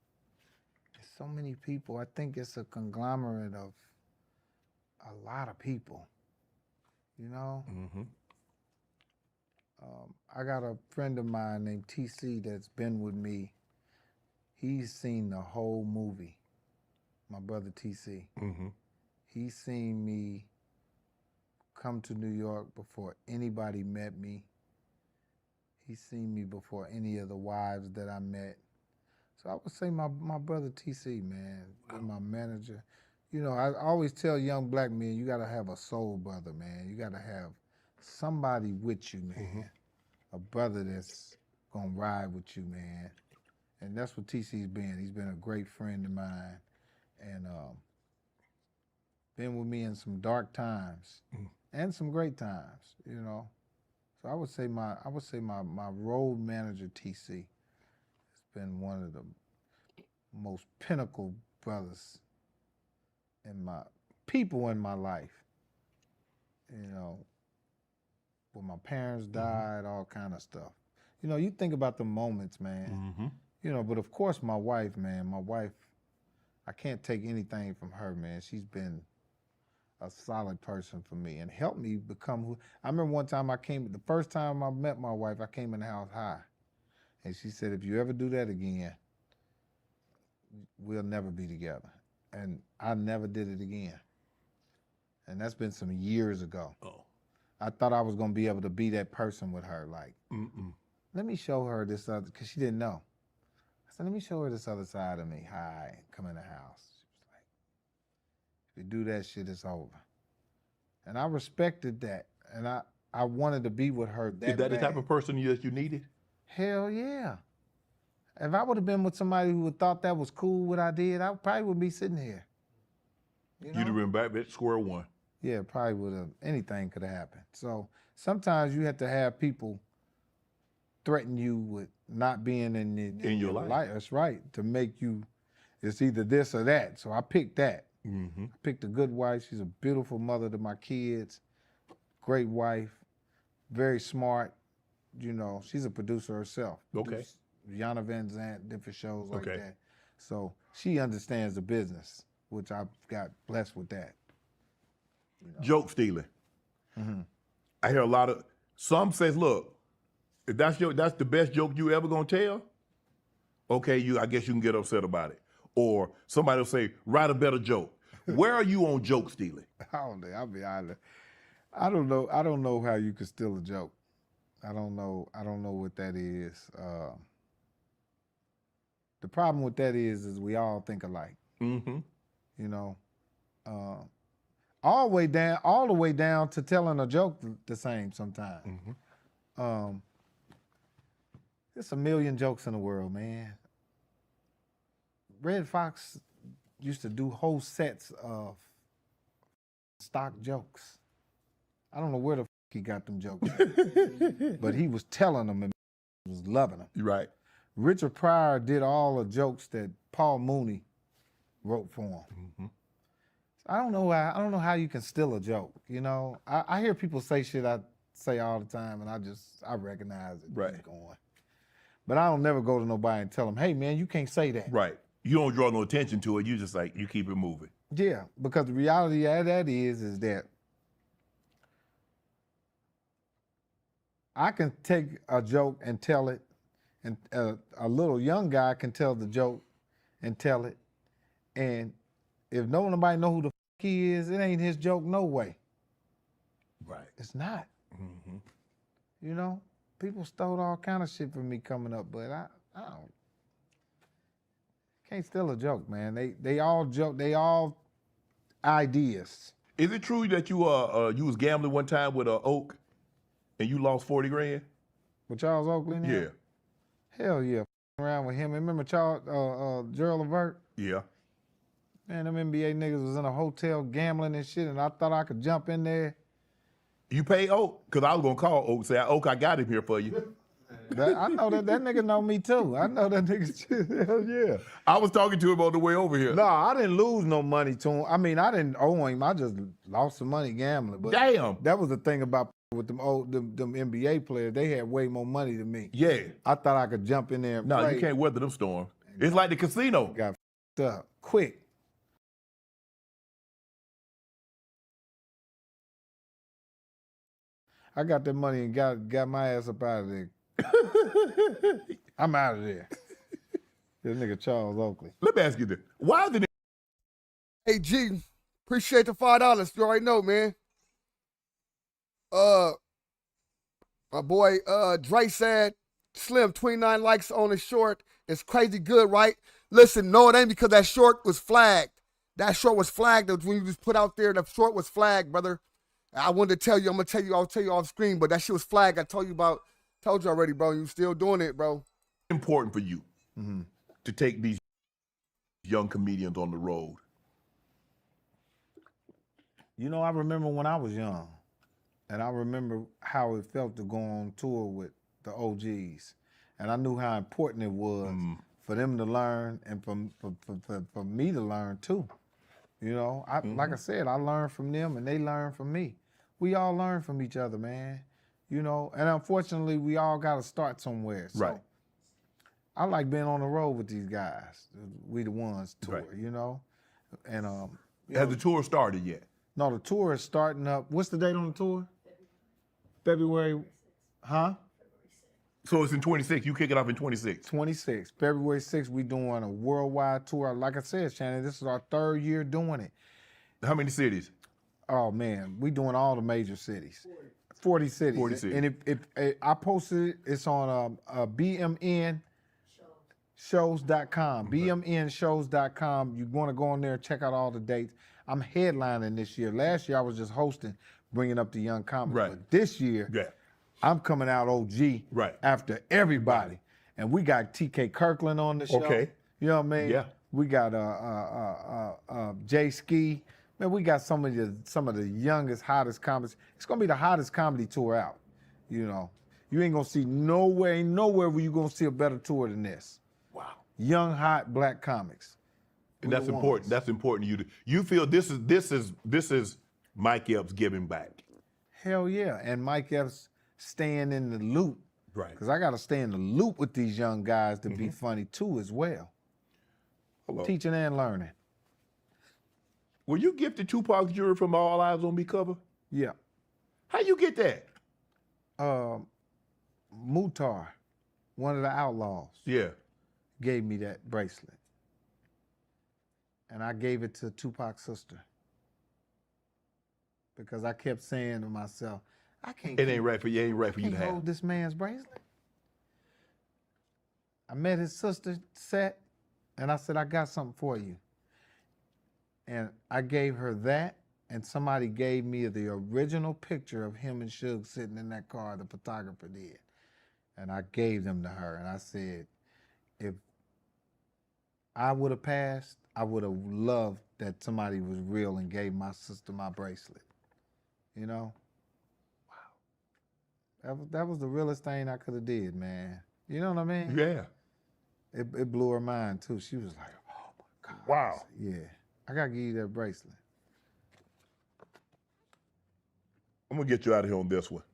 [SPEAKER 4] There's so many people. I think it's a conglomerate of a lot of people, you know? I got a friend of mine named TC that's been with me. He's seen the whole movie, my brother TC. He's seen me come to New York before anybody met me. He's seen me before any of the wives that I met. So I would say my brother TC, man, and my manager. You know, I always tell young black men, you gotta have a soul brother, man. You gotta have somebody with you, man. A brother that's gonna ride with you, man. And that's what TC's been. He's been a great friend of mine, and been with me in some dark times and some great times, you know. So I would say my road manager TC has been one of the most pinnacle brothers in my people in my life. You know, when my parents died, all kind of stuff. You know, you think about the moments, man. You know, but of course my wife, man, I can't take anything from her, man. She's been a solid person for me and helped me become who. I remember one time the first time I met my wife, I came in the house high. And she said, if you ever do that again, we'll never be together. And I never did it again. And that's been some years ago. I thought I was gonna be able to be that person with her, like, let me show her this other, because she didn't know. I said, let me show her this other side of me. Hi, come in the house. She was like, if you do that shit, it's over. And I respected that. And I wanted to be with her that
[SPEAKER 3] Is that
[SPEAKER 4] bad.
[SPEAKER 3] the type of person that you needed?
[SPEAKER 4] Hell yeah. If I would have been with somebody who would thought that was cool what I did, I probably wouldn't be sitting here. You know?
[SPEAKER 3] You'd have been back at square one.
[SPEAKER 4] Yeah, probably would have. Anything could have happened. So sometimes you have to have people threaten you with not being in
[SPEAKER 3] your life.
[SPEAKER 4] That's right. To make you, it's either this or that. So I picked that.
[SPEAKER 3] Mm-hmm.
[SPEAKER 4] I picked a good wife. She's a beautiful mother to my kids. Great wife. Very smart. You know, she's a producer herself.
[SPEAKER 3] Okay.
[SPEAKER 4] Yana Van Zant, different shows like
[SPEAKER 3] Okay.
[SPEAKER 4] that. So she understands the business, which I got blessed with that. You know?
[SPEAKER 3] Joke stealing.
[SPEAKER 4] Mm-hmm.
[SPEAKER 3] I hear a lot of, some says, look, if that's the best joke you ever gonna tell, okay, I guess you can get upset about it. Or somebody will say, write a better joke. Where are you on joke stealing?
[SPEAKER 4] I'll be honest. I don't know how you could steal a joke. I don't know what that is. The problem with that is we all think alike.
[SPEAKER 3] Mm-hmm.
[SPEAKER 4] You know, all the way down to telling a joke the same sometimes.
[SPEAKER 3] Mm-hmm.
[SPEAKER 4] There's a million jokes in the world, man. Red Fox used to do whole sets of stock jokes. I don't know where the he got them jokes, but he was telling them and was loving them.
[SPEAKER 3] Right.
[SPEAKER 4] Richard Pryor did all the jokes that Paul Mooney wrote for him.
[SPEAKER 3] Mm-hmm.
[SPEAKER 4] I don't know how you can steal a joke. You know, I hear people say shit I say all the time, and I recognize it.
[SPEAKER 3] Right.
[SPEAKER 4] Keep going. But I don't never go to nobody and tell them, hey man, you can't say that.
[SPEAKER 3] Right. You don't draw no attention to it. You just like, you keep it moving.
[SPEAKER 4] Yeah, because the reality of that is that I can take a joke and tell it, and a little young guy can tell the joke and tell it, and if nobody know who the he is, it ain't his joke no way.
[SPEAKER 3] Right.
[SPEAKER 4] It's not.
[SPEAKER 3] Mm-hmm.
[SPEAKER 4] You know, people stole all kind of shit from me coming up, but I don't. Can't steal a joke, man. They all joke. They all ideas.
[SPEAKER 3] Is it true that you was gambling one time with Oak, and you lost 40 grand?
[SPEAKER 4] With Charles Oakley now?
[SPEAKER 3] Yeah.
[SPEAKER 4] Hell yeah. Around with him. Remember Charles Gerald Levert?
[SPEAKER 3] Yeah.
[SPEAKER 4] Man, them NBA niggas was in a hotel gambling and shit, and I thought I could jump in there.
[SPEAKER 3] You pay Oak? Because I was going to call Oak and say, Oak, I got him here for you.
[SPEAKER 4] I know that nigga know me too. I know that nigga shit. Hell yeah.
[SPEAKER 3] I was talking to him on the way over here.
[SPEAKER 4] No, I didn't lose no money to him. I mean, I didn't owe him. I just lost some money gambling. But
[SPEAKER 3] damn.
[SPEAKER 4] That was the thing about with them NBA players. They had way more money than me.
[SPEAKER 3] Yeah.
[SPEAKER 4] I thought I could jump in there and
[SPEAKER 3] No,
[SPEAKER 4] play.
[SPEAKER 3] you can't weather them storms. It's like the casino.
[SPEAKER 4] Got f***ed up quick. I got that money and got my ass up out of there. I'm out of there. This nigga Charles Oakley.
[SPEAKER 3] Let me ask you this. Why did it?
[SPEAKER 1] Hey G, appreciate the $5. You already know, man. My boy Dre said, Slim, 29 likes on the short. It's crazy good, right? Listen, no, it ain't because that short was flagged. That short was flagged when you just put out there. The short was flagged, brother. I wanted to tell you. I'll tell you off screen, but that shit was flagged. I told you already, bro. You still doing it, bro.
[SPEAKER 3] Important for you to take these young comedians on the road?
[SPEAKER 4] You know, I remember when I was young, and I remember how it felt to go on tour with the OGs, and I knew how important it was for them to learn and for me to learn too. You know, like I said, I learned from them and they learned from me. We all learn from each other, man. You know, and unfortunately, we all got to start somewhere. So
[SPEAKER 3] Right.
[SPEAKER 4] I like being on the road with these guys. We the ones tour,
[SPEAKER 3] Right.
[SPEAKER 4] you know. And
[SPEAKER 3] Has the tour started yet?
[SPEAKER 4] no, the tour is starting up. What's the date on the tour? February, huh?
[SPEAKER 3] So it's in 26. You kick it off in 26.
[SPEAKER 4] 26. February 6th, we doing a worldwide tour. Like I said, Shannon, this is our 3rd year doing it.
[SPEAKER 3] How many cities?
[SPEAKER 4] Oh man, we doing all the major cities. 40 cities.
[SPEAKER 3] 40 cities.
[SPEAKER 4] And if I posted it, it's on BMNshows.com. BMNshows.com. You want to go on there and check out all the dates. I'm headlining this year. Last year I was just hosting, bringing up the young comics.
[SPEAKER 3] Right.
[SPEAKER 4] But this year,
[SPEAKER 3] Yeah.
[SPEAKER 4] I'm coming out OG
[SPEAKER 3] Right.
[SPEAKER 4] after everybody. And we got TK Kirkland on the show.
[SPEAKER 3] Okay.
[SPEAKER 4] You know what I mean?
[SPEAKER 3] Yeah.
[SPEAKER 4] We got Jay Ski. Man, we got some of the youngest, hottest comics. It's gonna be the hottest comedy tour out. You know, you ain't gonna see nowhere where you gonna see a better tour than this.
[SPEAKER 3] Wow.
[SPEAKER 4] Young, hot black comics.
[SPEAKER 3] And
[SPEAKER 4] We
[SPEAKER 3] that's
[SPEAKER 4] the
[SPEAKER 3] important.
[SPEAKER 4] ones.
[SPEAKER 3] That's important to you. You feel this is Mike Epps giving back.
[SPEAKER 4] Hell yeah. And Mike Epps staying in the loop.
[SPEAKER 3] Right.
[SPEAKER 4] Because I gotta stay in the loop with these young guys to be funny too as well.
[SPEAKER 3] Hello.
[SPEAKER 4] Teaching and learning.
[SPEAKER 3] Were you gifted Tupac's jewelry from All Eyes on Me cover?
[SPEAKER 4] Yeah.
[SPEAKER 3] How you get that?
[SPEAKER 4] Mutar, one of the outlaws,
[SPEAKER 3] Yeah.
[SPEAKER 4] gave me that bracelet. And I gave it to Tupac's sister. Because I kept saying to myself,
[SPEAKER 3] It ain't right for you. Ain't right for you to have.
[SPEAKER 4] hold this man's bracelet. I met his sister set, and I said, I got something for you. And I gave her that, and somebody gave me the original picture of him and Suge sitting in that car, the photographer did. And I gave them to her, and I said, if I would have passed, I would have loved that somebody was real and gave my sister my bracelet. You know? Wow. That was the realest thing I could have did, man. You know what I mean?
[SPEAKER 3] Yeah.
[SPEAKER 4] It blew her mind, too. She was like, oh, my God.
[SPEAKER 3] Wow.
[SPEAKER 4] Yeah. I got to give you that bracelet.
[SPEAKER 3] I'm gonna get you out of here on this one.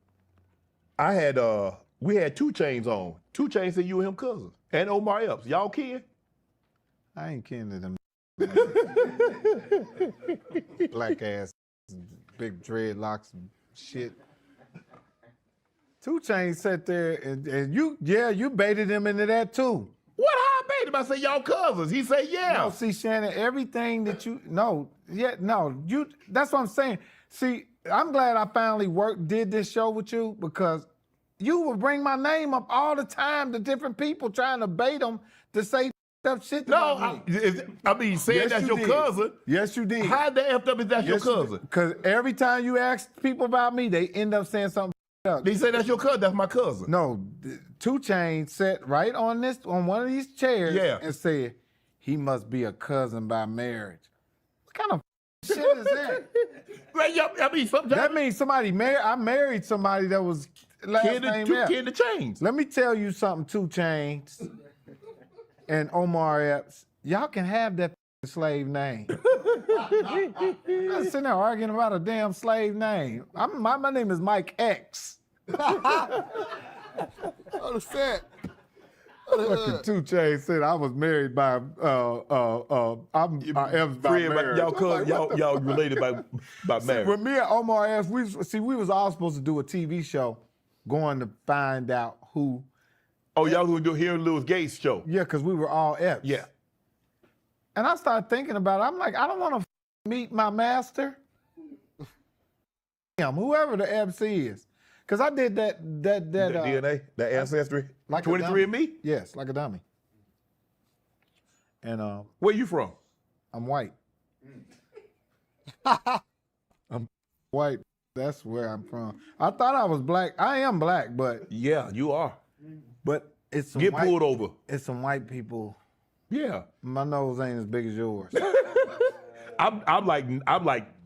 [SPEAKER 3] We had 2 Chainz on. 2 Chainz said you and him cousins. And Omar Epps. Y'all kin?
[SPEAKER 4] I ain't kin to them. Black ass, big dreadlocks and shit. 2 Chainz sat there and you baited him into that too.
[SPEAKER 3] What I made him? I said y'all cousins. He said yeah.
[SPEAKER 4] No, see, Shannon, everything that that's what I'm saying. See, I'm glad I finally did this show with you because you would bring my name up all the time to different people trying to bait them to say stuff shit about me.
[SPEAKER 3] I mean, saying
[SPEAKER 4] Yes,
[SPEAKER 3] that's
[SPEAKER 4] you
[SPEAKER 3] your
[SPEAKER 4] did.
[SPEAKER 3] cousin.
[SPEAKER 4] Yes, you did.
[SPEAKER 3] How the F up is that your cousin?
[SPEAKER 4] Because every time you ask people about me, they end up saying something else.
[SPEAKER 3] They say that's your cousin. That's my cousin.
[SPEAKER 4] No, 2 Chainz sat right on one of these chairs and said, he must be a cousin by marriage. What kind of shit is that?
[SPEAKER 3] I mean, sometimes
[SPEAKER 4] That means I married somebody that was last name Epps.
[SPEAKER 3] kin to Chainz.
[SPEAKER 4] Let me tell you something, 2 Chainz and Omar Epps. Y'all can have that slave name. I'm sitting there arguing about a damn slave name. My name is Mike X.
[SPEAKER 1] Understand?
[SPEAKER 4] Fucking 2 Chainz said I was married by Epps by marriage.
[SPEAKER 3] Y'all related by marriage.
[SPEAKER 4] With me and Omar Epps, we was all supposed to do a TV show going to find out who.
[SPEAKER 3] Oh, y'all gonna do Henry Louis Gates show?
[SPEAKER 4] Yeah, because we were all Epps.
[SPEAKER 3] Yeah.
[SPEAKER 4] And I started thinking about it. I'm like, I don't want to meet my master. Whoever the Epps is. Because I did that
[SPEAKER 3] DNA, that ancestry,
[SPEAKER 4] like
[SPEAKER 3] 23andMe.
[SPEAKER 4] Yes, like a dummy. And
[SPEAKER 3] Where you from?
[SPEAKER 4] I'm white. I'm white. That's where I'm from. I thought I was black. I am black, but
[SPEAKER 3] Yeah, you are.
[SPEAKER 4] it's some
[SPEAKER 3] Get
[SPEAKER 4] white,
[SPEAKER 3] pulled over.
[SPEAKER 4] It's some white people.
[SPEAKER 3] Yeah.
[SPEAKER 4] My nose ain't as big as yours.
[SPEAKER 3] I'm like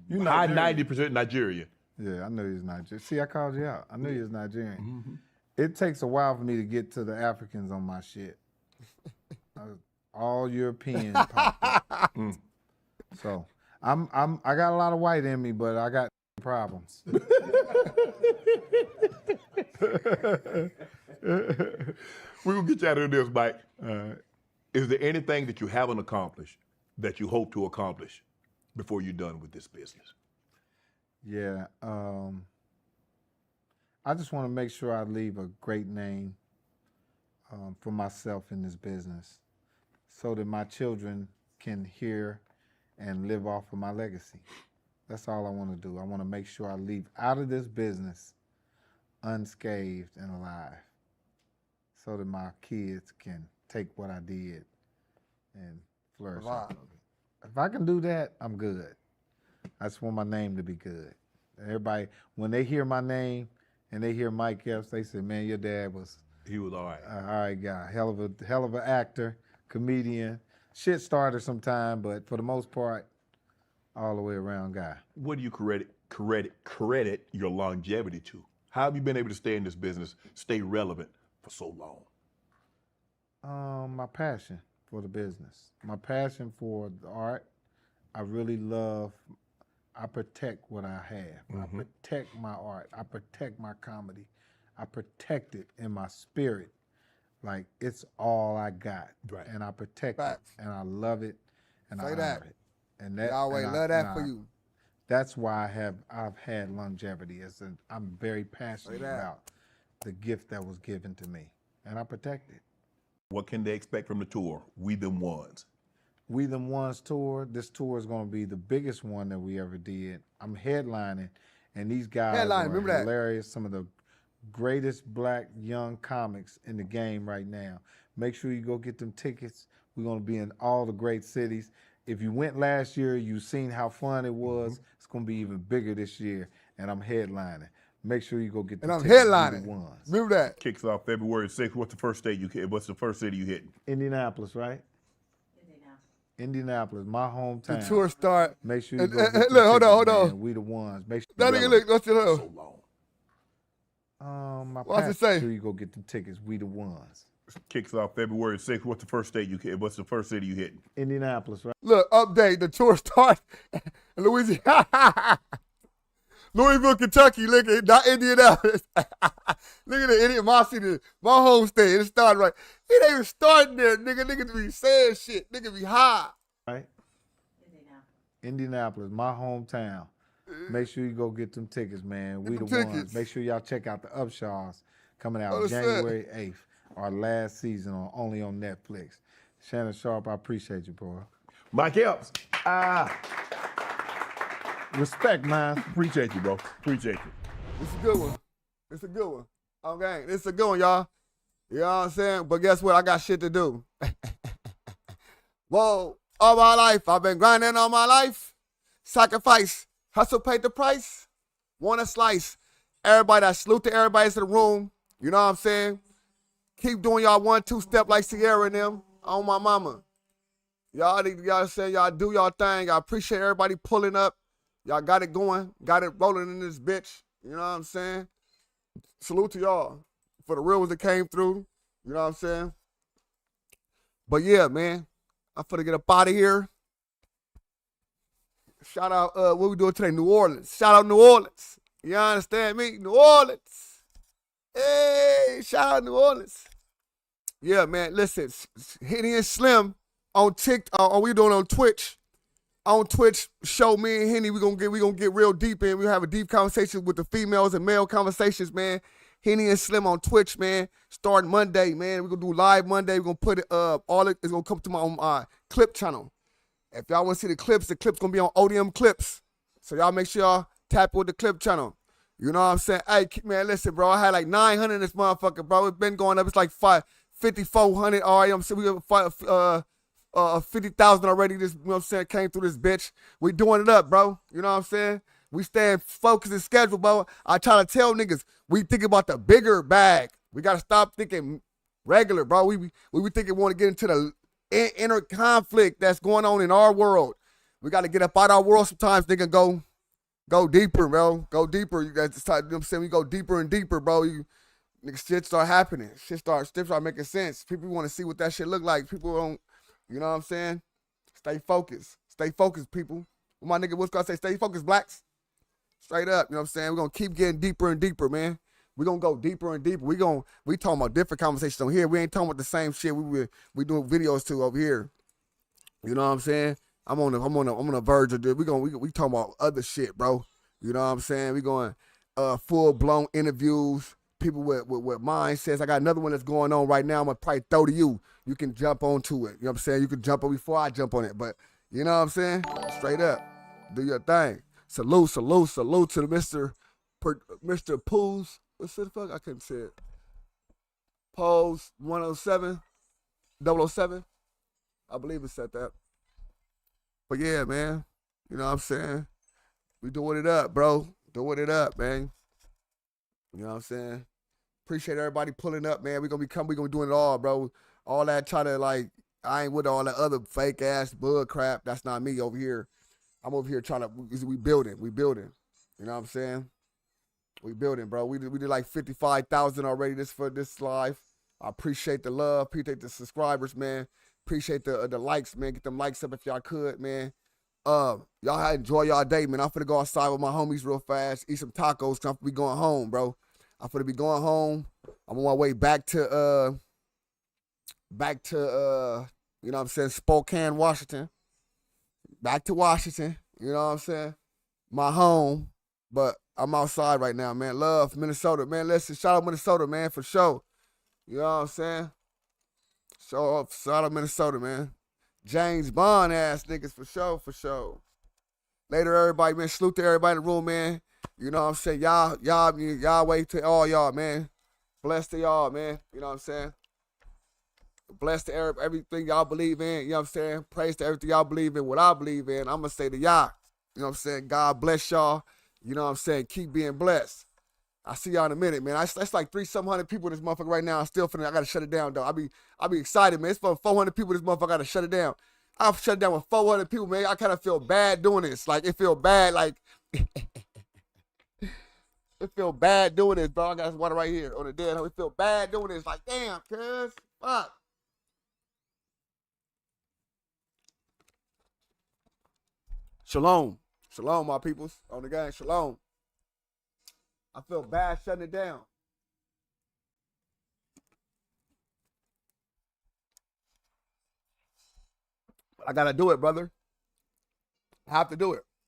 [SPEAKER 4] You
[SPEAKER 3] high
[SPEAKER 4] Nigerian.
[SPEAKER 3] 90% Nigerian.
[SPEAKER 4] Yeah, I knew he was Nigerian. See, I called you out. I knew he was Nigerian. It takes a while for me to get to the Africans on my shit. All European popped up. So I got a lot of white in me, but I got problems.
[SPEAKER 3] We're gonna get you out of this, Mike. Is there anything that you haven't accomplished that you hope to accomplish before you're done with this business?
[SPEAKER 4] Yeah, I just want to make sure I leave a great name for myself in this business so that my children can hear and live off of my legacy. That's all I want to do. I want to make sure I leave out of this business unscathed and alive so that my kids can take what I did and flourish off of it. If I can do that, I'm good. I just want my name to be good. Everybody, when they hear my name and they hear Mike Epps, they say, man, your dad was
[SPEAKER 3] He was all right.
[SPEAKER 4] all right guy, hell of an actor, comedian, shit starter sometime, but for the most part, all the way around guy.
[SPEAKER 3] What do you credit your longevity to? How have you been able to stay in this business, stay relevant for so long?
[SPEAKER 4] My passion for the business, my passion for the art. I really love. I protect what I have. I protect my art. I protect my comedy. I protect it in my spirit. Like it's all I got.
[SPEAKER 3] Right.
[SPEAKER 4] And I protect
[SPEAKER 1] Facts.
[SPEAKER 4] it. And I love it. And
[SPEAKER 1] Say
[SPEAKER 4] I
[SPEAKER 1] that.
[SPEAKER 4] honor it. And that
[SPEAKER 1] I always love that for you.
[SPEAKER 4] That's why I've had longevity. I'm very passionate
[SPEAKER 1] that.
[SPEAKER 4] about the gift that was given to me. And I protect it.
[SPEAKER 3] What can they expect from the tour? We Them Ones.
[SPEAKER 4] We Them Ones tour. This tour is going to be the biggest one that we ever did. I'm headlining, and these guys are
[SPEAKER 1] remember that.
[SPEAKER 4] hilarious. Some of the greatest black young comics in the game right now. Make sure you go get them tickets. We're going to be in all the great cities. If you went last year, you've seen how fun it was. It's going to be even bigger this year, and I'm headlining. Make sure you go get them tickets.
[SPEAKER 1] And I'm headlining.
[SPEAKER 4] We the ones.
[SPEAKER 1] Remember that.
[SPEAKER 3] Kicks off February 6th. What's the first state What's the first city you hitting?
[SPEAKER 4] Indianapolis, right? Indianapolis, my hometown.
[SPEAKER 1] The tour start.
[SPEAKER 4] Make sure you go get
[SPEAKER 1] Look,
[SPEAKER 4] them
[SPEAKER 1] hold
[SPEAKER 4] tickets,
[SPEAKER 1] on.
[SPEAKER 4] man. We the ones. Make sure
[SPEAKER 1] That nigga look, what's your
[SPEAKER 3] So long.
[SPEAKER 1] What's it say?
[SPEAKER 4] Make sure you go get them tickets. We the ones.
[SPEAKER 3] Kicks off February 6th. What's the first state What's the first city you hitting?
[SPEAKER 4] Indianapolis, right?
[SPEAKER 1] Look, update. The tour starts in Louisiana. Louisville, Kentucky. Look at not Indianapolis. Look at the idiot. My city, my home state. It started right. It ain't even starting there, nigga. Niggas be saying shit. Nigga be high.
[SPEAKER 4] Right? Indianapolis, my hometown. Make sure you go get them tickets, man. We the ones. Make sure y'all check out the Upshaws coming out January 8th, our last season only on Netflix. Shannon Sharpe, I appreciate you, bro.
[SPEAKER 3] Mike Epps.
[SPEAKER 4] Respect, man.
[SPEAKER 3] Appreciate you, bro. Appreciate you.
[SPEAKER 1] It's a good one. It's a good one. Okay, it's a good one, y'all. You know what I'm saying? But guess what? I got shit to do. Whoa, all my life, I've been grinding all my life. Sacrifice, hustle paid the price. Want a slice. Everybody, I salute to everybody in the room. You know what I'm saying? Keep doing y'all 1-2 step like Sierra and them on my mama. Y'all saying y'all do y'all thing. I appreciate everybody pulling up. Y'all got it going, got it rolling in this bitch. You know what I'm saying? Salute to y'all for the real ones that came through. You know what I'm saying? But yeah, man, I'm finna get up out of here. Shout out, what we doing today? New Orleans. Shout out New Orleans. You understand me? New Orleans. Hey, shout out New Orleans. Yeah, man, listen, Henny and Slim on TikTok, we doing on Twitch. On Twitch, show me and Henny, we gonna get real deep in. We have a deep conversation with the females and male conversations, man. Henny and Slim on Twitch, man. Starting Monday, man. We're gonna do live Monday. We're gonna put it it's gonna come to my clip channel. If y'all wanna see the clips gonna be on ODM Clips. So y'all make sure y'all tap with the clip channel. You know what I'm saying? Hey, man, listen, bro. I had like 900 in this motherfucker, bro. It's been going up. It's like 5,400. All right, I'm saying we have 50,000 already. This, you know what I'm saying, came through this bitch. We doing it up, bro. You know what I'm saying? We staying focused and scheduled, bro. I try to tell niggas, we think about the bigger bag. We gotta stop thinking regular, bro. We be thinking we want to get into the inner conflict that's going on in our world. We gotta get up out our world sometimes, nigga. Go deeper, bro. Go deeper. You guys, you know what I'm saying? We go deeper and deeper, bro. Nigga, shit start happening. Shit start making sense. People want to see what that shit look like. People don't. You know what I'm saying? Stay focused. Stay focused, people. My nigga, what's gonna say? Stay focused, blacks. Straight up, you know what I'm saying? We're gonna keep getting deeper and deeper, man. We're gonna go deeper and deeper. We talking about different conversations on here. We ain't talking about the same shit we doing videos to over here. You know what I'm saying? I'm on the verge of this. We talking about other shit, bro. You know what I'm saying? We going full blown interviews. People with mindsets. I got another one that's going on right now. I'm gonna probably throw to you. You can jump onto it. You know what I'm saying? You can jump on before I jump on it. But you know what I'm saying? Straight up. Do your thing. Salute to the Mr. Pools. What's the fuck? I couldn't say it. Pose 107, 007. I believe it said that. But yeah, man. You know what I'm saying? We doing it up, bro. Doing it up, man. You know what I'm saying? Appreciate everybody pulling up, man. We gonna be doing it all, bro. All that try to I ain't with all that other fake ass bug crap. That's not me over here. I'm over here trying to, we building. You know what I'm saying? We building, bro. We did like 55,000 already for this live. I appreciate the love, appreciate the subscribers, man. Appreciate the likes, man. Get them likes up if y'all could, man. Y'all enjoy y'all day, man. I'm finna go outside with my homies real fast, eat some tacos, 'cause I'm finna be going home, bro. I'm finna be going home. I'm on my way back to you know what I'm saying, Spokane, Washington. Back to Washington, you know what I'm saying? My home, but I'm outside right now, man. Love Minnesota, man. Listen, shout out Minnesota, man, for sure. You know what I'm saying? Shout out Minnesota, man. James Bond ass niggas for sure. Later, everybody, man. Salute to everybody in the room, man. You know what I'm saying? Y'all wait to all y'all, man. Bless to y'all, man. You know what I'm saying? Bless to everything y'all believe in. You know what I'm saying? Praise to everything y'all believe in. What I believe in, I'm going to say to y'all. You know what I'm saying? God bless y'all. You know what I'm saying? Keep being blessed. I'll see y'all in a minute, man. That's like 300-some people in this motherfucker right now. I'm still finna, I got to shut it down, though. I'll be excited, man. It's for 400 people in this motherfucker. I got to shut it down. I've shut it down with 400 people, man. I kind of feel bad doing this. Like, it feel bad, like... It feel bad doing this, bro. I got water right here on the dead. It feel bad doing this. Like, damn, cuz. Fuck. Shalom. Shalom, my peoples. On the gang, shalom. I feel bad shutting it down. But I gotta do it, brother. I have to do it.